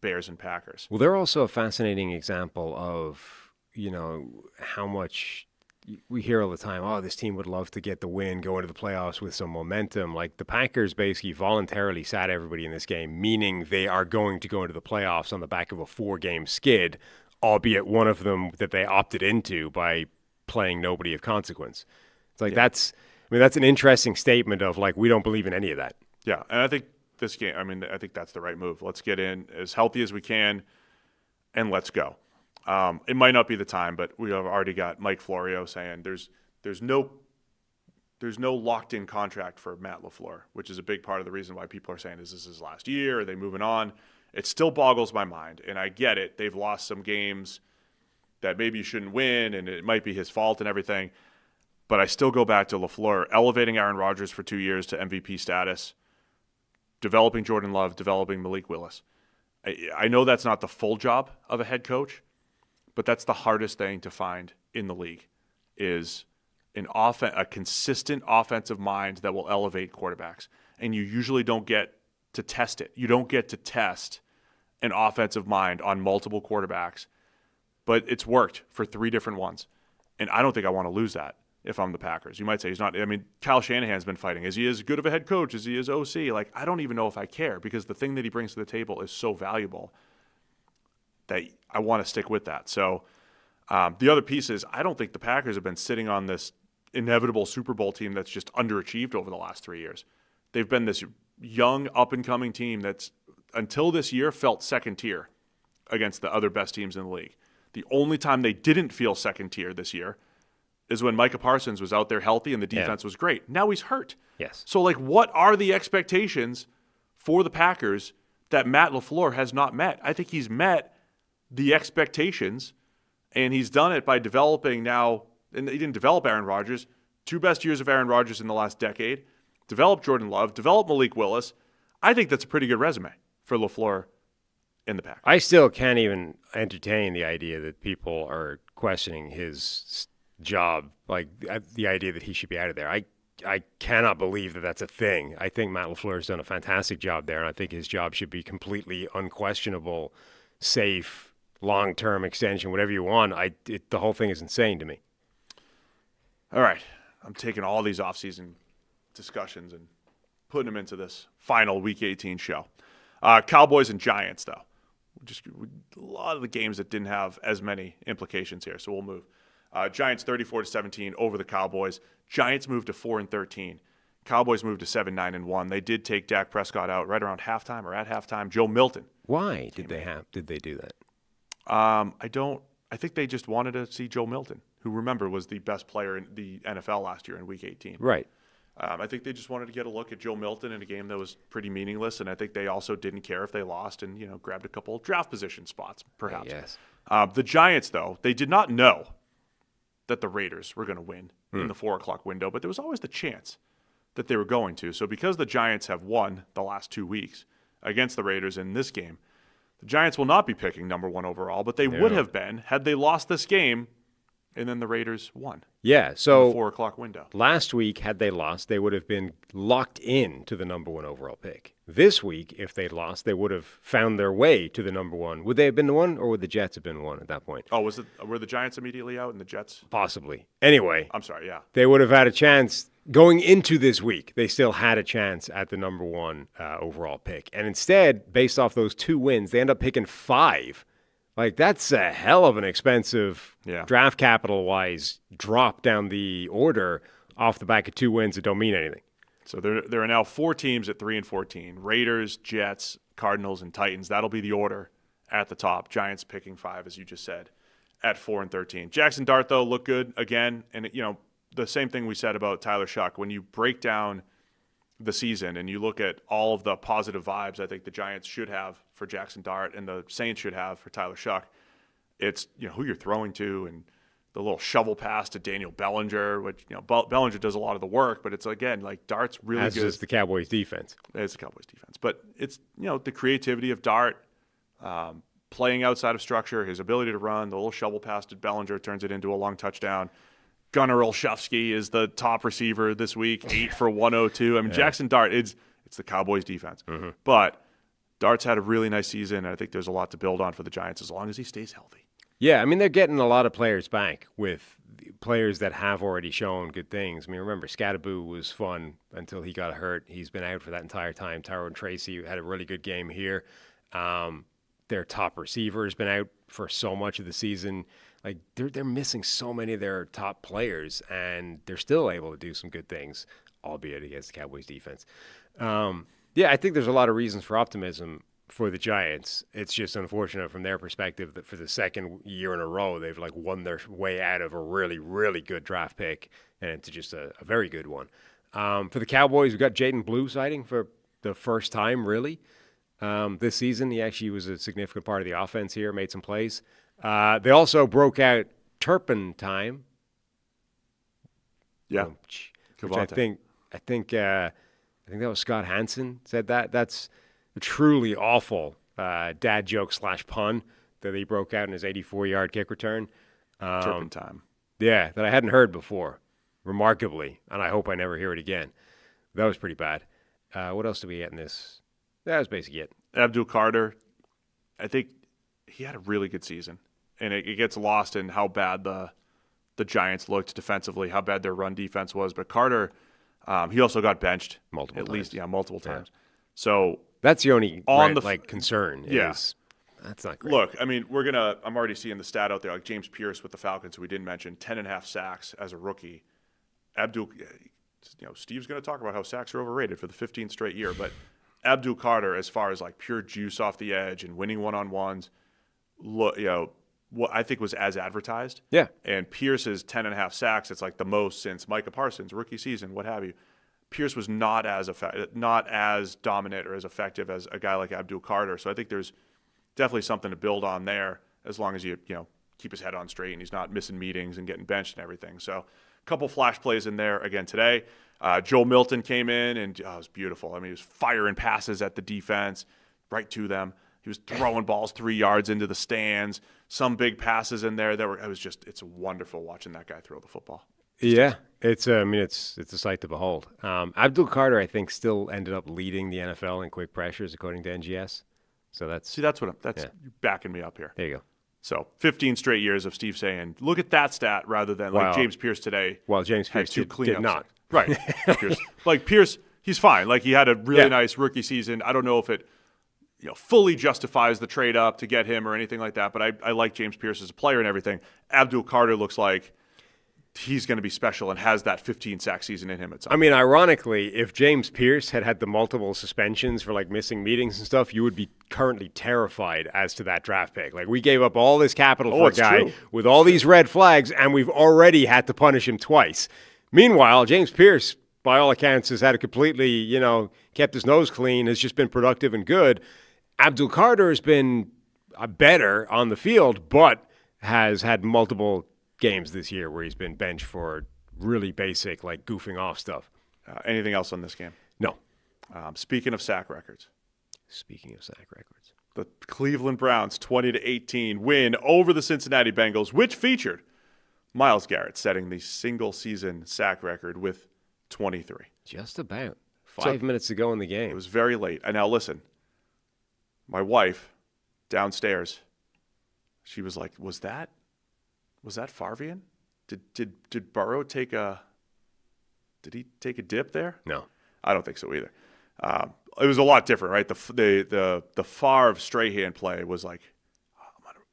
Bears and Packers. Well, they're also a fascinating example of, how much we hear all the time, oh, this team would love to get the win, go into the playoffs with some momentum. Like the Packers basically voluntarily sat everybody in this game, meaning they are going to go into the playoffs on the back of a 4-game skid, albeit one of them that they opted into by playing nobody of consequence. It's like that's an interesting statement of like, we don't believe in any of that. Yeah, and I think this game, I think that's the right move. Let's get in as healthy as we can, and let's go. It might not be the time, but we have already got Mike Florio saying there's no locked-in contract for Matt LaFleur, which is a big part of the reason why people are saying, is this his last year? Are they moving on? It still boggles my mind, and I get it. They've lost some games that maybe you shouldn't win, and it might be his fault and everything. But I still go back to LaFleur elevating Aaron Rodgers for 2 years to MVP status, developing Jordan Love, developing Malik Willis. I know that's not the full job of a head coach, but that's the hardest thing to find in the league is a consistent offensive mind that will elevate quarterbacks. And you usually don't get to test it. You don't get to test an offensive mind on multiple quarterbacks, but it's worked for 3 different ones. And I don't think I want to lose that if I'm the Packers. You might say he's not. I mean, Kyle Shanahan's been fighting. Is he as good of a head coach as he is OC? Like, I don't even know if I care because the thing that he brings to the table is so valuable that I want to stick with that. So the other piece is I don't think the Packers have been sitting on this inevitable Super Bowl team that's just underachieved over the last 3 years. They've been this young, up-and-coming team that's, until this year, felt second tier against the other best teams in the league. The only time they didn't feel second tier this year is when Micah Parsons was out there healthy and the defense was great. Now he's hurt. Yes. So, what are the expectations for the Packers that Matt LaFleur has not met? I think he's met the expectations, and he's done it by developing now, and he didn't develop Aaron Rodgers, 2 best years of Aaron Rodgers in the last decade, develop Jordan Love, develop Malik Willis. I think that's a pretty good resume for LaFleur in the Packers. I still can't even entertain the idea that people are questioning his job, the idea that he should be out of there. I cannot believe that that's a thing. I think Matt LaFleur has done a fantastic job there, and I think his job should be completely unquestionable, safe, long-term extension, whatever you want. The whole thing is insane to me. All right. I'm taking all these offseason discussions and putting them into this final Week 18 show. Cowboys and Giants, though. A lot of the games that didn't have as many implications here, so we'll move. Giants 34-17 over the Cowboys. Giants moved to 4-13. Cowboys moved to 7-9-1. They did take Dak Prescott out right around halftime or at halftime. Joe Milton. Why did they do that? I think they just wanted to see Joe Milton, who, remember, was the best player in the NFL last year in Week 18. Right. I think they just wanted to get a look at Joe Milton in a game that was pretty meaningless, and I think they also didn't care if they lost and, grabbed a couple of draft position spots, perhaps. Yes. The Giants, though, they did not know that the Raiders were going to win in the 4 o'clock window, but there was always the chance that they were going to. So because the Giants have won the last 2 weeks against the Raiders in this game, the Giants will not be picking number 1 overall, but they would have been had they lost this game and then the Raiders won. Yeah, so in the 4 o'clock window. Last week, had they lost, they would have been locked in to the number 1 overall pick. This week, if they'd lost, they would have found their way to the number 1. Would they have been the 1, or would the Jets have been 1 at that point? Oh, were the Giants immediately out and the Jets? Possibly. Anyway. I'm sorry, yeah. They would have had a chance going into this week. They still had a chance at the number 1 overall pick. And instead, based off those 2 wins, they end up picking 5. That's a hell of an expensive draft capital-wise drop down the order off the back of 2 wins that don't mean anything. So there are now 4 teams at 3-14. Raiders, Jets, Cardinals, and Titans. That'll be the order at the top. Giants picking 5, as you just said, at 4-13. Jackson Dart, though, looked good again. And, the same thing we said about Tyler Shuck. When you break down the season and you look at all of the positive vibes I think the Giants should have for Jackson Dart and the Saints should have for Tyler Shuck, it's who you're throwing to and the little shovel pass to Daniel Bellinger, which Bellinger does a lot of the work, but it's again Dart's really good. As is the Cowboys defense. It's the Cowboys defense, but it's the creativity of Dart, playing outside of structure, his ability to run, the little shovel pass to Bellinger turns it into a long touchdown. Gunnar Olszewski is the top receiver this week, 8 for 102. I mean, Jackson Dart, it's the Cowboys defense. Mm-hmm. But Dart's had a really nice season, and I think there's a lot to build on for the Giants as long as he stays healthy. Yeah, I mean, they're getting a lot of players back with players that have already shown good things. I mean, remember, Scattaboo was fun until he got hurt. He's been out for that entire time. Tyrone Tracy had a really good game here. Their top receiver has been out for so much of the season. They're missing so many of their top players, and they're still able to do some good things, albeit against the Cowboys defense. I think there's a lot of reasons for optimism for the Giants. It's just unfortunate from their perspective that for the second year in a row, they've like won their way out of a really, really good draft pick and into just a very good one. For the Cowboys, we've got Jaden Blue sighting for the first time, really, this season. He actually was a significant part of the offense here, made some plays. They also broke out Turpentine. Yeah. Which I think that was Scott Hansen said that. That's a truly awful dad joke / pun that he broke out in his 84-yard kick return. Turpentine. Yeah, that I hadn't heard before, remarkably, and I hope I never hear it again. That was pretty bad. What else did we get in this? That was basically it. Abdul Carter, I think he had a really good season, and it gets lost in how bad the Giants looked defensively, how bad their run defense was. But Carter, he also got benched multiple times. So that's the only concern. That's not great. Look, I mean, I'm already seeing the stat out there, like James Pierce with the Falcons, who we didn't mention, 10.5 sacks as a rookie. Steve's going to talk about how sacks are overrated for the 15th straight year, but Abdul Carter, as far as like pure juice off the edge and winning one-on-ones, what I think was as advertised. Yeah. And Pierce's 10.5 sacks, it's like the most since Micah Parsons' rookie season, what have you. Pierce was not as dominant or as effective as a guy like Abdul Carter. So I think there's definitely something to build on there as long as you keep his head on straight and he's not missing meetings and getting benched and everything. So a couple flash plays in there again today. Joe Milton came in and it was beautiful. I mean, he was firing passes at the defense right to them. He was throwing balls 3 yards into the stands. Some big passes in there it's wonderful watching that guy throw the football. It's a sight to behold. Abdul Carter, I think, still ended up leading the NFL in quick pressures according to NGS. So you're backing me up here. There you go. So 15 straight years of Steve saying, look at that stat rather than like James Pierce today. Well, James Pierce did not. Right. Pierce, he's fine. Like he had a really nice rookie season. I don't know if it fully justifies the trade up to get him or anything like that, but I like James Pierce as a player and everything. Abdul Carter looks like he's going to be special and has that 15-sack season in him at some point. I mean, ironically, if James Pierce had the multiple suspensions for like missing meetings and stuff, you would be currently terrified as to that draft pick. Like we gave up all this capital for a guy with all these red flags, and we've already had to punish him twice. Meanwhile, James Pierce, by all accounts, has had a completely, kept his nose clean, has just been productive and good. Abdul Carter has been better on the field, but has had multiple games this year where he's been benched for really basic, like goofing off stuff. Anything else on this game? No. Speaking of sack records. The Cleveland Browns 20-18 win over the Cincinnati Bengals, which featured Myles Garrett setting the single-season sack record with 23. Just about. 5 minutes to go in the game. It was very late. And now listen, my wife downstairs, she was like, was that Farvian? Did Burrow take a dip there? No. I don't think so either. It was a lot different, right? The Favre Strahan play was like,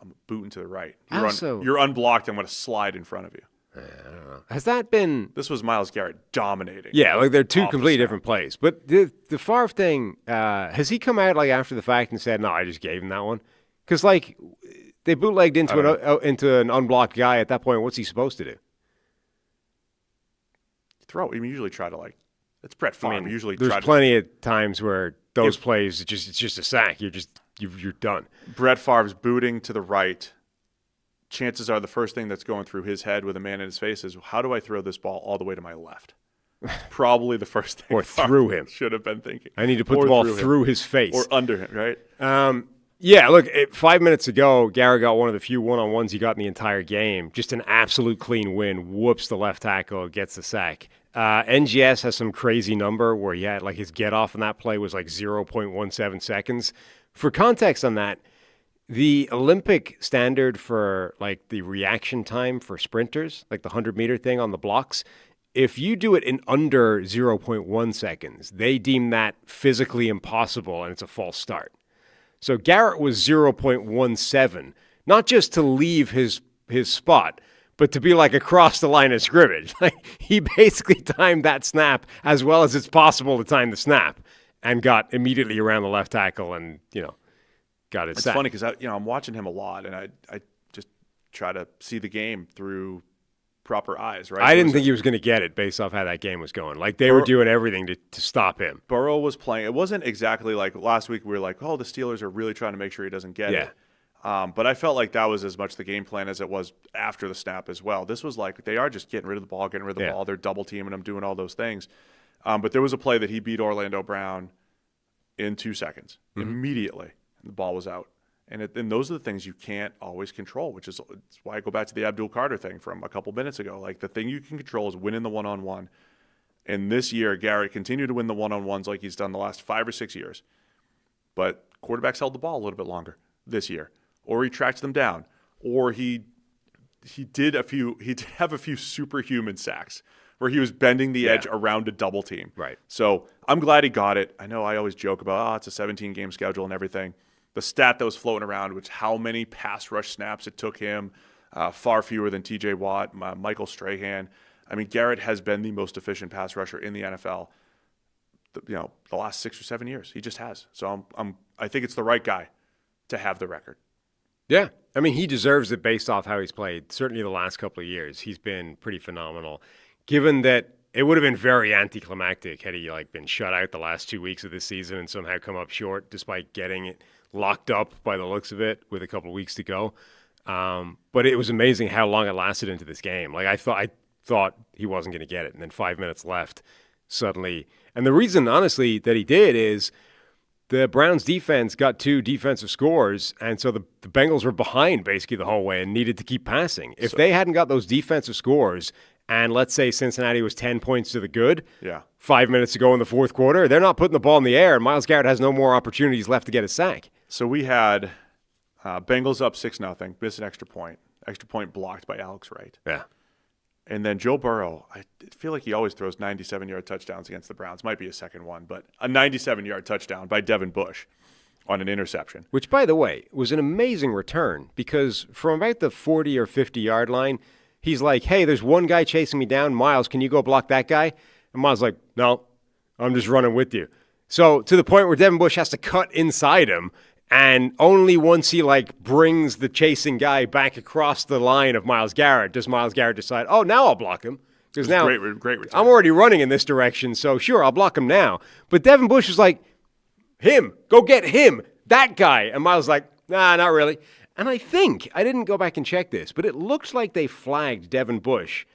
I'm booting to the right. You're unblocked. I'm going to slide in front of you. I don't know. Has that been? This was Myles Garrett dominating. Yeah, like they're two completely different plays. But the Favre thing, has he come out like after the fact and said, "No, I just gave him that one"? Because like they bootlegged into an unblocked guy at that point. What's he supposed to do? Throw. You usually try to like. It's Brett Favre. There's plenty of times where those plays it's just a sack. You're done. Brett Favre's booting to the right. Chances are the first thing that's going through his head with a man in his face is, how do I throw this ball all the way to my left? Probably the first thing. Or through him. Should have been thinking. I need to put the ball through his face. Or under him, right? Look, 5 minutes ago, Garrett got one of the few one-on-ones he got in the entire game. Just an absolute clean win. Whoops the left tackle, gets the sack. NGS has some crazy number where he had, like, his get-off in that play was like 0.17 seconds. For context on that, the Olympic standard for like the reaction time for sprinters, like the 100-meter thing on the blocks, if you do it in under 0.1 seconds, they deem that physically impossible and it's a false start. So Garrett was 0.17, not just to leave his spot, but to be like across the line of scrimmage. Like he basically timed that snap as well as it's possible to time the snap and got immediately around the left tackle and, got it. It's funny because I'm watching him a lot, and I just try to see the game through proper eyes, right? I didn't think he was going to get it based off how that game was going. Like, they were doing everything to stop him. Burrow was playing. It wasn't exactly like last week we were like, oh, the Steelers are really trying to make sure he doesn't get it. But I felt like that was as much the game plan as it was after the snap as well. This was like they are just getting rid of the ball, ball. They're double teaming him, doing all those things. But there was a play that he beat Orlando Brown in 2 seconds, immediately, and the ball was out. And those are the things you can't always control, which is why I go back to the Abdul Carter thing from a couple minutes ago. Like, the thing you can control is winning the one-on-one. And this year, Garrett continued to win the one-on-ones like he's done the last 5 or 6 years. But quarterbacks held the ball a little bit longer this year. Or he tracked them down. Or he did have a few superhuman sacks where he was bending the edge around a double team. Right. So I'm glad he got it. I know I always joke about, it's a 17-game schedule and everything. The stat that was floating around, which how many pass rush snaps it took him, far fewer than T.J. Watt, Michael Strahan. I mean, Garrett has been the most efficient pass rusher in the NFL, the last 6 or 7 years. He just has. So I think it's the right guy to have the record. Yeah. I mean, he deserves it based off how he's played. Certainly the last couple of years, he's been pretty phenomenal. Given that it would have been very anticlimactic had he been shut out the last 2 weeks of this season and somehow come up short despite getting it locked up by the looks of it with a couple of weeks to go. But it was amazing how long it lasted into this game. Like, I thought he wasn't going to get it, and then 5 minutes left suddenly. And the reason, honestly, that he did is the Browns defense got 2 defensive scores, and so the Bengals were behind basically the whole way and needed to keep passing. If they hadn't got those defensive scores, and let's say Cincinnati was 10 points to the good, 5 minutes to go in the fourth quarter, they're not putting the ball in the air, and Myles Garrett has no more opportunities left to get a sack. So we had Bengals up 6-0, missed an extra point blocked by Alex Wright. Yeah. And then Joe Burrow, I feel like he always throws 97-yard touchdowns against the Browns. Might be a second one, but a 97-yard touchdown by Devin Bush on an interception. Which, by the way, was an amazing return because from about the 40 or 50-yard line, he's like, hey, there's one guy chasing me down. Myles, can you go block that guy? And Myles like, no, I'm just running with you. So to the point where Devin Bush has to cut inside him, and only once he brings the chasing guy back across the line of Myles Garrett does Myles Garrett decide, oh, now I'll block him. Because now great return. I'm already running in this direction, so sure, I'll block him now. But Devin Bush is like, him, go get him, that guy. And Myles like, nah, not really. And I didn't go back and check this, but it looks like they flagged Devin Bush,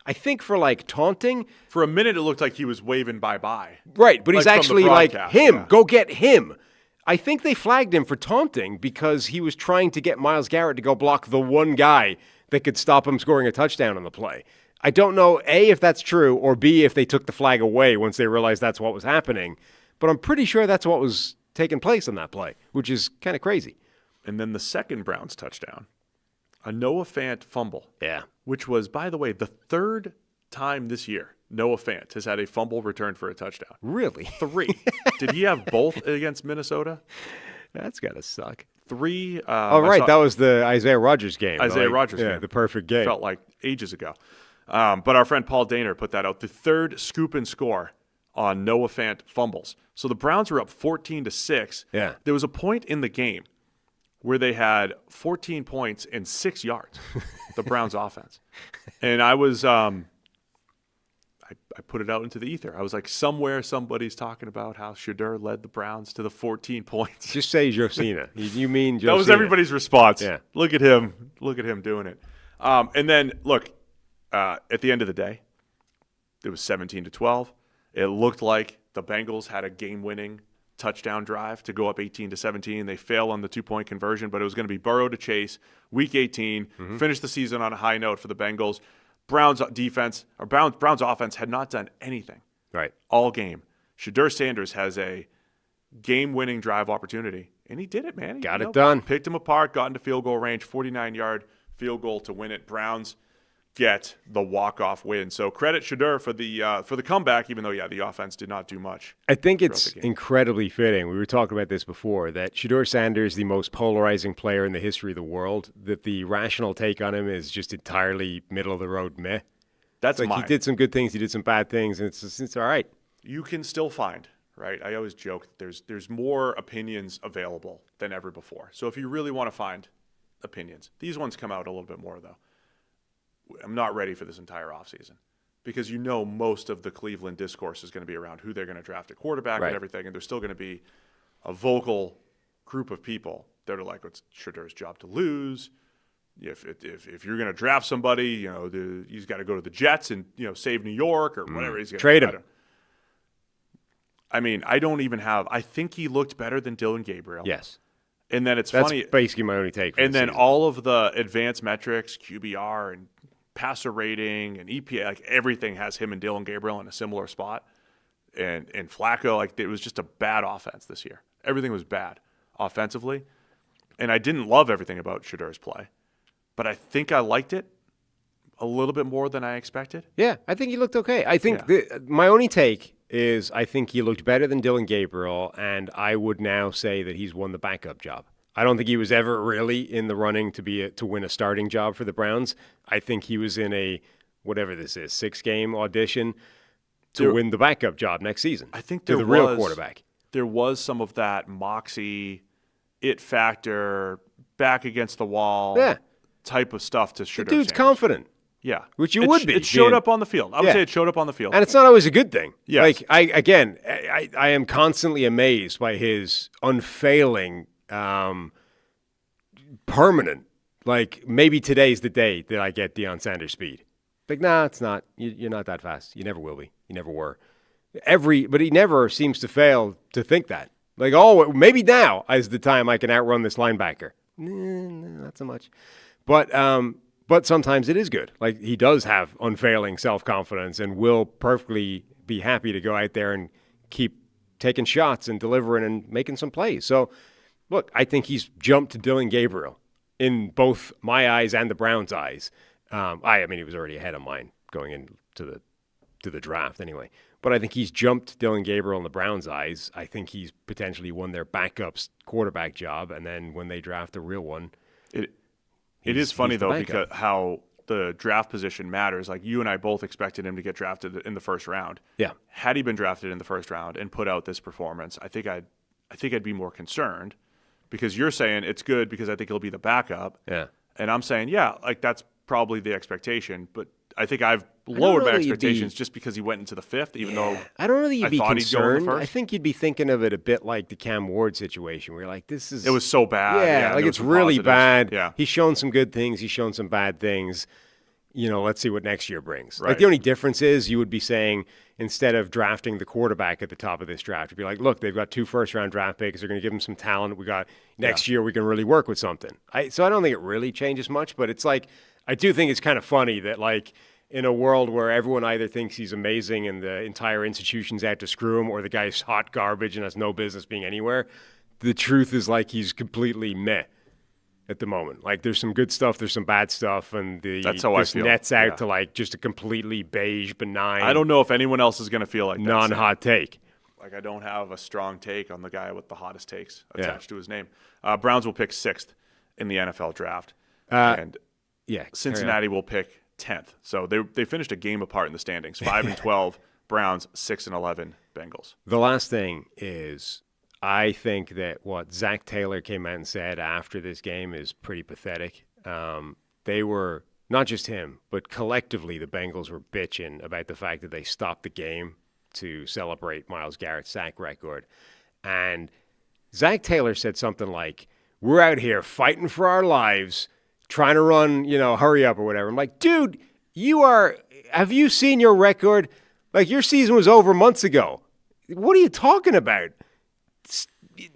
I think for taunting. For a minute, it looked like he was waving bye-bye. Right, but he's actually him, go get him. I think they flagged him for taunting because he was trying to get Myles Garrett to go block the one guy that could stop him scoring a touchdown on the play. I don't know, A, if that's true, or B, if they took the flag away once they realized that's what was happening. But I'm pretty sure that's what was taking place on that play, which is kind of crazy. And then the second Browns touchdown, a Noah Fant fumble. Yeah. Which was, by the way, the third time this year Noah Fant has had a fumble return for a touchdown. Really? 3. Did he have both against Minnesota? That's got to suck. 3. Right. That was the Isaiah Rodgers game. Rodgers game. The perfect game. Felt like ages ago. But our friend Paul Daner put that out. The third scoop and score on Noah Fant fumbles. So the Browns were up 14-6. Yeah. There was a point in the game where they had 14 points and 6 yards, the Browns offense. And I was I put it out into the ether. I was like, somewhere somebody's talking about how Shedeur led the Browns to the 14 points. Just say Josina. You mean Josina. That was everybody's response. Yeah. Look at him. Look at him doing it. And then, look, at the end of the day, it was 17-12. It looked like the Bengals had a game-winning touchdown drive to go up 18-17. They fail on the 2-point conversion, but it was going to be Burrow to chase. Week 18, finish the season on a high note for the Bengals. Browns offense had not done anything all game. Shedeur Sanders has a game-winning drive opportunity, and he did it, man. Got it done. Picked him apart, got into field goal range, 49-yard field goal to win it. Browns get the walk-off win. So credit Shedeur for the comeback, even though, the offense did not do much. I think it's incredibly fitting. We were talking about this before, that Shedeur Sanders, the most polarizing player in the history of the world, that the rational take on him is just entirely middle-of-the-road meh. That's mine. He did some good things, he did some bad things, and it's all right. You can still find right? I always joke that there's more opinions available than ever before. So if you really want to find opinions, these ones come out a little bit more, though. I'm not ready for this entire offseason because most of the Cleveland discourse is going to be around who they're going to draft at quarterback and everything, and there's still going to be a vocal group of people that are like, it's Shedur's job to lose. If you're going to draft somebody, he's got to go to the Jets and save New York or whatever he's going to trade him. I don't even have. I think he looked better than Dylan Gabriel. Yes, and then that's funny. Basically my only take. And then season. all of the advanced metrics, QBR and passer rating and EPA, like everything has him and Dylan Gabriel in a similar spot. And Flacco, it was just a bad offense this year. Everything was bad offensively, and I didn't love everything about Shedur's play. But I think I liked it a little bit more than I expected. Yeah, I think he looked okay. I think my only take is I think he looked better than Dylan Gabriel, and I would now say that he's won the backup job. I don't think he was ever really in the running to win a starting job for the Browns. I think he was in a, whatever this is, 6-game audition to win the backup job next season. I think the real quarterback. There was some of that moxie, it factor, back against the wall. Yeah. Type of stuff to Shedur. The dude's confident. Yeah. Which you would be. It showed up on the field. I would say it showed up on the field. And it's not always a good thing. Yes. I am constantly amazed by his unfailing, permanent, maybe today's the day that I get Deion Sanders speed. Nah, it's not. You're not that fast. You never will be. You never were. But he never seems to fail to think that. Maybe now is the time I can outrun this linebacker. Not so much. But sometimes it is good. He does have unfailing self-confidence and will perfectly be happy to go out there and keep taking shots and delivering and making some plays. So, look, I think he's jumped to Dylan Gabriel in both my eyes and the Browns' eyes. He was already ahead of mine going into the draft anyway. But I think he's jumped Dylan Gabriel in the Browns' eyes. I think he's potentially won their backup's quarterback job, and then when they draft the real one, it is funny, though, because how the draft position matters. You and I both expected him to get drafted in the first round. Yeah. Had he been drafted in the first round and put out this performance, I think I'd be more concerned because you're saying it's good because I think he'll be the backup. Yeah. And I'm saying, that's probably the expectation. But I think I've lowered my expectations just because he went into the fifth, even though I don't know that you'd be concerned. I think you'd be thinking of it a bit like the Cam Ward situation where you're like, this is... It was so bad. Yeah, it's really bad. Yeah. He's shown some good things. He's shown some bad things. Let's see what next year brings. Right. The only difference is you would be saying, instead of drafting the quarterback at the top of this draft, you'd be like, look, they've got 2 first-round draft picks. They're going to give them some talent. We got next year we can really work with something. So I don't think it really changes much, but it's I do think it's kind of funny that in a world where everyone either thinks he's amazing and the entire institution's out to screw him or the guy's hot garbage and has no business being anywhere, the truth is he's completely meh at the moment. There's some good stuff, there's some bad stuff, and that's how I feel. Nets out to just a completely beige, benign. I don't know if anyone else is going to feel like that. Non-hot take. I don't have a strong take on the guy with the hottest takes attached to his name. Browns will pick 6th in the NFL draft. And Cincinnati will pick 10th. So they finished a game apart in the standings. 5-12 Browns, 6-11 Bengals. The last thing is, I think that what Zach Taylor came out and said after this game is pretty pathetic. They were, not just him, but collectively the Bengals were bitching about the fact that they stopped the game to celebrate Myles Garrett's sack record. And Zach Taylor said something like, we're out here fighting for our lives, trying to run, hurry up or whatever. I'm like, dude, have you seen your record? Your season was over months ago. What are you talking about?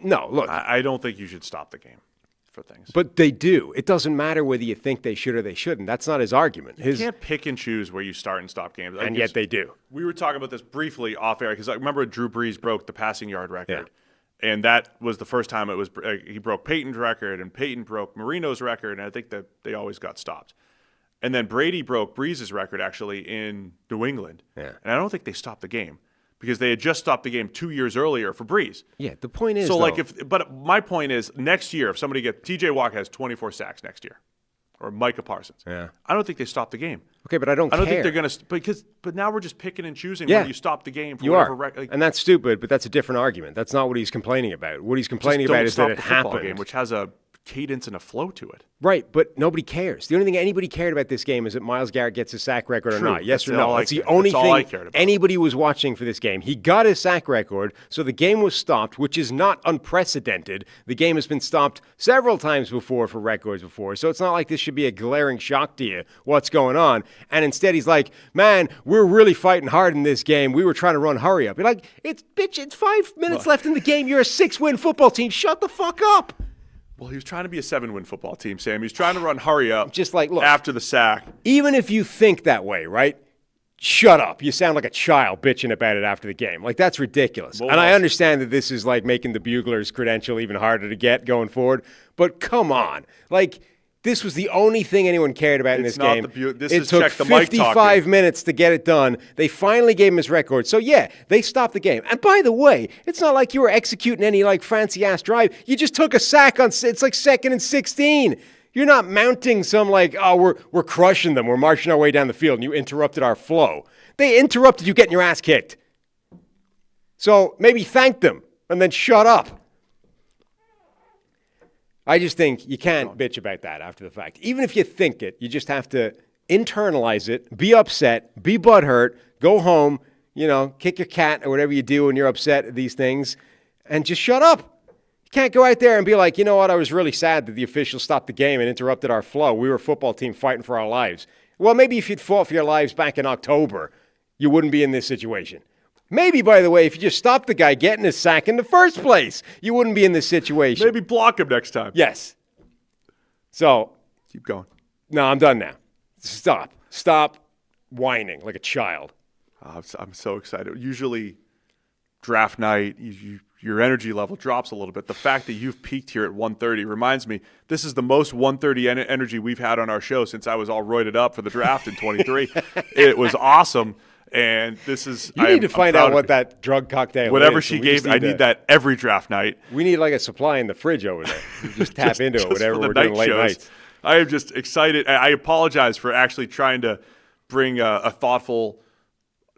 No, look. I don't think you should stop the game for things. But they do. It doesn't matter whether you think they should or they shouldn't. That's not his argument. You can't pick and choose where you start and stop games. And yet they do. We were talking about this briefly off air because I remember Drew Brees broke the passing yard record. Yeah. And that was the first time he broke Peyton's record, and Peyton broke Marino's record, and I think that they always got stopped. And then Brady broke Brees' record actually in New England. Yeah. And I don't think they stopped the game because they had just stopped the game 2 years earlier for Brees. Yeah, the point is, but my point is, next year, if somebody TJ Watt has 24 sacks next year, or Micah Parsons. Yeah. I don't think they stop the game. Okay, but I don't think they're going to but now we're just picking and choosing when you stop the game for you whatever are. And that's stupid, but that's a different argument. That's not what he's complaining about. What he's complaining about is that it happened. Game, which has a cadence and a flow to it. Right, but nobody cares. The only thing anybody cared about this game is that Myles Garrett gets his sack record or not. Yes or no. That's the only thing anybody was watching for this game. He got his sack record, so the game was stopped, which is not unprecedented. The game has been stopped several times before for records before, so it's not like this should be a glaring shock to you, what's going on. And instead he's like, man, we're really fighting hard in this game. We were trying to run hurry up. You're like, it's 5 minutes left in the game. You're a 6-win football team. Shut the fuck up. Well, he was trying to be a 7-win football team, Sam. He was trying to run hurry up just like, look, after the sack. Even if you think that way, right? Shut up. You sound like a child bitching about it after the game. Like, that's ridiculous. And I understand that this is like making the Bugler's credential even harder to get going forward. But come on. Like, this was the only thing anyone cared about in this game. It took 55 minutes to get it done. They finally gave him his record. So, yeah, they stopped the game. And by the way, it's not like you were executing any, like, fancy-ass drive. You just took a sack on – it's like 2nd and 16. You're not mounting some, like, oh, we're crushing them. We're marching our way down the field, and you interrupted our flow. They interrupted you getting your ass kicked. So maybe thank them and then shut up. I just think you can't bitch about that after the fact. Even if you think it, you just have to internalize it, be upset, be butthurt, go home, kick your cat or whatever you do when you're upset at these things, and just shut up. You can't go out there and be like, you know what, I was really sad that the officials stopped the game and interrupted our flow. We were a football team fighting for our lives. Well, maybe if you'd fought for your lives back in October, you wouldn't be in this situation. Maybe, by the way, if you just stopped the guy getting his sack in the first place, you wouldn't be in this situation. Maybe block him next time. Yes. So. Keep going. No, I'm done now. Stop. Stop whining like a child. I'm so excited. Usually, draft night, your energy level drops a little bit. The fact that you've peaked here at 1:30 reminds me, this is the most 1:30 energy we've had on our show since I was all roided up for the draft in 23. It was awesome. And this is. You need to find out what that drug cocktail whatever is. She gave, I need that every draft night. We need like a supply in the fridge over there. You just tap into it, whatever we're doing late nights. I am just excited. I apologize for actually trying to bring a thoughtful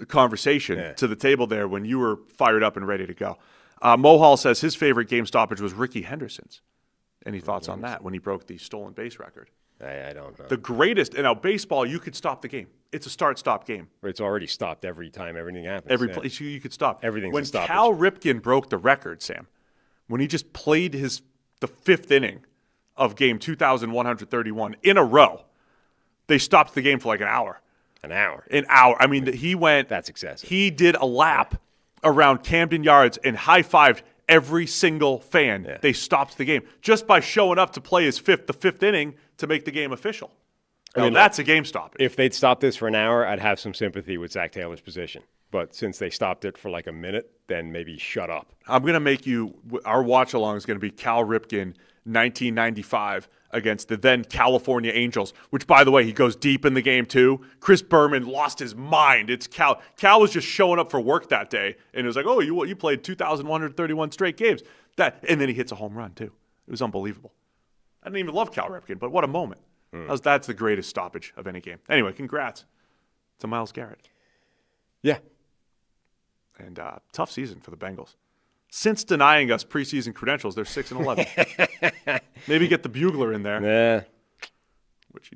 conversation to the table there when you were fired up and ready to go. Mohall says his favorite game stoppage was Ricky Henderson's. Any thoughts on that when he broke the stolen base record? I don't know. The greatest, and now baseball, you could stop the game. It's a start-stop game. It's already stopped every time everything happens. Every place you could stop. Everything's when a stoppage. Cal Ripken broke the record, Sam, when he just played the 5th inning of game 2,131 in a row, they stopped the game for like an hour. An hour. I mean, he went. That's excessive. He did a lap around Camden Yards and high-fived every single fan. Yeah. They stopped the game just by showing up to play the 5th inning to make the game official. I mean, that's a game stop. If they'd stopped this for an hour, I'd have some sympathy with Zach Taylor's position. But since they stopped it for like a minute, then maybe shut up. I'm going to make our watch-along is going to be Cal Ripken, 1995, against the then California Angels, which, by the way, he goes deep in the game, too. Chris Berman lost his mind. It's Cal. Cal was just showing up for work that day, and it was like, oh, you played 2,131 straight games. And then he hits a home run, too. It was unbelievable. I didn't even love Cal Ripken, but what a moment. That's the greatest stoppage of any game. Anyway, congrats to Myles Garrett. Yeah. And tough season for the Bengals. Since denying us preseason credentials, they're 6-11. Maybe get the Bugler in there. Yeah. Which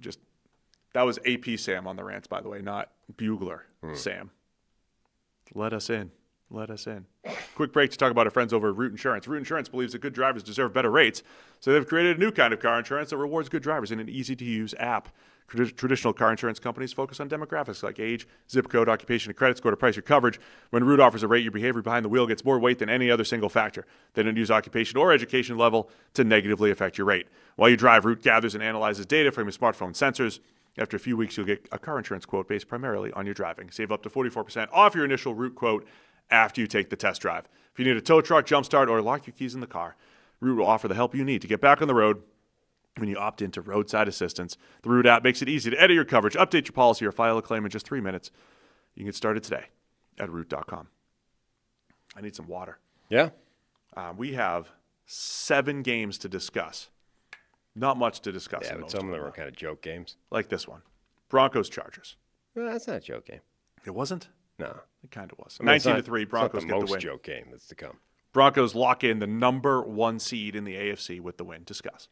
that was AP Sam on the rants, by the way, not Bugler Sam. Let us in. Let us in. Quick break to talk about our friends over at Root Insurance. Root Insurance believes that good drivers deserve better rates, so they've created a new kind of car insurance that rewards good drivers in an easy-to-use app. Traditional car insurance companies focus on demographics like age, zip code, occupation, and credit score to price your coverage. When Root offers a rate, your behavior behind the wheel gets more weight than any other single factor. They don't use occupation or education level to negatively affect your rate. While you drive, Root gathers and analyzes data from your smartphone sensors. After a few weeks, you'll get a car insurance quote based primarily on your driving. Save up to 44% off your initial Root quote after you take the test drive. If you need a tow truck, jump start, or lock your keys in the car, Root will offer the help you need to get back on the road when you opt into roadside assistance. The Root app makes it easy to edit your coverage, update your policy, or file a claim in just 3 minutes. You can get started today at Root.com. I need some water. Yeah? We have 7 games to discuss Not much to discuss. Yeah, but some of them were kind of joke games. Like this one. Broncos-Chargers. Well, that's not a joke game. It wasn't? No. It kind of was. I mean, 19-3, Broncos get the win. It's not the most joke game that's to come. Broncos lock in the number 1 seed in the AFC with the win. Discuss.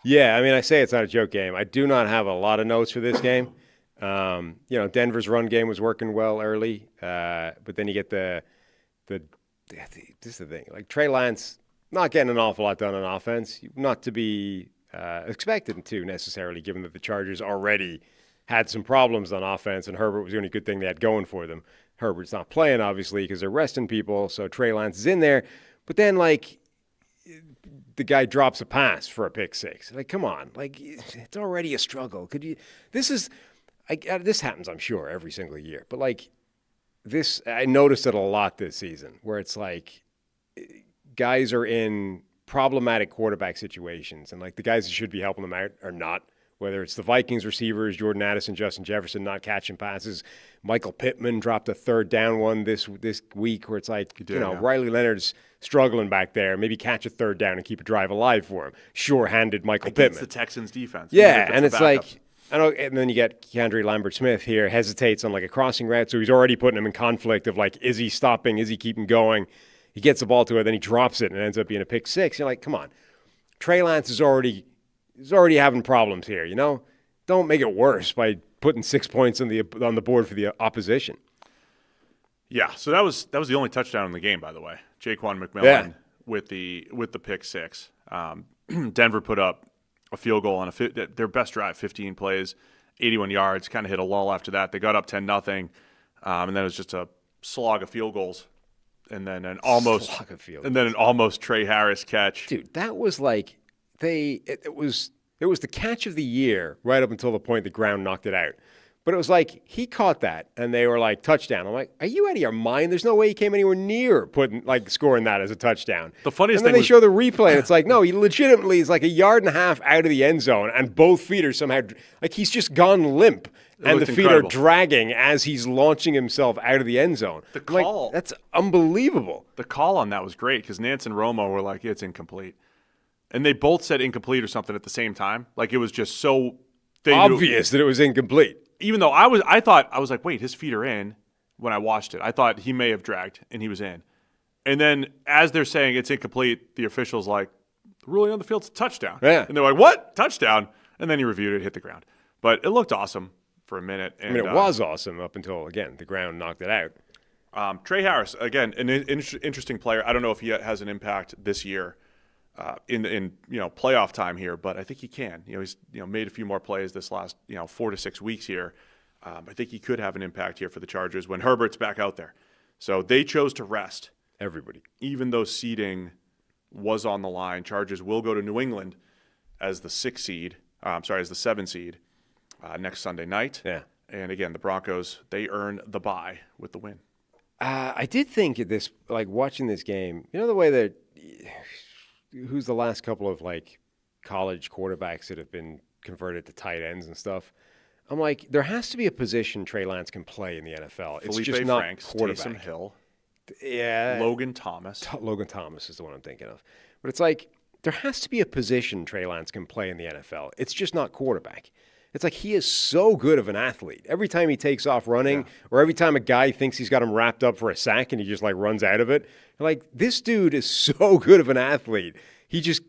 Yeah, I mean, I say it's not a joke game. I do not have a lot of notes for this game. Denver's run game was working well early, but then you get this is the thing. Like Trey Lance, not getting an awful lot done on offense, not to be expected to necessarily, given that the Chargers already had some problems on offense, and Herbert was the only good thing they had going for them. Herbert's not playing, obviously, because they're resting people, so Trey Lance is in there. But then, the guy drops a pass for a pick six. Like, come on. Like, it's already a struggle. This happens, I'm sure, every single year. But, I noticed it a lot this season, where it's like guys are in problematic quarterback situations, and, the guys that should be helping them out are not. Whether it's the Vikings receivers, Jordan Addison, Justin Jefferson not catching passes. Michael Pittman dropped a third down one this week where it's Riley Leonard's struggling back there. Maybe catch a third down and keep a drive alive for him. Sure-handed Michael Pittman. It's the Texans defense. Yeah, and it's and then you get Keandre Lambert-Smith here, hesitates on a crossing route, so he's already putting him in conflict of is he stopping, is he keeping going? He gets the ball to it, then he drops it and it ends up being a pick six. You're like, come on. Trey Lance is already having problems here, Don't make it worse by putting 6 points on the board for the opposition. Yeah, so that was the only touchdown in the game, by the way. Jaquan McMillan with the pick six. Denver put up a field goal on their best drive, 15 plays, 81 yards, kind of hit a lull after that. They got up 10-0, and then it was just a slog of field goals. And then an almost Trey Harris catch. Dude, that was it was the catch of the year right up until the point the ground knocked it out. But it was he caught that, and they were touchdown. I'm like, are you out of your mind? There's no way he came anywhere near scoring that as a touchdown. The funniest thing and then they show the replay, and it's no, he legitimately is a yard and a half out of the end zone, and both feet are somehow he's just gone limp, and the feet are dragging as he's launching himself out of the end zone. The call, that's unbelievable. The call on that was great because Nance and Romo were it's incomplete. And they both said incomplete or something at the same time. It was just so obvious that it was incomplete. Even though I was like, wait, his feet are in when I watched it. I thought he may have dragged and he was in. And then as they're saying it's incomplete, the official's the ruling on the field's a touchdown. Yeah. And they're like, what? Touchdown. And then he reviewed it, hit the ground. But it looked awesome for a minute. And, it was awesome up until, again, the ground knocked it out. Trey Harris, again, an interesting player. I don't know if he has an impact this year. In playoff time here, but I think he can. He's made a few more plays this last 4 to 6 weeks here. I think he could have an impact here for the Chargers when Herbert's back out there. So they chose to rest everybody, even though seeding was on the line. Chargers will go to New England as the 7 seed next Sunday night. Yeah, and again, the Broncos they earn the bye with the win. I did think at this watching this game, the way that. Who's the last couple of college quarterbacks that have been converted to tight ends and stuff? I'm there has to be a position Trey Lance can play in the NFL. It's Felipe just not Franks, quarterback. Taysom Hill, Logan Thomas. Logan Thomas is the one I'm thinking of. But it's there has to be a position Trey Lance can play in the NFL. It's just not quarterback. It's he is so good of an athlete. Every time he takes off running or every time a guy thinks he's got him wrapped up for a sack and he just runs out of it, this dude is so good of an athlete. He just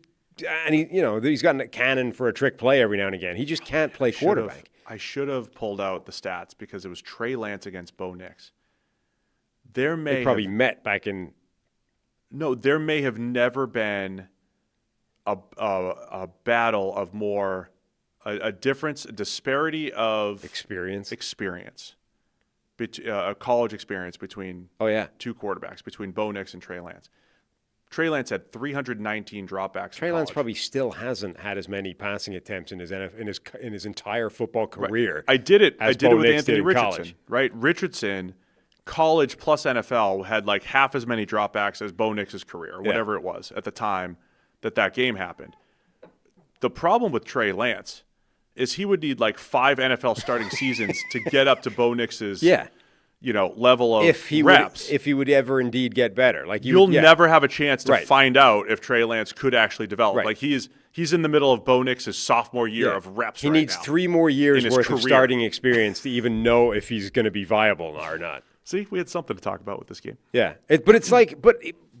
and he's got a cannon for a trick play every now and again. He just can't play quarterback. I should have pulled out the stats because it was Trey Lance against Bo Nix. They probably met back in. No, there may have never been a battle of more. A disparity of experience, a college experience between two quarterbacks, between Bo Nix and Trey Lance. Trey Lance had 319 dropbacks. Trey Lance probably still hasn't had as many passing attempts in his entire football career. Right. I did it with Nix Anthony Richardson. Right, Richardson, college plus NFL had half as many dropbacks as Bo Nix's career, or whatever it was at the time that game happened. The problem with Trey Lance is he would need 5 NFL starting seasons to get up to Bo Nix's level of reps. If he would ever indeed get better. You'll never have a chance to find out if Trey Lance could actually develop. Right. He's in the middle of Bo Nix's sophomore year of reps. He needs 3 more years worth of starting experience to even know if he's going to be viable or not. See, we had something to talk about with this game. Yeah, but it's like, but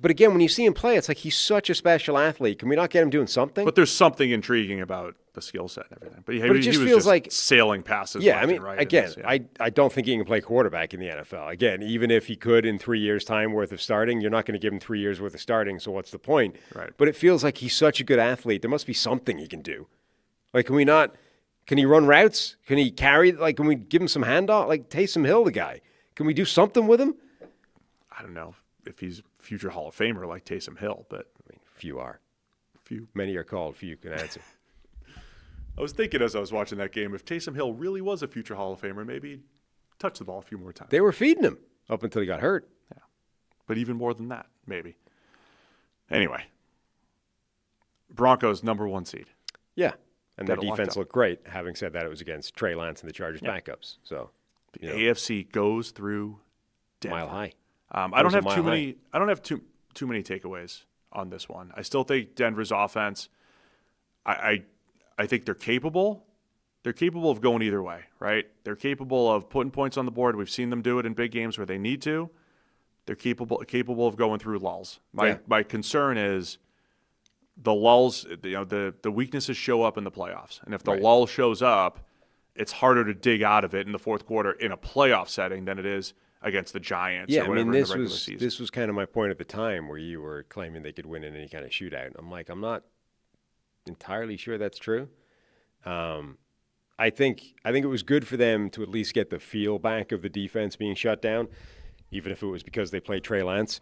again, when you see him play, it's like he's such a special athlete. Can we not get him doing something? But there's something intriguing about the skill set and everything. But it just feels like sailing passes. Yeah, left and right again, this, yeah. I don't think he can play quarterback in the NFL. Again, even if he could in 3 years' time worth of starting, you're not going to give him 3 years worth of starting. So what's the point? Right. But it feels like he's such a good athlete. There must be something he can do. Like, can we not? Can he run routes? Can he carry? Like, can we give him some handoff? Like Taysom Hill, the guy. Can we do something with him? I don't know if he's a future Hall of Famer like Taysom Hill, but few are. Few. Many are called. Few can answer. I was thinking as I was watching that game, if Taysom Hill really was a future Hall of Famer, maybe he'd touch the ball a few more times. They were feeding him up until he got hurt. Yeah, but even more than that, maybe. Anyway, Broncos #1 seed. Yeah, and their defense looked great. Having said that, it was against Trey Lance and the Chargers backups. So the AFC goes through Denver. Mile high. I don't have too many. I don't have too many takeaways on this one. I still think Denver's offense. I think they're capable. They're capable of going either way, right? They're capable of putting points on the board. We've seen them do it in big games where they need to. They're capable of going through lulls. My concern is the lulls. The weaknesses show up in the playoffs, and if the lull shows up, it's harder to dig out of it in the fourth quarter in a playoff setting than it is against the Giants. Yeah, or whatever in the regular season. This was kind of my point at the time where you were claiming they could win in any kind of shootout. And I'm like, I'm not entirely sure that's true. I think it was good for them to at least get the feel back of the defense being shut down, even if it was because they played Trey Lance.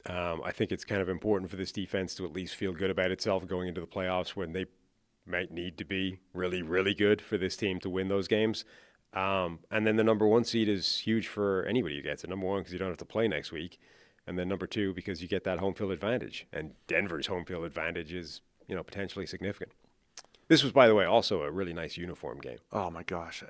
I think it's kind of important for this defense to at least feel good about itself going into the playoffs when they might need to be really, really good for this team to win those games. And then the #1 seed is huge for anybody who gets it. #1 because you don't have to play next week, and then #2 because you get that home field advantage. And Denver's home field advantage is, potentially significant. This was, by the way, also a really nice uniform game. Oh my gosh!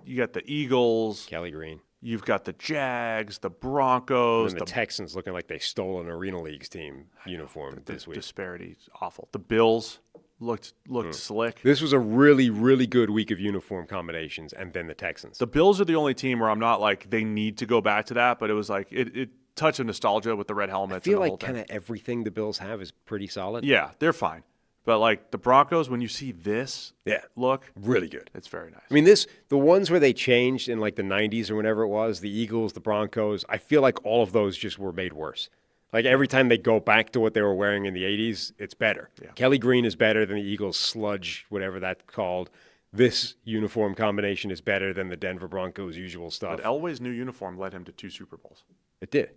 You got the Eagles, Kelly Green. You've got the Jags, the Broncos, and the Texans looking like they stole an Arena Leagues team uniform this week. Disparity is awful. The Bills looked slick. This was a really, really good week of uniform combinations, and then the Texans. The Bills are the only team where I'm not like they need to go back to that, but it was like it touch of nostalgia with the red helmets. I feel like kind of everything the Bills have is pretty solid. Yeah, they're fine. But like the Broncos, when you see this look, really good. It's very nice. I mean, the ones where they changed in like the 90s or whenever it was, the Eagles, the Broncos, I feel like all of those just were made worse. Like every time they go back to what they were wearing in the 80s, it's better. Yeah. Kelly Green is better than the Eagles sludge, whatever that's called. This uniform combination is better than the Denver Broncos' usual stuff. But Elway's new uniform led him to 2 Super Bowls. It did.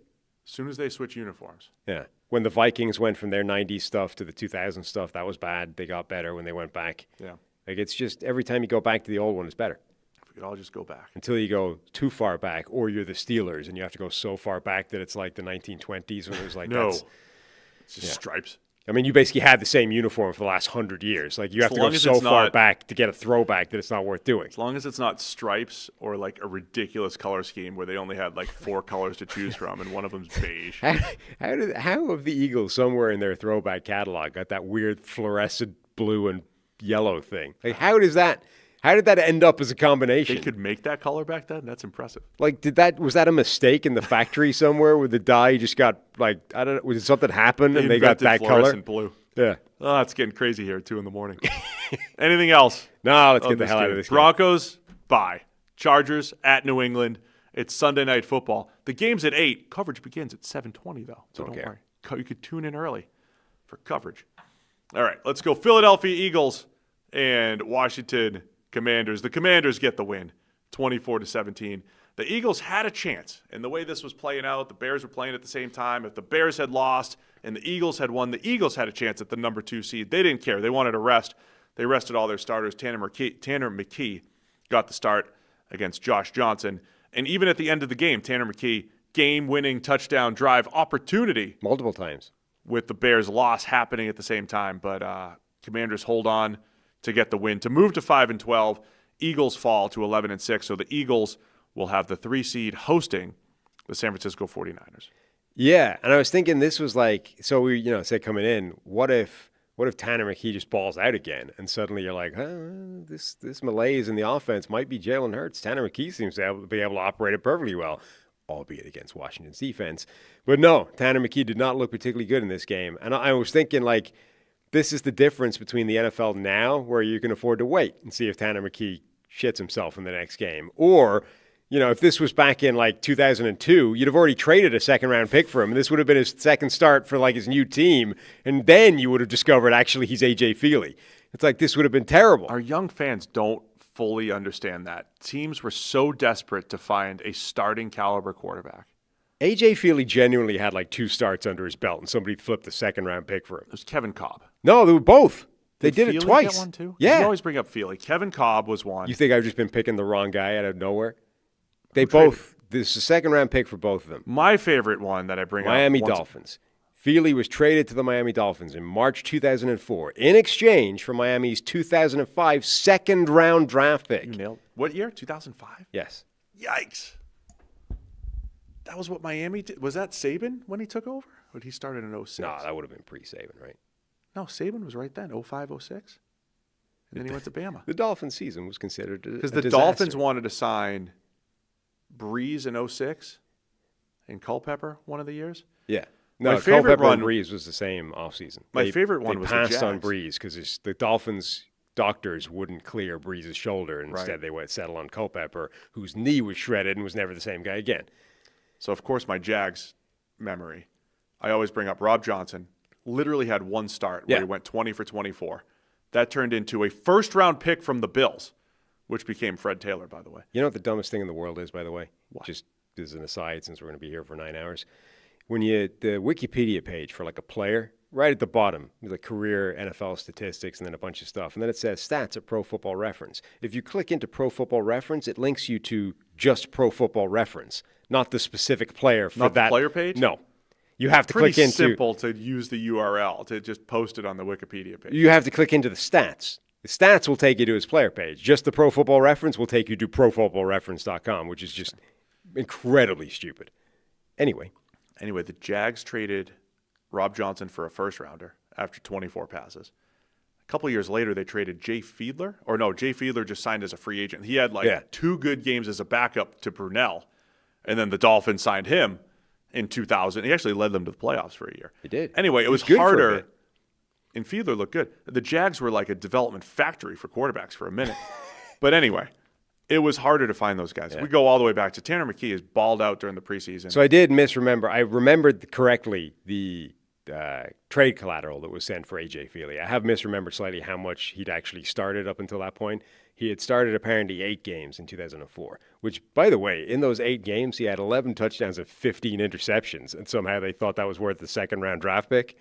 As soon as they switch uniforms. Yeah. When the Vikings went from their 90s stuff to the 2000s stuff, that was bad. They got better when they went back. Yeah. Like it's just every time you go back to the old one, it's better. If we could all just go back. Until you go too far back, or you're the Steelers, and you have to go so far back that it's like the 1920s when it was like it's just stripes. I mean, you basically had the same uniform for the last 100 years. Like you have to go so far back to get a throwback that it's not worth doing. As long as it's not stripes or like a ridiculous color scheme where they only had like 4 colors to choose from and one of them's beige. How have the Eagles somewhere in their throwback catalog got that weird fluorescent blue and yellow thing? Like how did that end up as a combination? They could make that color back then? That's impressive. Like was that a mistake in the factory somewhere where the dye just got like, I don't know, did something happen and they got that color? Blue. Yeah. Oh, it's getting crazy here at 2 a.m. Anything else? No, let's get the hell out of this game. Broncos, bye. Chargers at New England. It's Sunday Night Football. The game's at 8. Coverage begins at 7:20 though. So don't worry. You could tune in early for coverage. All right, let's go Philadelphia Eagles and Washington Commanders. The Commanders get the win, 24-17. The Eagles had a chance, and the way this was playing out, the Bears were playing at the same time. If the Bears had lost and the Eagles had won, the Eagles had a chance at the #2 seed. They didn't care. They wanted to rest. They rested all their starters. Tanner McKee got the start against Josh Johnson. And even at the end of the game, Tanner McKee, game-winning touchdown drive opportunity. Multiple times. With the Bears' loss happening at the same time. But Commanders hold on to get the win. To move to 5-12, Eagles fall to 11-6. So the Eagles will have the 3 seed hosting the San Francisco 49ers. Yeah, and I was thinking this was like, so we said coming in, what if What if Tanner McKee just balls out again, and suddenly you're like, this malaise in the offense might be Jalen Hurts. Tanner McKee seems to be able to operate it perfectly well, albeit against Washington's defense. But no, Tanner McKee did not look particularly good in this game. And I was thinking, like, this is the difference between the NFL now, where you can afford to wait and see if Tanner McKee shits himself in the next game. Or, if this was back in like 2002, you'd have already traded a second-round pick for him, and this would have been his second start for like his new team, and then you would have discovered actually he's A.J. Feely. It's like this would have been terrible. Our young fans don't fully understand that. Teams were so desperate to find a starting caliber quarterback. A.J. Feely genuinely had like 2 starts under his belt, and somebody flipped a second-round pick for him. It was Kevin Cobb. No, they were both. They did Feely it twice. Get one too? Yeah. You always bring up Feely. Kevin Cobb was one. You think I've just been picking the wrong guy out of nowhere? They both. This is a second-round pick for both of them. My favorite one that I bring up. Miami Dolphins. Feely was traded to the Miami Dolphins in March 2004 in exchange for Miami's 2005 second-round draft pick. You nailed it. What year? 2005? Yes. Yikes. That was what Miami did. Was that Saban when he took over? Or did he start in 06? No, that would have been pre-Saban, right? No, Saban was right then, 05, 06. And then he went to Bama. The Dolphins season was considered a Because the disaster. Dolphins wanted to sign Breeze in 06 and Culpepper one of the years. Yeah. No, my favorite Culpepper run, and Breeze was the same offseason. My favorite one was the passed Jags. on Breeze because the Dolphins doctors wouldn't clear Breeze's shoulder. And Right. instead, they went settle on Culpepper, whose knee was shredded and was never the same guy again. So, of course, my Jags memory, I always bring up Rob Johnson. Literally had one start where he went 20 for 24. That turned into a first-round pick from the Bills, which became Fred Taylor, by the way. You know what the dumbest thing in the world is, by the way? What? Just as an aside, since we're going to be here for 9 hours. When the Wikipedia page for like a player, right at the bottom, the career NFL statistics and then a bunch of stuff. And then it says stats at Pro Football Reference. If you click into Pro Football Reference, it links you to just Pro Football Reference, not the specific player for Not that. the player page? No. You have to Pretty click into. simple to use the URL to just post it on the Wikipedia page. You have to click into the stats. The stats will take you to his player page. Just the Pro Football Reference will take you to profootballreference.com, which is just incredibly stupid. Anyway, the Jags traded Rob Johnson for a first-rounder after 24 passes. A couple years later, they traded Jay Fiedler. Or no, Jay Fiedler just signed as a free agent. He had 2 good games as a backup to Brunell, and then the Dolphins signed him in 2000. He actually led them to the playoffs for a year. He did. Anyway, it was good for a harder. bit. And Fiedler looked good. The Jags were like a development factory for quarterbacks for a minute. But anyway, it was harder to find those guys. Yeah. We go all the way back to Tanner McKee is balled out during the preseason. So I did misremember. I remembered correctly the trade collateral that was sent for A.J. Feely. I have misremembered slightly how much he'd actually started up until that point. He had started apparently 8 games in 2004, which, by the way, in those 8 games, he had 11 touchdowns and 15 interceptions, and somehow they thought that was worth the second-round draft pick.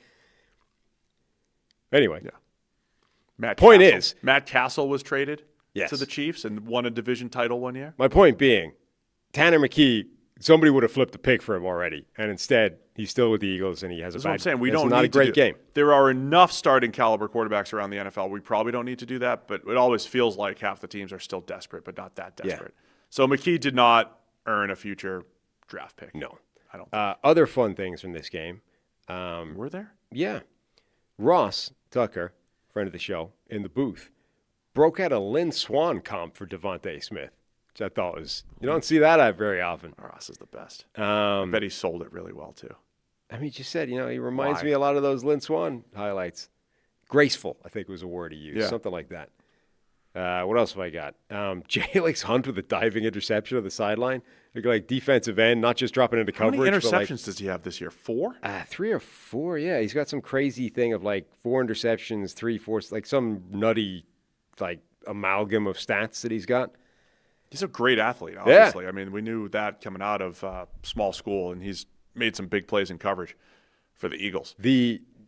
Anyway. Yeah. Point is, Matt Castle was traded yes, to the Chiefs and won a division title one year. My point being, Tanner McKee, somebody would have flipped a pick for him already, and instead he's still with the Eagles and he has That's a bad. what I'm saying. We it's don't not need a great to do, game. There are enough starting caliber quarterbacks around the NFL. We probably don't need to do that, but it always feels like half the teams are still desperate, but not that desperate. Yeah. So McKee did not earn a future draft pick. No. I don't think. Other fun things from this game. Were there? Yeah. Ross Tucker, friend of the show, in the booth, broke out a Lynn Swann comp for Devontae Smith, which I thought was, you don't see that out very often. Ross is the best. I I bet he sold it really well, too. mean, you said, he reminds Why? me a lot of those Lynn Swann highlights. Graceful, I think was a word he used, Yeah. something like that. What else have I got? Alex Hunt with a diving interception on the sideline. Like defensive end, not just dropping into How coverage. many but interceptions does he have this year? 4? 3 or 4, yeah. He's got some crazy thing of 4 interceptions, 3, 4, some nutty amalgam of stats that he's got. He's a great athlete, obviously. I mean, we knew that coming out of small school, and he's made some big plays in coverage for the Eagles.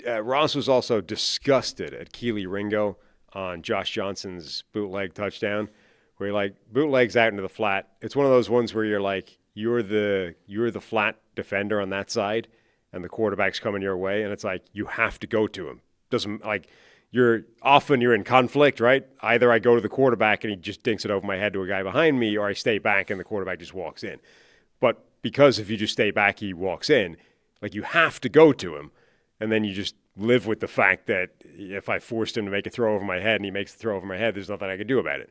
Ross was also disgusted at Keely Ringo on Josh Johnson's bootleg touchdown, where he bootlegs out into the flat. It's one of those ones where you're the flat defender on that side, and the quarterback's coming your way, and it's you have to go to him. Doesn't you're in conflict, right? Either I go to the quarterback and he just dinks it over my head to a guy behind me, or I stay back and the quarterback just walks in. But because if you just stay back, he walks in, you have to go to him, and then you just live with the fact that if I forced him to make a throw over my head and he makes the throw over my head, there's nothing I can do about it.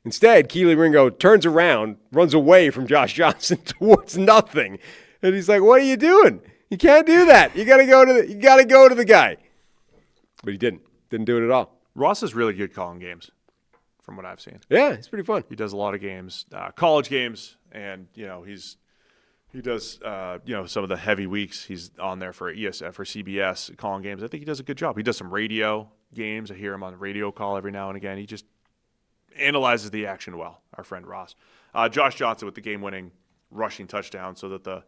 Instead, Keely Ringo turns around, runs away from Josh Johnson towards nothing. And he's like, what are you doing? You can't do that. You gotta go to the guy. But he didn't. Didn't do it at all. Ross is really good calling games, from what I've seen. Yeah, it's pretty fun. He does a lot of games, college games, and he does some of the heavy weeks. He's on there for CBS calling games. I think he does a good job. He does some radio games. I hear him on the radio call every now and again. He just analyzes the action well. Our friend Ross, Josh Johnson with the game-winning rushing touchdown, so that the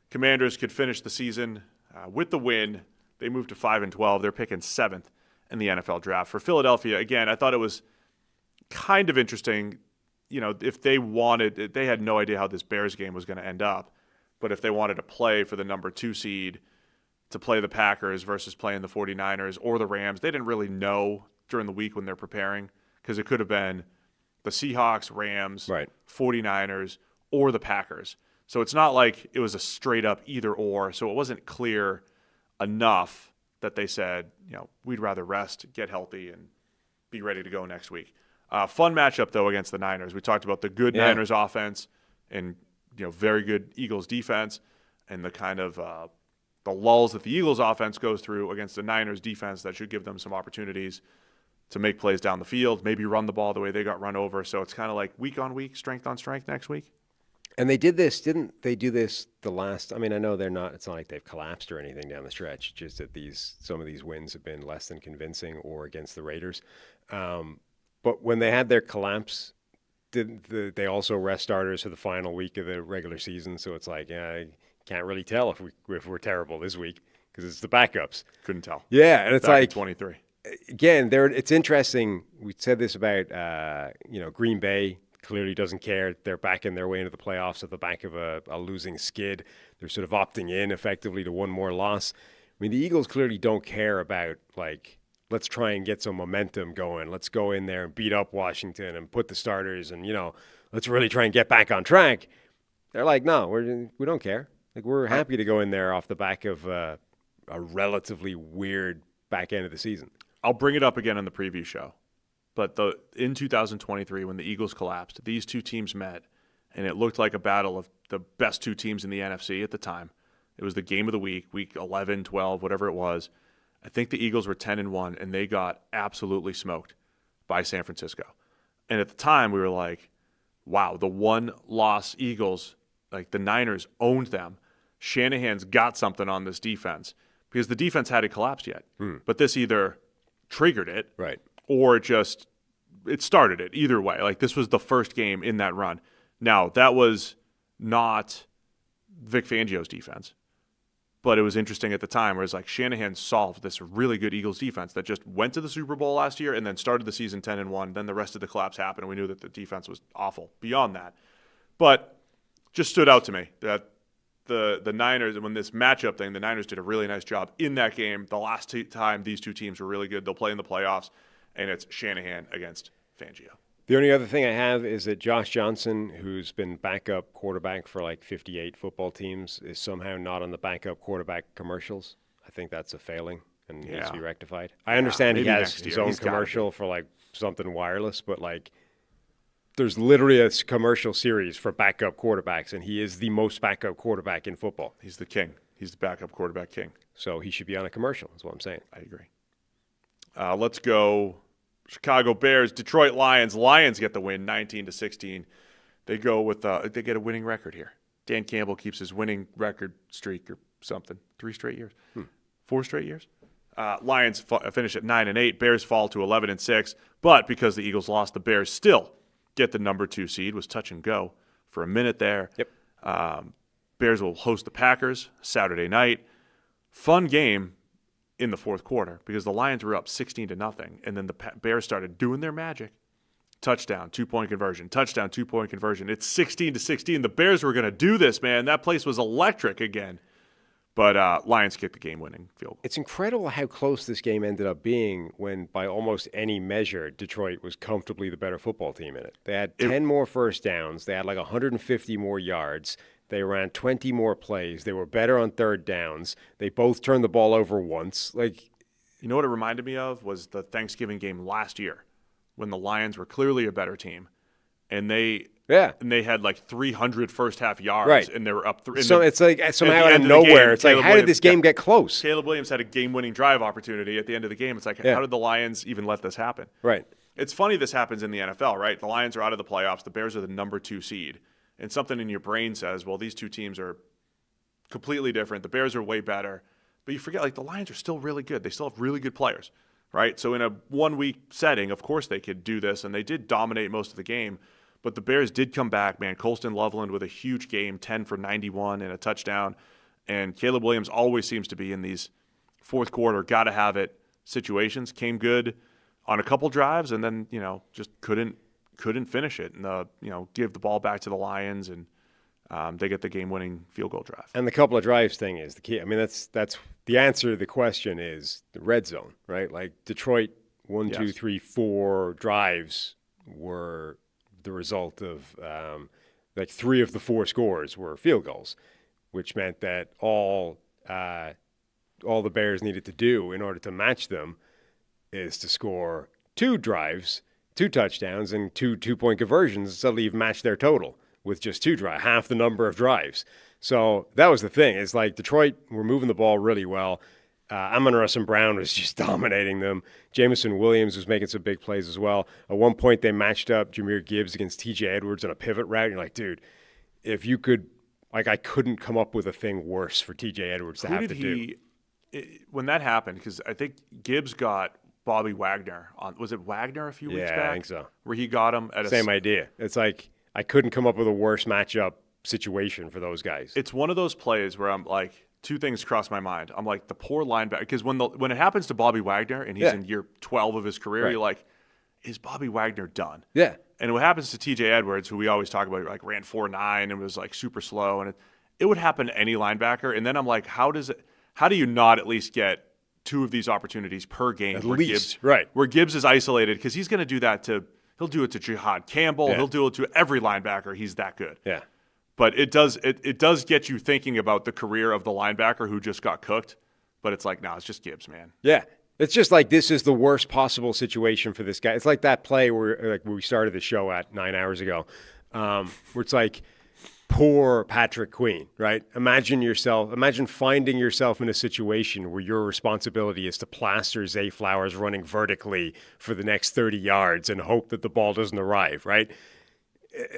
Commanders could finish the season with the win. They moved to 5-12. They're picking 7th in the NFL draft. For Philadelphia, again, I thought it was kind of interesting. If they wanted, they had no idea how this Bears game was going to end up. But if they wanted to play for the number 2 seed, to play the Packers versus playing the 49ers or the Rams, they didn't really know during the week when they're preparing, because it could have been the Seahawks, Rams, right, 49ers, or the Packers. So it's not like it was a straight up either or. So it wasn't clear enough that they said, we'd rather rest, get healthy, and be ready to go next week. Fun matchup, though, against the Niners. We talked about the good Niners offense and very good Eagles defense, and the kind of the lulls that the Eagles offense goes through against the Niners defense that should give them some opportunities to make plays down the field, maybe run the ball the way they got run over. So it's kind of like week on week, strength on strength next week. And they did this, didn't they do this the last, I know it's not like they've collapsed or anything down the stretch, just that some of these wins have been less than convincing, or against the Raiders. But when they had their collapse, didn't they also rest starters for the final week of the regular season? So it's like, I can't really tell if we're terrible this week, because it's the backups. Couldn't tell. Yeah, and it's back like 23. Again, it's interesting. We said this about Green Bay. Clearly doesn't care. They're backing their way into the playoffs at the back of a losing skid. They're sort of opting in effectively to one more loss. The Eagles clearly don't care about, let's try and get some momentum going. Let's go in there and beat up Washington and put the starters and, let's really try and get back on track. They're like, no, we don't care. We're happy to go in there off the back of a relatively weird back end of the season. I'll bring it up again on the preview show. But in 2023, when the Eagles collapsed, these two teams met, and it looked like a battle of the best two teams in the NFC at the time. It was the game of the week 11, 12, whatever it was. I think the Eagles were 10-1, and they got absolutely smoked by San Francisco. And at the time, we were like, wow, the one-loss Eagles, the Niners owned them. Shanahan's got something on this defense, because the defense hadn't collapsed yet. But this either triggered it, right, or it started it. Either way, this was the first game in that run. Now, that was not Vic Fangio's defense, but it was interesting at the time where it's Shanahan solved this really good Eagles defense that just went to the Super Bowl last year and then started the season 10-1. Then the rest of the collapse happened, and we knew that the defense was awful beyond that. But just stood out to me that the Niners, when this matchup thing, the Niners did a really nice job in that game. The last time these two teams were really good, they'll play in the playoffs, and it's Shanahan against Fangio. The only other thing I have is that Josh Johnson, who's been backup quarterback for 58 football teams, is somehow not on the backup quarterback commercials. I think that's a failing and needs to be rectified. I understand he has his own commercial for something wireless, but there's literally a commercial series for backup quarterbacks, and he is the most backup quarterback in football. He's the king. He's the backup quarterback king. So he should be on a commercial, is what I'm saying. I agree. Let's go Chicago Bears, Detroit Lions. Lions get the win, 19-16. They go with they get a winning record here. Dan Campbell keeps his winning record streak or something. 3 straight years? 4 straight years? Lions finish at 9-8. Bears fall to 11-6. But because the Eagles lost, the Bears still get the number 2 seed. Was touch and go for a minute there. Yep. Bears will host the Packers Saturday night. Fun game in the fourth quarter because the Lions were up 16-0, and then the Bears started doing their magic. Touchdown, 2-point conversion. Touchdown, 2-point conversion. It's 16-16. The Bears were going to do this, man. That place was electric again. But Lions kicked the game-winning field goal. It's incredible how close this game ended up being when, by almost any measure, Detroit was comfortably the better football team in it. They had 10 more first downs. They had 150 more yards. They ran 20 more plays. They were better on third downs. They both turned the ball over once. You know what it reminded me of was the Thanksgiving game last year when the Lions were clearly a better team, and they had like 300 first half yards, Right. and they were up. So it's like somehow out of nowhere, it's like, how did this game get close? Caleb Williams had a game-winning drive opportunity at the end of the game. It's like, how did the Lions even let this happen? Right. It's funny this happens in the NFL, right? The Lions are out of the playoffs. The Bears are the number 2 seed, and something in your brain says, well, these two teams are completely different. The Bears are way better. But you forget, like, the Lions are still really good. They still have really good players, right? So in a 1-week setting, of course they could do this, and they did dominate most of the game. But the Bears did come back, man. Colston Loveland with a huge game, 10 for 91 and a touchdown. And Caleb Williams always seems to be in these fourth quarter, got-to-have-it situations. Came good on a couple drives and then, just couldn't finish it. And, give the ball back to the Lions, and they get the game-winning field goal drive. And the couple of drives thing is the key. I mean, that's the answer to the question is the red zone, right? Like Detroit, 1, 2, 3, 4 drives were the result of like 3 of the 4 scores were field goals, which meant that all the Bears needed to do in order to match them is to score 2 drives, 2 touchdowns, and 2 two-point conversions. Suddenly you've matched their total with just 2 drives, half the number of drives. So that was the thing. It's like Detroit were moving the ball really well. Amon-Ra St. Brown was just dominating them. Jamison Williams was making some big plays as well. At one point, they matched up Jahmyr Gibbs against T.J. Edwards on a pivot route. You're like, dude, if you could, I couldn't come up with a thing worse for T.J. Edwards to have to do. When that happened, because I think Gibbs got Bobby Wagner on. Was it Wagner a few weeks back? Yeah, I think so. Where he got him at same idea. It's like I couldn't come up with a worse matchup situation for those guys. It's one of those plays where I'm like, 2 things cross my mind. I'm like, the poor linebacker, because when it happens to Bobby Wagner and he's in year 12 of his career, you're like, is Bobby Wagner done? Yeah. And what happens to T.J. Edwards, who we always talk about, like ran 4.9 and was like super slow, and it would happen to any linebacker. And then I'm like, how do you not at least get 2 of these opportunities per game? At least, right. Where Gibbs is isolated, because he's going to do that he'll do it to Jihad Campbell. Yeah. He'll do it to every linebacker. He's that good. Yeah. But it does get you thinking about the career of the linebacker who just got cooked. But it's like, no, it's just Gibbs, man. Yeah. It's just like this is the worst possible situation for this guy. It's like that play where we started the show at 9 hours ago, where it's like poor Patrick Queen, right? Imagine finding yourself in a situation where your responsibility is to plaster Zay Flowers running vertically for the next 30 yards and hope that the ball doesn't arrive, right?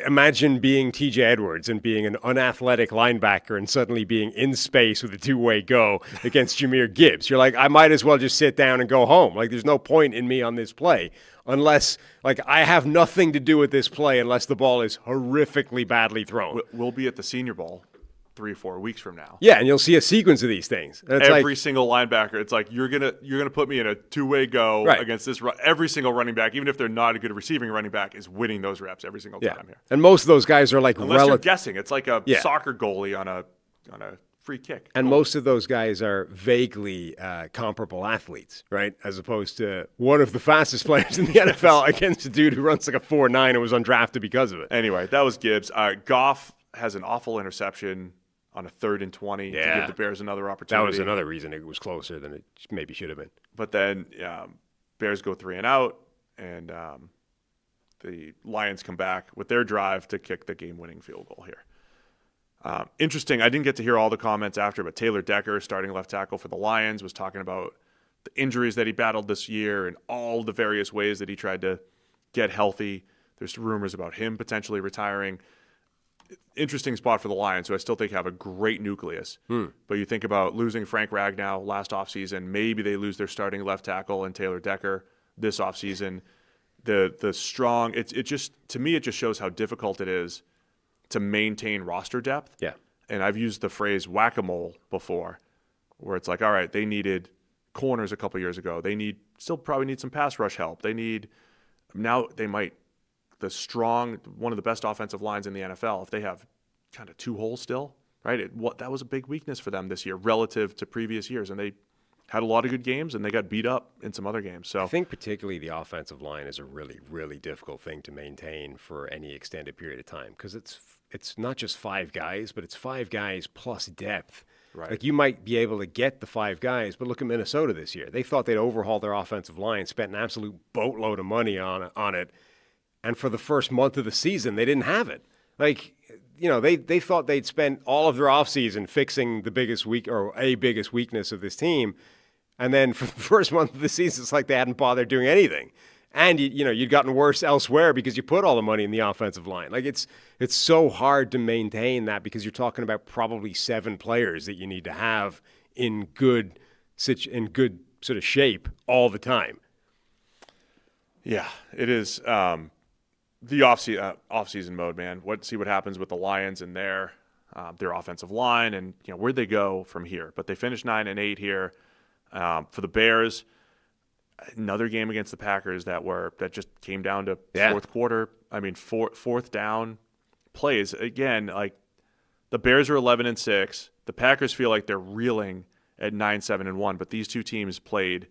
Imagine being T.J. Edwards and being an unathletic linebacker and suddenly being in space with a 2-way go against Jahmyr Gibbs. You're like, I might as well just sit down and go home. Like, there's no point in me on this play unless, like, I have nothing to do with this play unless the ball is horrifically badly thrown. We'll be at the Senior Bowl 3 or 4 weeks from now. Yeah, and you'll see a sequence of these things. And it's every single linebacker, it's like you're gonna put me in a 2-way go against this. Every single running back, even if they're not a good receiving running back, is winning those reps every single time here. And most of those guys are like unless you're guessing, it's like a soccer goalie on a free kick. And most of those guys are vaguely comparable athletes, right? As opposed to one of the fastest players in the NFL against a dude who runs like a 4.9 and was undrafted because of it. Anyway, that was Gibbs. Goff has an awful interception on a 3rd and 20 to give the Bears another opportunity. That was another reason it was closer than it maybe should have been. But then Bears go 3 and out, and the Lions come back with their drive to kick the game-winning field goal here. Interesting, I didn't get to hear all the comments after, but Taylor Decker, starting left tackle for the Lions, was talking about the injuries that he battled this year and all the various ways that he tried to get healthy. There's rumors about him potentially retiring. Interesting spot for the Lions, who I still think have a great nucleus. But you think about losing Frank Ragnow last offseason. Maybe they lose their starting left tackle and Taylor Decker this offseason. The strong, it just, to me, it just shows how difficult it is to maintain roster depth. Yeah. And I've used the phrase whack-a-mole before, where it's like, all right, they needed corners a couple years ago. They still probably need some pass rush help. Now they might, one of the best offensive lines in the NFL, if they have kind of 2 holes still, right? That was a big weakness for them this year relative to previous years, and they had a lot of good games, and they got beat up in some other games. So I think particularly the offensive line is a really, really difficult thing to maintain for any extended period of time because it's not just 5 guys, but it's 5 guys plus depth Right. Like, you might be able to get the 5 guys, but look at Minnesota this year. They thought they'd overhaul their offensive line, spent an absolute boatload of money on it, and for the first month of the season, they didn't have it. Like, they thought they'd spent all of their offseason fixing the biggest weakness of this team, and then for the first month of the season, it's like they hadn't bothered doing anything. And you'd gotten worse elsewhere because you put all the money in the offensive line. Like, it's so hard to maintain that because you're talking about probably 7 players that you need to have in good sort of shape all the time. Yeah, it is the off-season mode, man. See what happens with the Lions and their offensive line, and where'd they go from here? But they finished 9-8 here. For the Bears, another game against the Packers that just came down to fourth quarter. I mean, fourth down plays. Again, like, the Bears are 11-6. The Packers feel like they're reeling at 9-7-1. But these two teams played.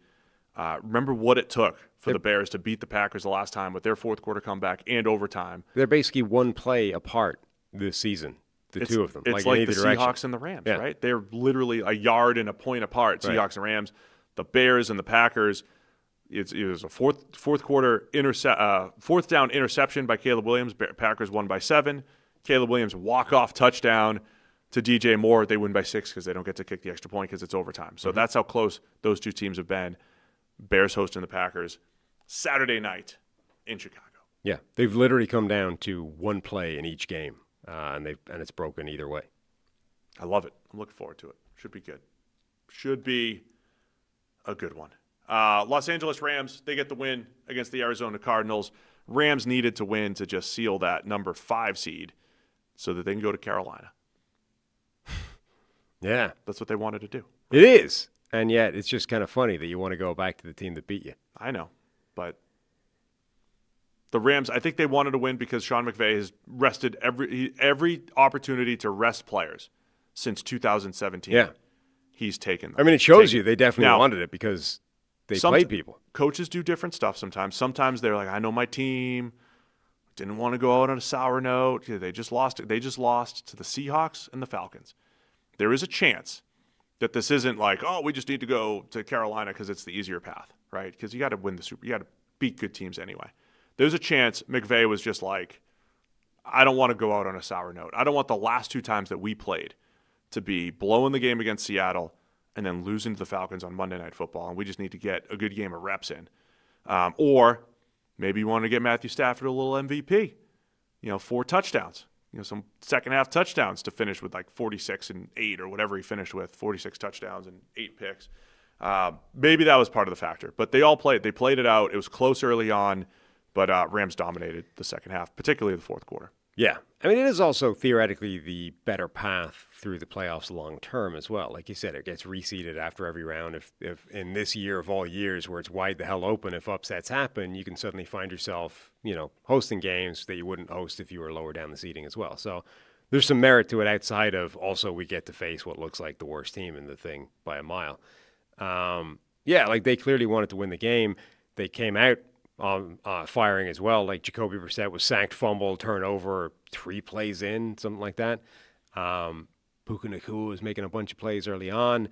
Remember what it took for the Bears to beat the Packers the last time with their fourth quarter comeback and overtime. They're basically one play apart this season. The two of them. It's like the Seahawks and the Rams, right? They're literally a yard and a point apart. Right. Seahawks and Rams. The Bears and the Packers. It was a fourth down interception by Caleb Williams. Packers won by 7. Caleb Williams walk-off touchdown to DJ Moore. They win by 6 because they don't get to kick the extra point because it's overtime. So that's how close those two teams have been. Bears hosting the Packers Saturday night in Chicago. Yeah, they've literally come down to one play in each game, and it's broken either way. I love it. I'm looking forward to it. Should be good. Should be a good one. Los Angeles Rams, they get the win against the Arizona Cardinals. Rams needed to win to just seal that number 5 seed so that they can go to Carolina. Yeah. That's what they wanted to do. It is. And yet, it's just kind of funny that you want to go back to the team that beat you. I know. But the Rams, I think they wanted to win because Sean McVay has rested every opportunity to rest players since 2017. Yeah. He's taken them. I mean, it shows you they definitely wanted it because they played people. Coaches do different stuff sometimes. Sometimes they're like, I know my team didn't want to go out on a sour note. They just lost. They just lost to the Seahawks and the Falcons. There is a chance that this isn't like, oh, we just need to go to Carolina because it's the easier path, right? Because you got to win you got to beat good teams anyway. There's a chance McVay was just like, I don't want to go out on a sour note. I don't want the last 2 times that we played to be blowing the game against Seattle and then losing to the Falcons on Monday Night Football, and we just need to get a good game of reps in. Or maybe you want to get Matthew Stafford a little MVP, 4 touchdowns. Some second-half touchdowns to finish with like 46 and 8 or whatever he finished with, 46 touchdowns and 8 picks. Maybe that was part of the factor. But they all played. They played it out. It was close early on, but Rams dominated the second half, particularly the fourth quarter. Yeah. I mean, it is also theoretically the better path through the playoffs long term as well. Like you said, it gets reseeded after every round. If in this year of all years where it's wide the hell open, if upsets happen, you can suddenly find yourself, hosting games that you wouldn't host if you were lower down the seeding as well. So there's some merit to it outside of also we get to face what looks like the worst team in the thing by a mile. Like they clearly wanted to win the game. They came out firing as well. Like Jacoby Brissett was sacked, fumbled, turnover 3 plays in, something like that. Puka Nacua was making a bunch of plays early on.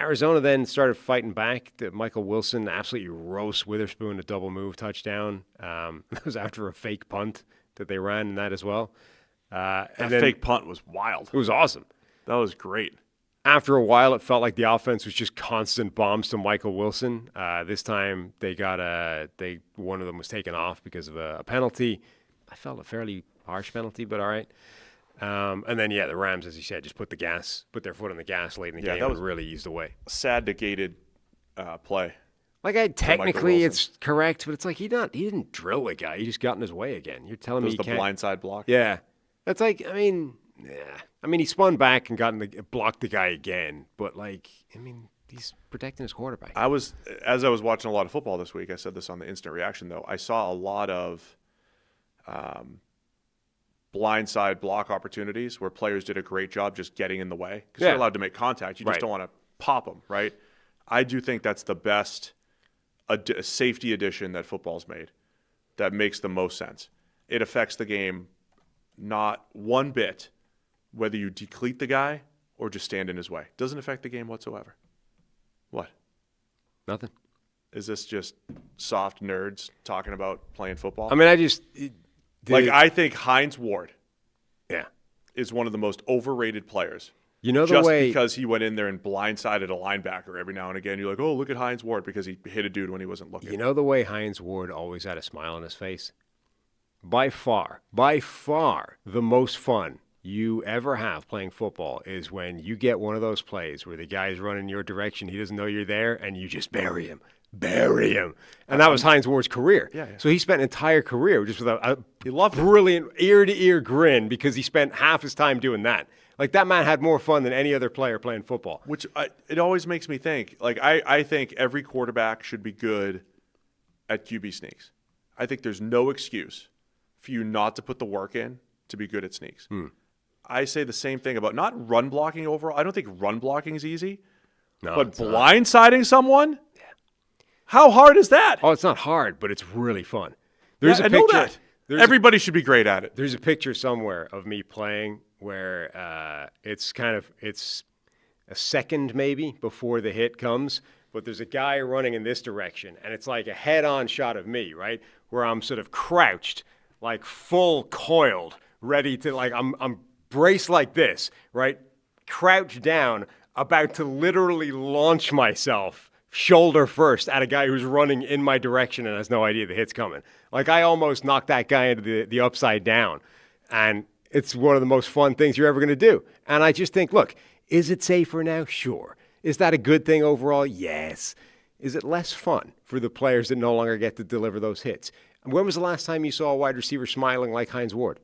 Arizona then started fighting back. Michael Wilson absolutely roasts Witherspoon, a double move touchdown. It was after a fake punt that they ran in that as well. That fake punt was wild. It was awesome. That was great. After a while, it felt like the offense was just constant bombs to Michael Wilson. This time, one of them was taken off because of a penalty. I felt a fairly harsh penalty, but all right. And then, the Rams, as you said, just put their foot on the gas late in the game and really eased away. Sad negated play. Like, technically it's correct, but it's like he didn't drill the guy. He just got in his way again. You're telling me he can't. It was the blindside block. Yeah. That's like, he spun back and blocked the guy again, but he's protecting his quarterback. As I was watching a lot of football this week, I said this on the Instant Reaction, though, I saw a lot of blindside block opportunities where players did a great job just getting in the way because you're allowed to make contact. You just don't want to pop them, right? I do think that's the best safety addition that football's made that makes the most sense. It affects the game not one bit whether you decleat the guy or just stand in his way. Doesn't affect the game whatsoever. What? Nothing. Is this just soft nerds talking about playing football? I mean, I think Hines Ward yeah, is one of the most overrated players. You know the just way because he went in there and blindsided a linebacker every now and again. You're like, oh, look at Hines Ward because he hit a dude when he wasn't looking. You know the way Hines Ward always had a smile on his face? By far, the most fun you ever have playing football is when you get one of those plays where the guy's running your direction, he doesn't know you're there, and you just bury him. And that was Hines Ward's career. Yeah. So he spent an entire career just with a brilliant ear-to-ear grin because he spent half his time doing that. Like, that man had more fun than any other player playing football. Which it always makes me think. Like, I think every quarterback should be good at QB sneaks. I think there's no excuse for you not to put the work in to be good at sneaks. I say the same thing about not run blocking overall. I don't think run blocking is easy. No, but blindsiding someone? Yeah. How hard is that? Oh, it's not hard, but it's really fun. There's a picture. I know that. Everybody should be great at it. There's a picture somewhere of me playing where it's a second maybe before the hit comes, but there's a guy running in this direction, and it's like a head-on shot of me, right, where I'm sort of crouched, like full coiled, ready to, like, I'm braced like this, right, crouched down, about to literally launch myself shoulder first at a guy who's running in my direction and has no idea the hit's coming. Like, I almost knocked that guy into the upside down, and it's one of the most fun things you're ever going to do. And I just think, look, is it safer now? Sure. Is that a good thing overall? Yes. Is it less fun for the players that no longer get to deliver those hits? When was the last time you saw a wide receiver smiling like Hines Ward?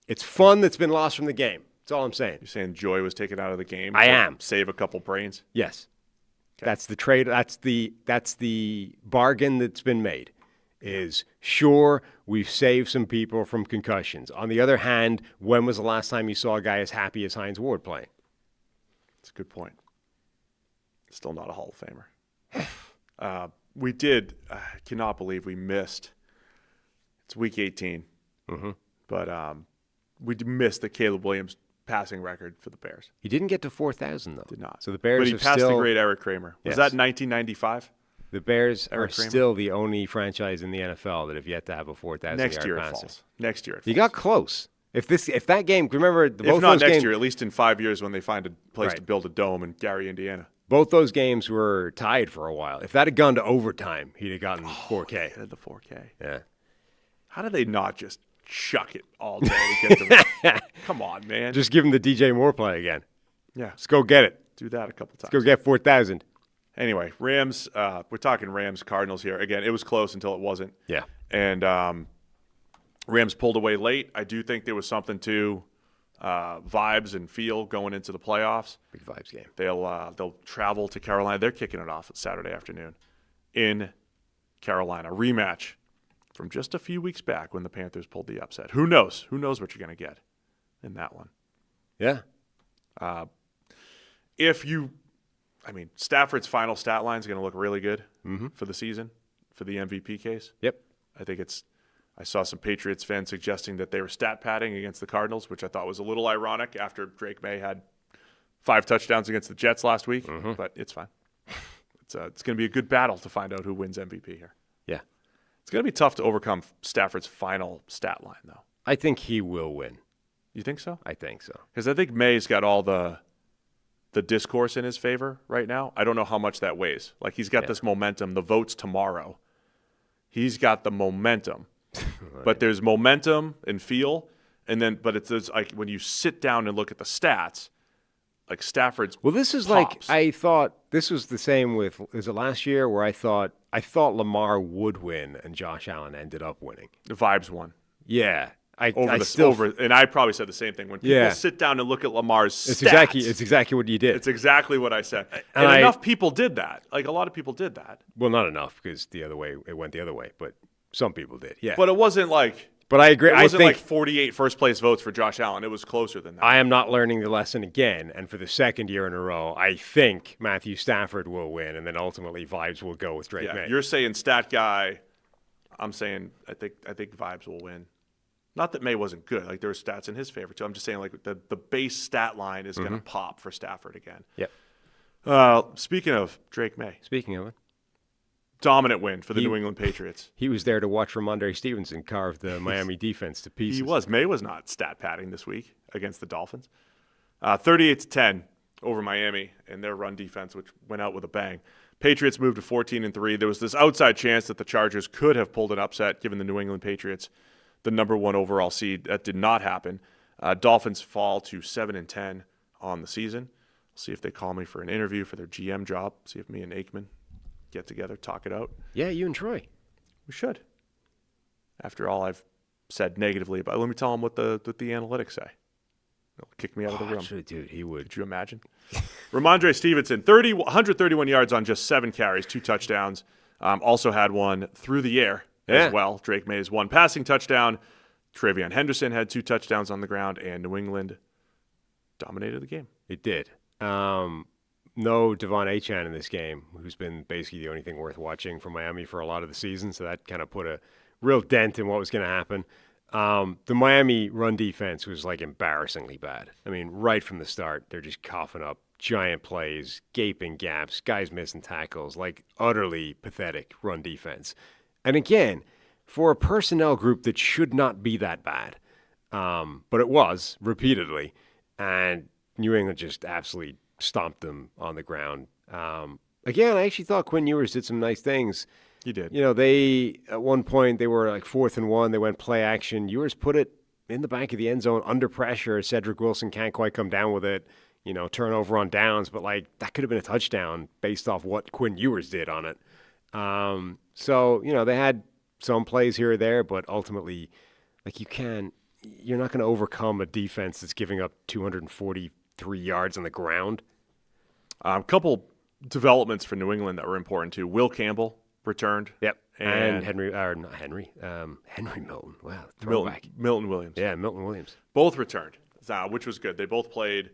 It's fun that's been lost from the game. That's all I'm saying. You're saying joy was taken out of the game? I am. Save a couple brains? Yes. Okay. That's the trade. That's the bargain that's been made. Is sure, we've saved some people from concussions. On the other hand, when was the last time you saw a guy as happy as Hines Ward playing? That's a good point. Still not a Hall of Famer. We did. I cannot believe we missed. It's week 18. But we missed the Caleb Williams passing record for the Bears. He didn't get to 4,000, though. Did not. So the Bears but he passed the great Eric Kramer. Was that 1995? The Bears are still the only franchise in the NFL that have yet to have a 4,000 yard Next year passer. It falls. Next year it falls. You got close. If that game, remember, both if not those next games, year, at least in 5 years when they find a place to build a dome in Gary, Indiana. Both those games were tied for a while. If that had gone to overtime, he'd have gotten 4K. He had the 4K. Yeah. How do they not just chuck it all day to get the Come on, man. Just give him the DJ Moore play again. Yeah. Let's go get it. Do that a couple times. Let's go get 4,000. Anyway, Rams, we're talking Rams, Cardinals here. Again, it was close until it wasn't. Yeah. And Rams pulled away late. I do think there was something to vibes and feel going into the playoffs. Big vibes game. They'll travel to Carolina. They're kicking it off Saturday afternoon in Carolina. Rematch from just a few weeks back when the Panthers pulled the upset. Who knows? Who knows what you're going to get in that one? Yeah. Stafford's final stat line is going to look really good for the season, for the MVP case. Yep. I saw some Patriots fans suggesting that they were stat padding against the Cardinals, which I thought was a little ironic after Drake May had 5 touchdowns against the Jets last week, but it's fine. It's going to be a good battle to find out who wins MVP here. Yeah. It's going to be tough to overcome Stafford's final stat line, though. I think he will win. You think so? I think so. Because I think May's got all the discourse in his favor right now. I don't know how much that weighs. Like, he's got this momentum. The vote's tomorrow. He's got the momentum. Right. But there's momentum and feel, but it's like when you sit down and look at the stats, like Stafford's this is pops. Like I thought this was the same with is it last year where I thought Lamar would win and Josh Allen ended up winning. The vibes won. Yeah. And I probably said the same thing. When people sit down and look at Lamar's stats. It's exactly what you did. It's exactly what I said. And enough people did that. Like, a lot of people did that. Well, not enough because it went the other way, but some people did. Yeah. But it wasn't like But I agree. It wasn't like 48 first-place votes for Josh Allen. It was closer than that. I am not learning the lesson again, and for the second year in a row, I think Matthew Stafford will win, and then ultimately vibes will go with Drake May. You're saying stat guy. I'm saying I think vibes will win. Not that May wasn't good. Like, there were stats in his favor, too. I'm just saying, like, the base stat line is going to pop for Stafford again. Yep. Speaking of Drake May. Speaking of it. Dominant win for the New England Patriots. He was there to watch Ramondre Stevenson carve the Miami defense to pieces. He was. May was not stat padding this week against the Dolphins. 38-10 over Miami and their run defense, which went out with a bang. Patriots moved to 14-3. There was this outside chance that the Chargers could have pulled an upset, given the New England Patriots the number 1 overall seed. That did not happen. Dolphins fall to 7-10 on the season. We'll see if they call me for an interview for their GM job. See if me and Aikman get together, talk it out. Yeah, you and Troy. We should. After all I've said negatively about, let me tell them what the analytics say. They'll kick me out of the room. Dude, he would. Could you imagine? Ramondre Stevenson, 131 yards on just 7 carries, 2 touchdowns. Also had one through the air as well. Drake May's 1 passing touchdown. Travion Henderson had 2 touchdowns on the ground, and New England dominated the game. It did. No Devon Achane in this game, who's been basically the only thing worth watching for Miami for a lot of the season, so that kind of put a real dent in what was going to happen. The Miami run defense was like embarrassingly bad. I mean, right from the start, they're just coughing up giant plays, gaping gaps, guys missing tackles, like utterly pathetic run defense. And again, for a personnel group that should not be that bad, but it was repeatedly, and New England just absolutely stomped them on the ground. Again, I actually thought Quinn Ewers did some nice things. He did. You know, they, at one point, they were like 4th and 1. They went play action. Ewers put it in the back of the end zone under pressure. Cedric Wilson can't quite come down with it. You know, turnover on downs. But, like, that could have been a touchdown based off what Quinn Ewers did on it. So, you know, they had some plays here or there. But ultimately, like, you're not going to overcome a defense that's giving up 243 yards on the ground. A couple developments for New England that were important, too. Will Campbell returned. Yep. And Henry Milton. Wow. Throwback. Milton Williams. Yeah, Milton Williams. Both returned, which was good. They both played.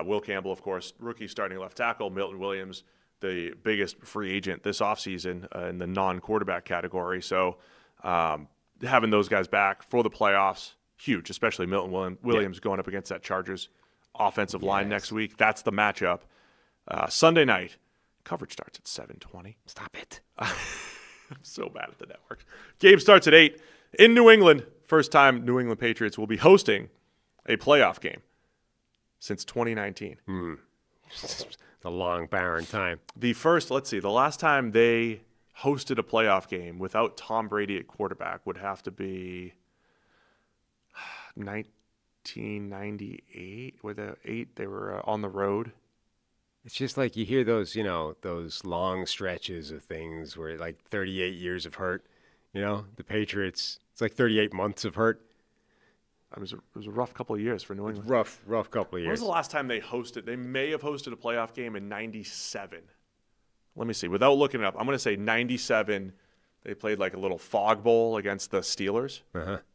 Will Campbell, of course, rookie starting left tackle. Milton Williams, the biggest free agent this offseason in the non-quarterback category. So having those guys back for the playoffs, huge, especially Milton Williams going up against that Chargers offensive line next week. That's the matchup. Sunday night, coverage starts at 7:20. Stop it. I'm so bad at the networks. Game starts at 8 in New England. First time New England Patriots will be hosting a playoff game since 2019. It's a long, barren time. The last time they hosted a playoff game without Tom Brady at quarterback would have to be 1998. With the 8, they were on the road. It's just like you hear those, you know, those long stretches of things where like 38 years of hurt, you know, the Patriots, it's like 38 months of hurt. It was a rough couple of years for New England. Rough couple of years. When was the last time they hosted? They may have hosted a playoff game in 97. Let me see. Without looking it up, I'm going to say 97. They played like a little fog bowl against the Steelers.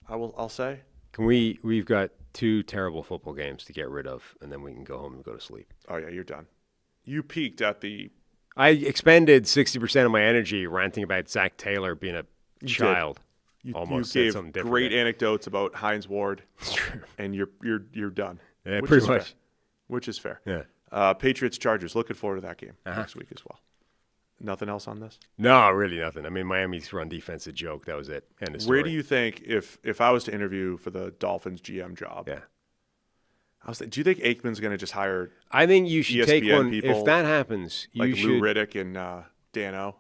I'll say. We've got 2 terrible football games to get rid of, and then we can go home and go to sleep. Oh, yeah, you're done. You peaked at the... I expended 60% of my energy ranting about Zach Taylor being a child. You gave great anecdotes about Hines Ward, and you're done. Yeah, pretty much. Which is fair. Yeah. Patriots Chargers. Looking forward to that game next week as well. Nothing else on this? No, really nothing. I mean, Miami's run defense a joke. That was it. End of story. Where do you think if I was to interview for the Dolphins GM job? Yeah. Do you think Aikman's going to just hire? I think you should ESPN take one. people, if that happens, like Lou Riddick and Dano.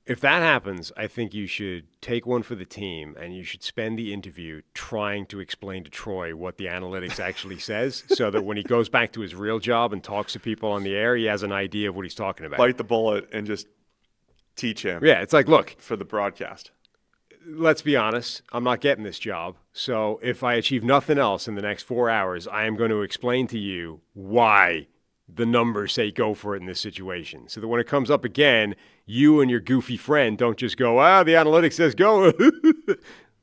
If that happens, I think you should take one for the team, and you should spend the interview trying to explain to Troy what the analytics actually says, so that when he goes back to his real job and talks to people on the air, he has an idea of what he's talking about. Bite the bullet and just teach him. Yeah, it's like, look, for the broadcast. Let's be honest, I'm not getting this job. So if I achieve nothing else in the next 4 hours, I am going to explain to you why the numbers say go for it in this situation. So that when it comes up again, you and your goofy friend don't just go, the analytics says go.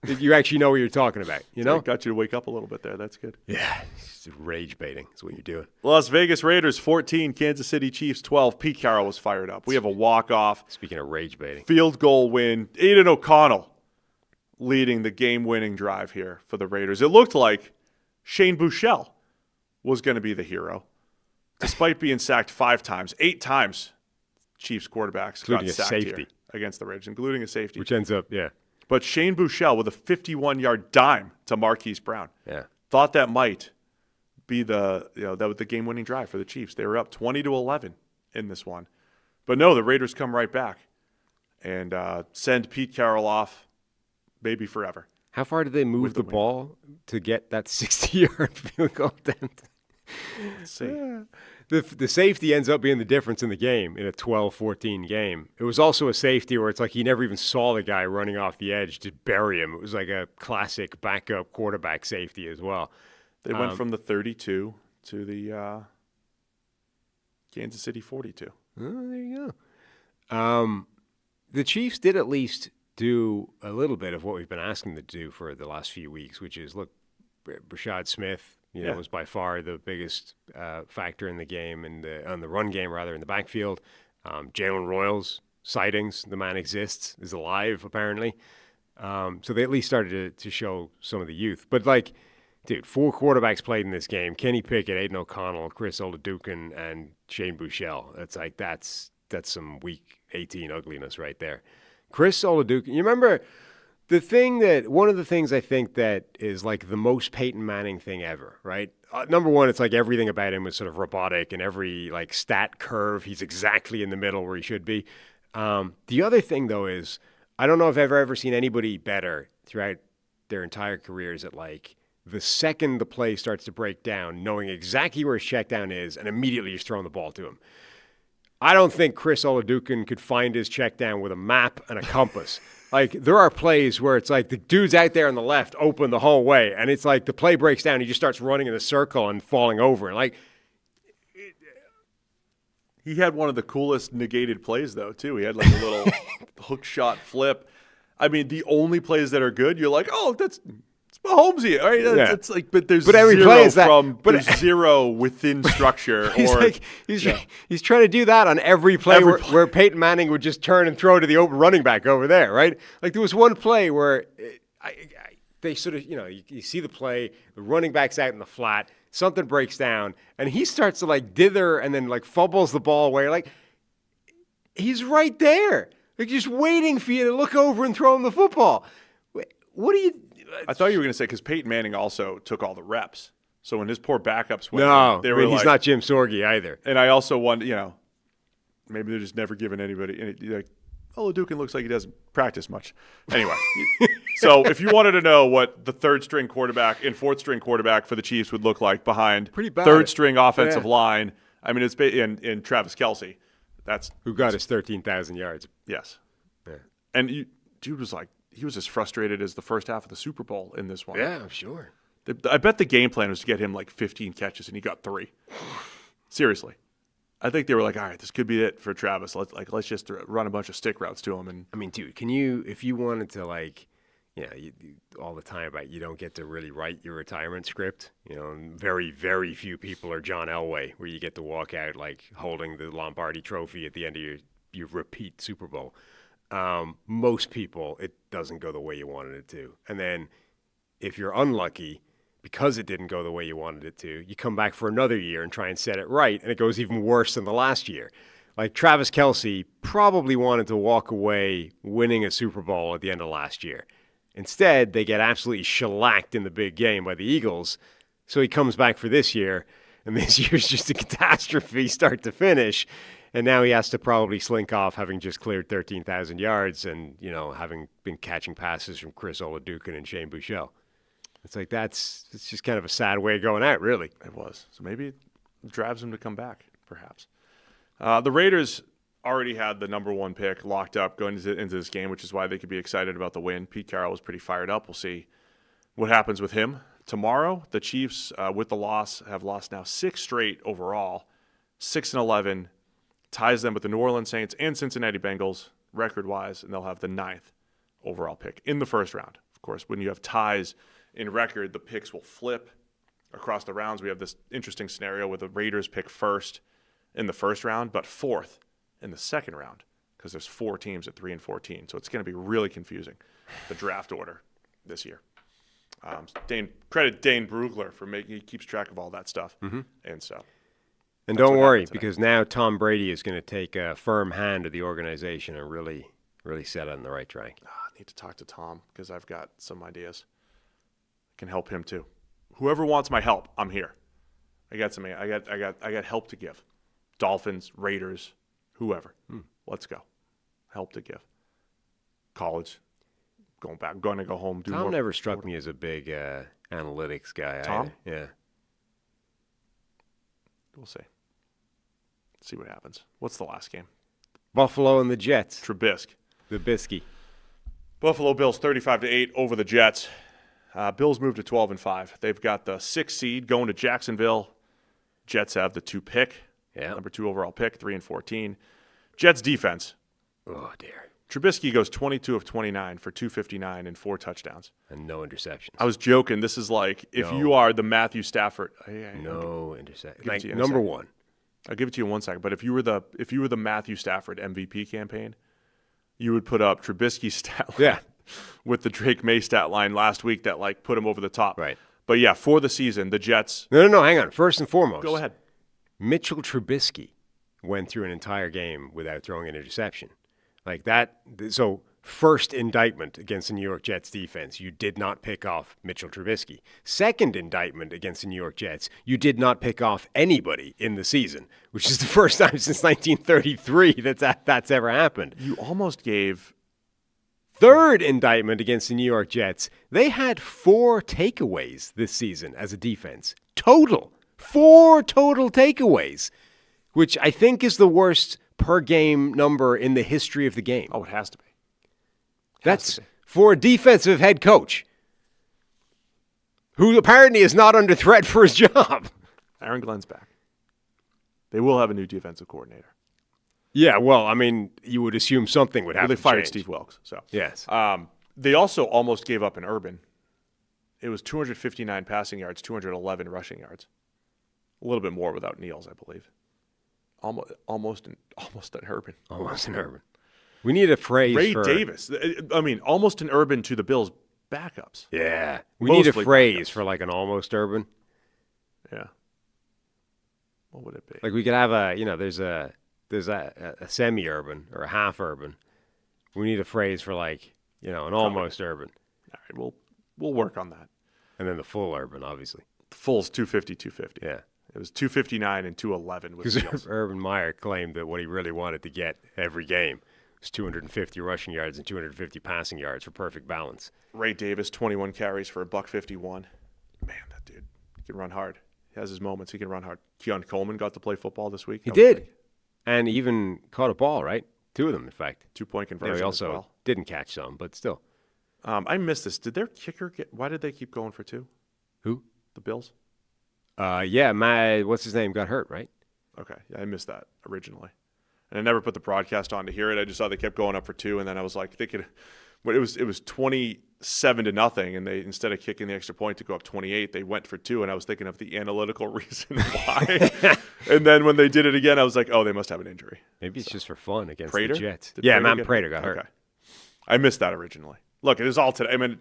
You actually know what you're talking about, you know? So got you to wake up a little bit there. That's good. Yeah, it's rage baiting. That's what you're doing. Las Vegas Raiders 14, Kansas City Chiefs 12. Pete Carroll was fired up. We have a walk-off. Speaking of rage baiting. Field goal win. Aiden O'Connell leading the game-winning drive here for the Raiders. It looked like Shane Buechele was going to be the hero, despite being sacked 5 times. 8 times Chiefs quarterbacks including got sacked a safety here against the Raiders, including a safety. Which ends up, But Shane Buechele with a 51-yard dime to Marquise Brown. Yeah. Thought that might be the game-winning drive for the Chiefs. They were up 20-11 in this one. But no, the Raiders come right back and send Pete Carroll off maybe forever. How far did they move the ball to get that 60-yard field goal attempt? Let's see. The safety ends up being the difference in the game in a 12-14 game. It was also a safety where it's like he never even saw the guy running off the edge to bury him. It was like a classic backup quarterback safety as well. They went from the 32 to the Kansas City 42. Oh, there you go. The Chiefs did at least do a little bit of what we've been asking them to do for the last few weeks, which is, look, Brashad Smith, was by far the biggest factor in the game, on the run game, rather, in the backfield. Jalen Royals sightings, the man exists, is alive, apparently. So they at least started to show some of the youth. But, dude, 4 quarterbacks played in this game. Kenny Pickett, Aiden O'Connell, Chris Oladokun, and Shane Buechele. That's some week 18 ugliness right there. Chris Oladokun, you remember one of the things I think that is like the most Peyton Manning thing ever, right? Number one, it's like everything about him was sort of robotic, and every stat curve, he's exactly in the middle where he should be. The other thing, though, is I don't know if I've ever seen anybody better throughout their entire careers at the second the play starts to break down, knowing exactly where his check down is, and immediately just throwing the ball to him. I don't think Chris Oladokun could find his check down with a map and a compass. There are plays where it's like the dude's out there on the left open the whole way, and it's like the play breaks down, he just starts running in a circle and falling over. He had one of the coolest negated plays, though, too. He had a little hook shot flip. I mean, the only plays that are good, you're like, oh, it's Mahomesy, right? Yeah. It's but there's every zero play is that, there's zero within structure. He's trying to do that on every play where Peyton Manning would just turn and throw to the open running back over there, right? There was one play where they sort of, you see the play, the running back's out in the flat, something breaks down, and he starts to dither and then fumbles the ball away. He's right there, just waiting for you to look over and throw him the football. What do you? I thought you were going to say because Peyton Manning also took all the reps. So when his poor backups went, he's not Jim Sorgi either. And I also wonder, maybe they're just never giving anybody. Oladokun looks like he doesn't practice much. Anyway, so if you wanted to know what the third-string quarterback and fourth-string quarterback for the Chiefs would look like behind third-string offensive line, I mean, it's in Travis Kelce. That's who got his 13,000 yards. Yes. Yeah. And dude was he was as frustrated as the first half of the Super Bowl in this one. Yeah, I'm sure. I bet the game plan was to get him 15 catches, and he got 3. Seriously. I think they were all right, this could be it for Travis. Let's just run a bunch of stick routes to him. And I mean, dude, if you wanted to all the time about you don't get to really write your retirement script, and very, very few people are John Elway, where you get to walk out holding the Lombardi trophy at the end of your repeat Super Bowl. Most people, it doesn't go the way you wanted it to. And then if you're unlucky, because it didn't go the way you wanted it to, you come back for another year and try and set it right, and it goes even worse than the last year. Travis Kelce probably wanted to walk away winning a Super Bowl at the end of last year. Instead, they get absolutely shellacked in the big game by the Eagles, so he comes back for this year, and this year's just a catastrophe start to finish. And now he has to probably slink off, having just cleared 13,000 yards and, having been catching passes from Chris Oladokun and Shane Buechele. It's just kind of a sad way of going out, really. It was. So maybe it drives him to come back, perhaps. The Raiders already had the number 1 pick locked up going into this game, which is why they could be excited about the win. Pete Carroll was pretty fired up. We'll see what happens with him. Tomorrow, the Chiefs, with the loss, have lost now 6 straight overall, 6-11. Ties them with the New Orleans Saints and Cincinnati Bengals record-wise, and they'll have the 9th overall pick in the first round. Of course, when you have ties in record, the picks will flip across the rounds. We have this interesting scenario where the Raiders pick first in the first round, but 4th in the second round because there's 4 teams at 3 and 14. So it's going to be really confusing, the draft order this year. Credit Dane Brugler for he keeps track of all that stuff. Mm-hmm. And don't worry, because now Tom Brady is going to take a firm hand of the organization and really set on the right track. I need to talk to Tom because I've got some ideas. I can help him too. Whoever wants my help, I'm here. I got help to give. Dolphins, Raiders, whoever. Let's go. Help to give. College. Going to go home. Tom never struck me as a big analytics guy. Tom? Either. Yeah. We'll see. See what happens. What's the last game? Buffalo and the Jets. Trubisky. The Bisky. Buffalo Bills 35-8 over the Jets. Bills moved to 12-5. They've got the 6th seed going to Jacksonville. Jets have the 2 pick. Yeah. Number 2 overall pick, 3 and 14. Jets defense. Oh, dear. Trubisky goes 22 of 29 for 259 and 4 touchdowns. And no interceptions. I was joking. This is like if you are the Matthew Stafford. No interceptions. Like number 1. I'll give it to you in 1 second. But if you were the Matthew Stafford MVP campaign, you would put up Trubisky's stat line with the Drake May stat line last week that like put him over the top. Right. But yeah, for the season, the Jets. No. Hang on. First and foremost. Go ahead. Mitchell Trubisky went through an entire game without throwing an interception. Like that. So first indictment against the New York Jets defense, you did not pick off Mitchell Trubisky. Second indictment against the New York Jets, you did not pick off anybody in the season, which is the first time since 1933 that's ever happened. You almost gave. Third indictment against the New York Jets, they had 4 takeaways this season as a defense. Total. 4 total takeaways, which I think is the worst per game number in the history of the game. Oh, it has to be. That's for a defensive head coach who apparently is not under threat for his job. Aaron Glenn's back. They will have a new defensive coordinator. Yeah, well, I mean, you would assume something would happen. They fired Steve Wilkes. So yes. They also almost gave up an Urban. It was 259 passing yards, 211 rushing yards. A little bit more without Niels, I believe. Almost an Urban. Almost an Urban. We need a phrase Ray for Davis. I mean, almost an Urban to the Bills' backups. Yeah. We need a phrase for like an almost Urban. Yeah. What would it be? Like we could have there's a semi-urban or a half-urban. We need a phrase for like, an almost urban. All right, we'll work on that. And then the full urban, obviously. The full's 250. Yeah. It was 259 and 211 with because Urban Meyer claimed that what he really wanted to get every game was 250 rushing yards and 250 passing yards for perfect balance. Ray Davis, 21 carries for $151. Man, that dude, he can run hard. He has his moments. He can run hard. Keon Coleman got to play football this week. He did. And even caught a ball, right? 2 of them, in fact. 2-point conversion he also as well. Didn't catch some, but still. I missed this. Did their kicker why did they keep going for 2? Who? The Bills? What's his name? Got hurt, right? Okay. Yeah, I missed that originally. And I never put the broadcast on to hear it. I just saw they kept going up for 2, and then I was like, it was 27-0, and they, instead of kicking the extra point to go up 28, they went for 2, and I was thinking of the analytical reason why. And then when they did it again, I was like, oh, they must have an injury. Maybe it's just for fun against Prater? the Jets. Matt Prater got hurt. Okay. I missed that originally. Look, it is all today. I mean,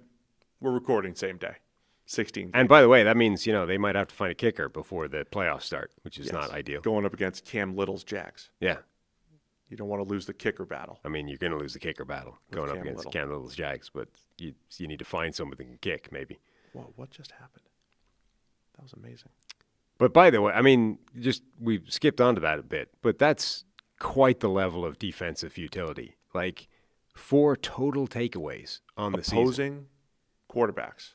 we're recording same day. 16. And by the way, that means, they might have to find a kicker before the playoffs start, which is not ideal. Going up against Cam Little's Jags. Yeah. You don't want to lose the kicker battle. I mean, you're going to lose the kicker battle going up against Cam Little's Jags, but you need to find someone that can kick, maybe. Well, what just happened? That was amazing. But by the way, I mean, we skipped onto that a bit, but that's quite the level of defensive futility. Like 4 total takeaways on the season. Opposing quarterbacks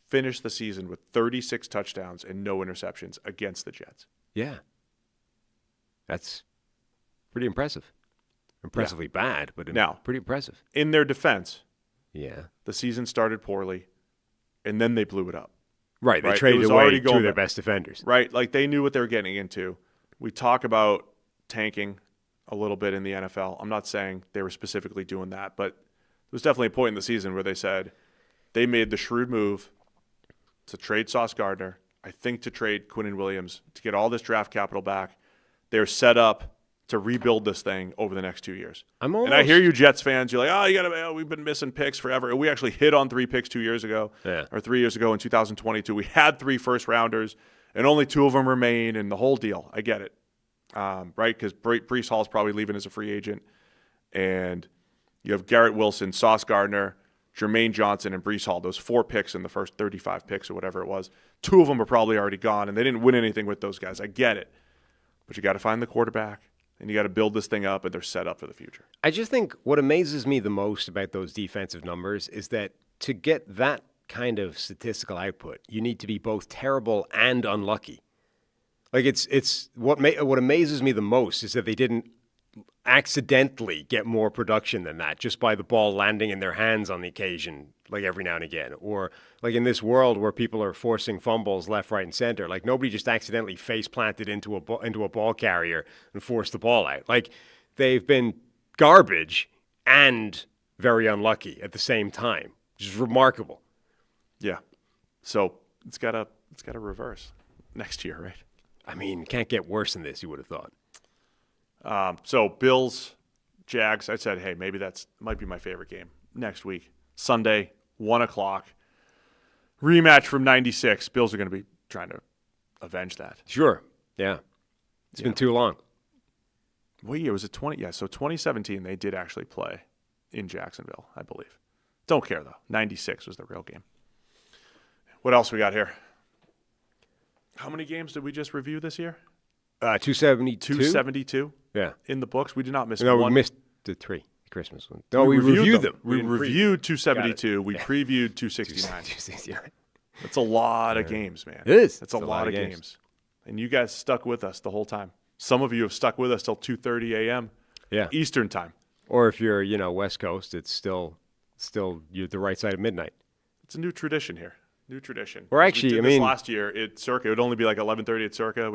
finished the season with 36 touchdowns and no interceptions against the Jets. Yeah. That's pretty impressive. Impressively bad, but pretty impressive. In their defense, the season started poorly, and then they blew it up. Right, they traded away 2 of their best defenders. Right, like they knew what they were getting into. We talk about tanking a little bit in the NFL. I'm not saying they were specifically doing that, but there was definitely a point in the season where they said they made the shrewd move to trade Sauce Gardner, I think to trade Quinnen Williams, to get all this draft capital back. They're set up to rebuild this thing over the next 2 years. And I hear you Jets fans, you're like, we've been missing picks forever. We actually hit on 3 picks 2 years ago, or 3 years ago in 2022. We had 3 first-rounders, and only 2 of them remain, and the whole deal. I get it, right? Because Breece Hall's probably leaving as a free agent, and you have Garrett Wilson, Sauce Gardner, Jermaine Johnson, and Breece Hall. Those 4 picks in the first 35 picks or whatever it was. 2 of them are probably already gone, and they didn't win anything with those guys. I get it. But you got to find the quarterback. And you got to build this thing up, and they're set up for the future. I just think what amazes me the most about those defensive numbers is that to get that kind of statistical output, you need to be both terrible and unlucky. Like it's what amazes me the most is that they didn't accidentally get more production than that just by the ball landing in their hands on the occasion, like every now and again. Or like in this world where people are forcing fumbles left, right, and center, like nobody just accidentally face planted into a ball carrier and forced the ball out. Like they've been garbage and very unlucky at the same time, which is remarkable. Yeah. So it's gotta reverse next year, right? I mean, it can't get worse than this, you would have thought. So Bills, Jags, I said, hey, maybe might be my favorite game next week. Sunday, 1 o'clock. Rematch from 96. Bills are going to be trying to avenge that. Sure. Yeah. It's been too long. What year was it? 20? Yeah, so 2017, they did actually play in Jacksonville, I believe. Don't care, though. 96 was the real game. What else we got here? How many games did we just review this year? 272. 272? Yeah. In the books. We did not miss one. No, we missed the 3, the Christmas one. No, we reviewed them. We reviewed 272. We previewed 269. That's a lot of games, man. It is. That's a lot of games. And you guys stuck with us the whole time. Some of you have stuck with us till 2:30 a.m. Eastern time. Or if you're, West Coast, it's still you're the right side of midnight. It's a new tradition here. New tradition. We're actually, this last year at Circa, it would only be like 11:30 at Circa.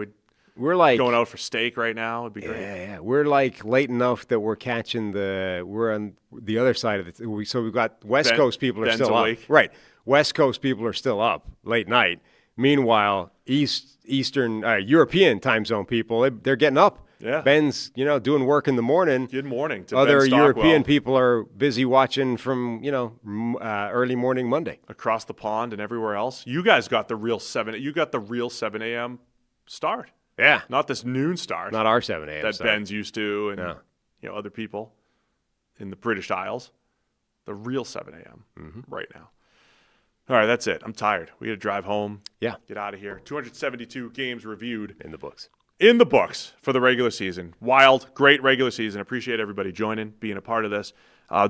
We're like going out for steak right now. It'd be great. Yeah. We're like late enough that we're on the other side of it. So we've got West Coast people are still up. Right. West Coast people are still up late night. Meanwhile, Eastern European time zone people, they're getting up. Yeah. Ben's, doing work in the morning. Good morning to Other Ben European people are busy watching from, early morning Monday. Across the pond and everywhere else. You guys got the real 7 a.m. start. Yeah. Not this noon start. Not our 7 a.m. that start. Ben's used to and other people in the British Isles. The real 7 a.m. Right now. All right, that's it. I'm tired. We got to drive home. Yeah. Get out of here. 272 games reviewed. In the books. In the books for the regular season. Wild, great regular season. Appreciate everybody joining, being a part of this.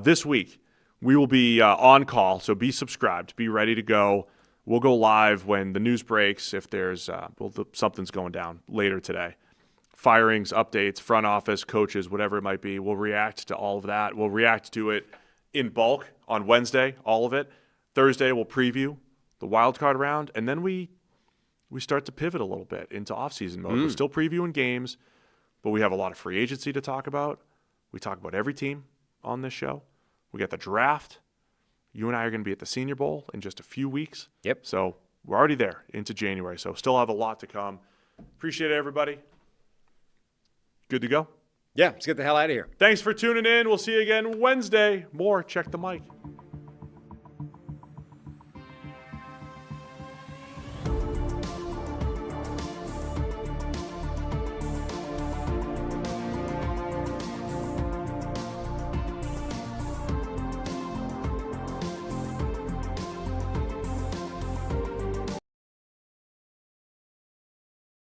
This week, we will be on call, so be subscribed. Be ready to go. We'll go live when the news breaks, if there's something's going down later today. Firings, updates, front office, coaches, whatever it might be. We'll react to all of that. We'll react to it in bulk on Wednesday, all of it. Thursday, we'll preview the wild card round, and then we start to pivot a little bit into off-season mode. We're still previewing games, but we have a lot of free agency to talk about. We talk about every team on this show. We got the draft. You and I are going to be at the Senior Bowl in just a few weeks. Yep. So we're already there into January, so still have a lot to come. Appreciate it, everybody. Good to go? Yeah, let's get the hell out of here. Thanks for tuning in. We'll see you again Wednesday. More Check the Mic.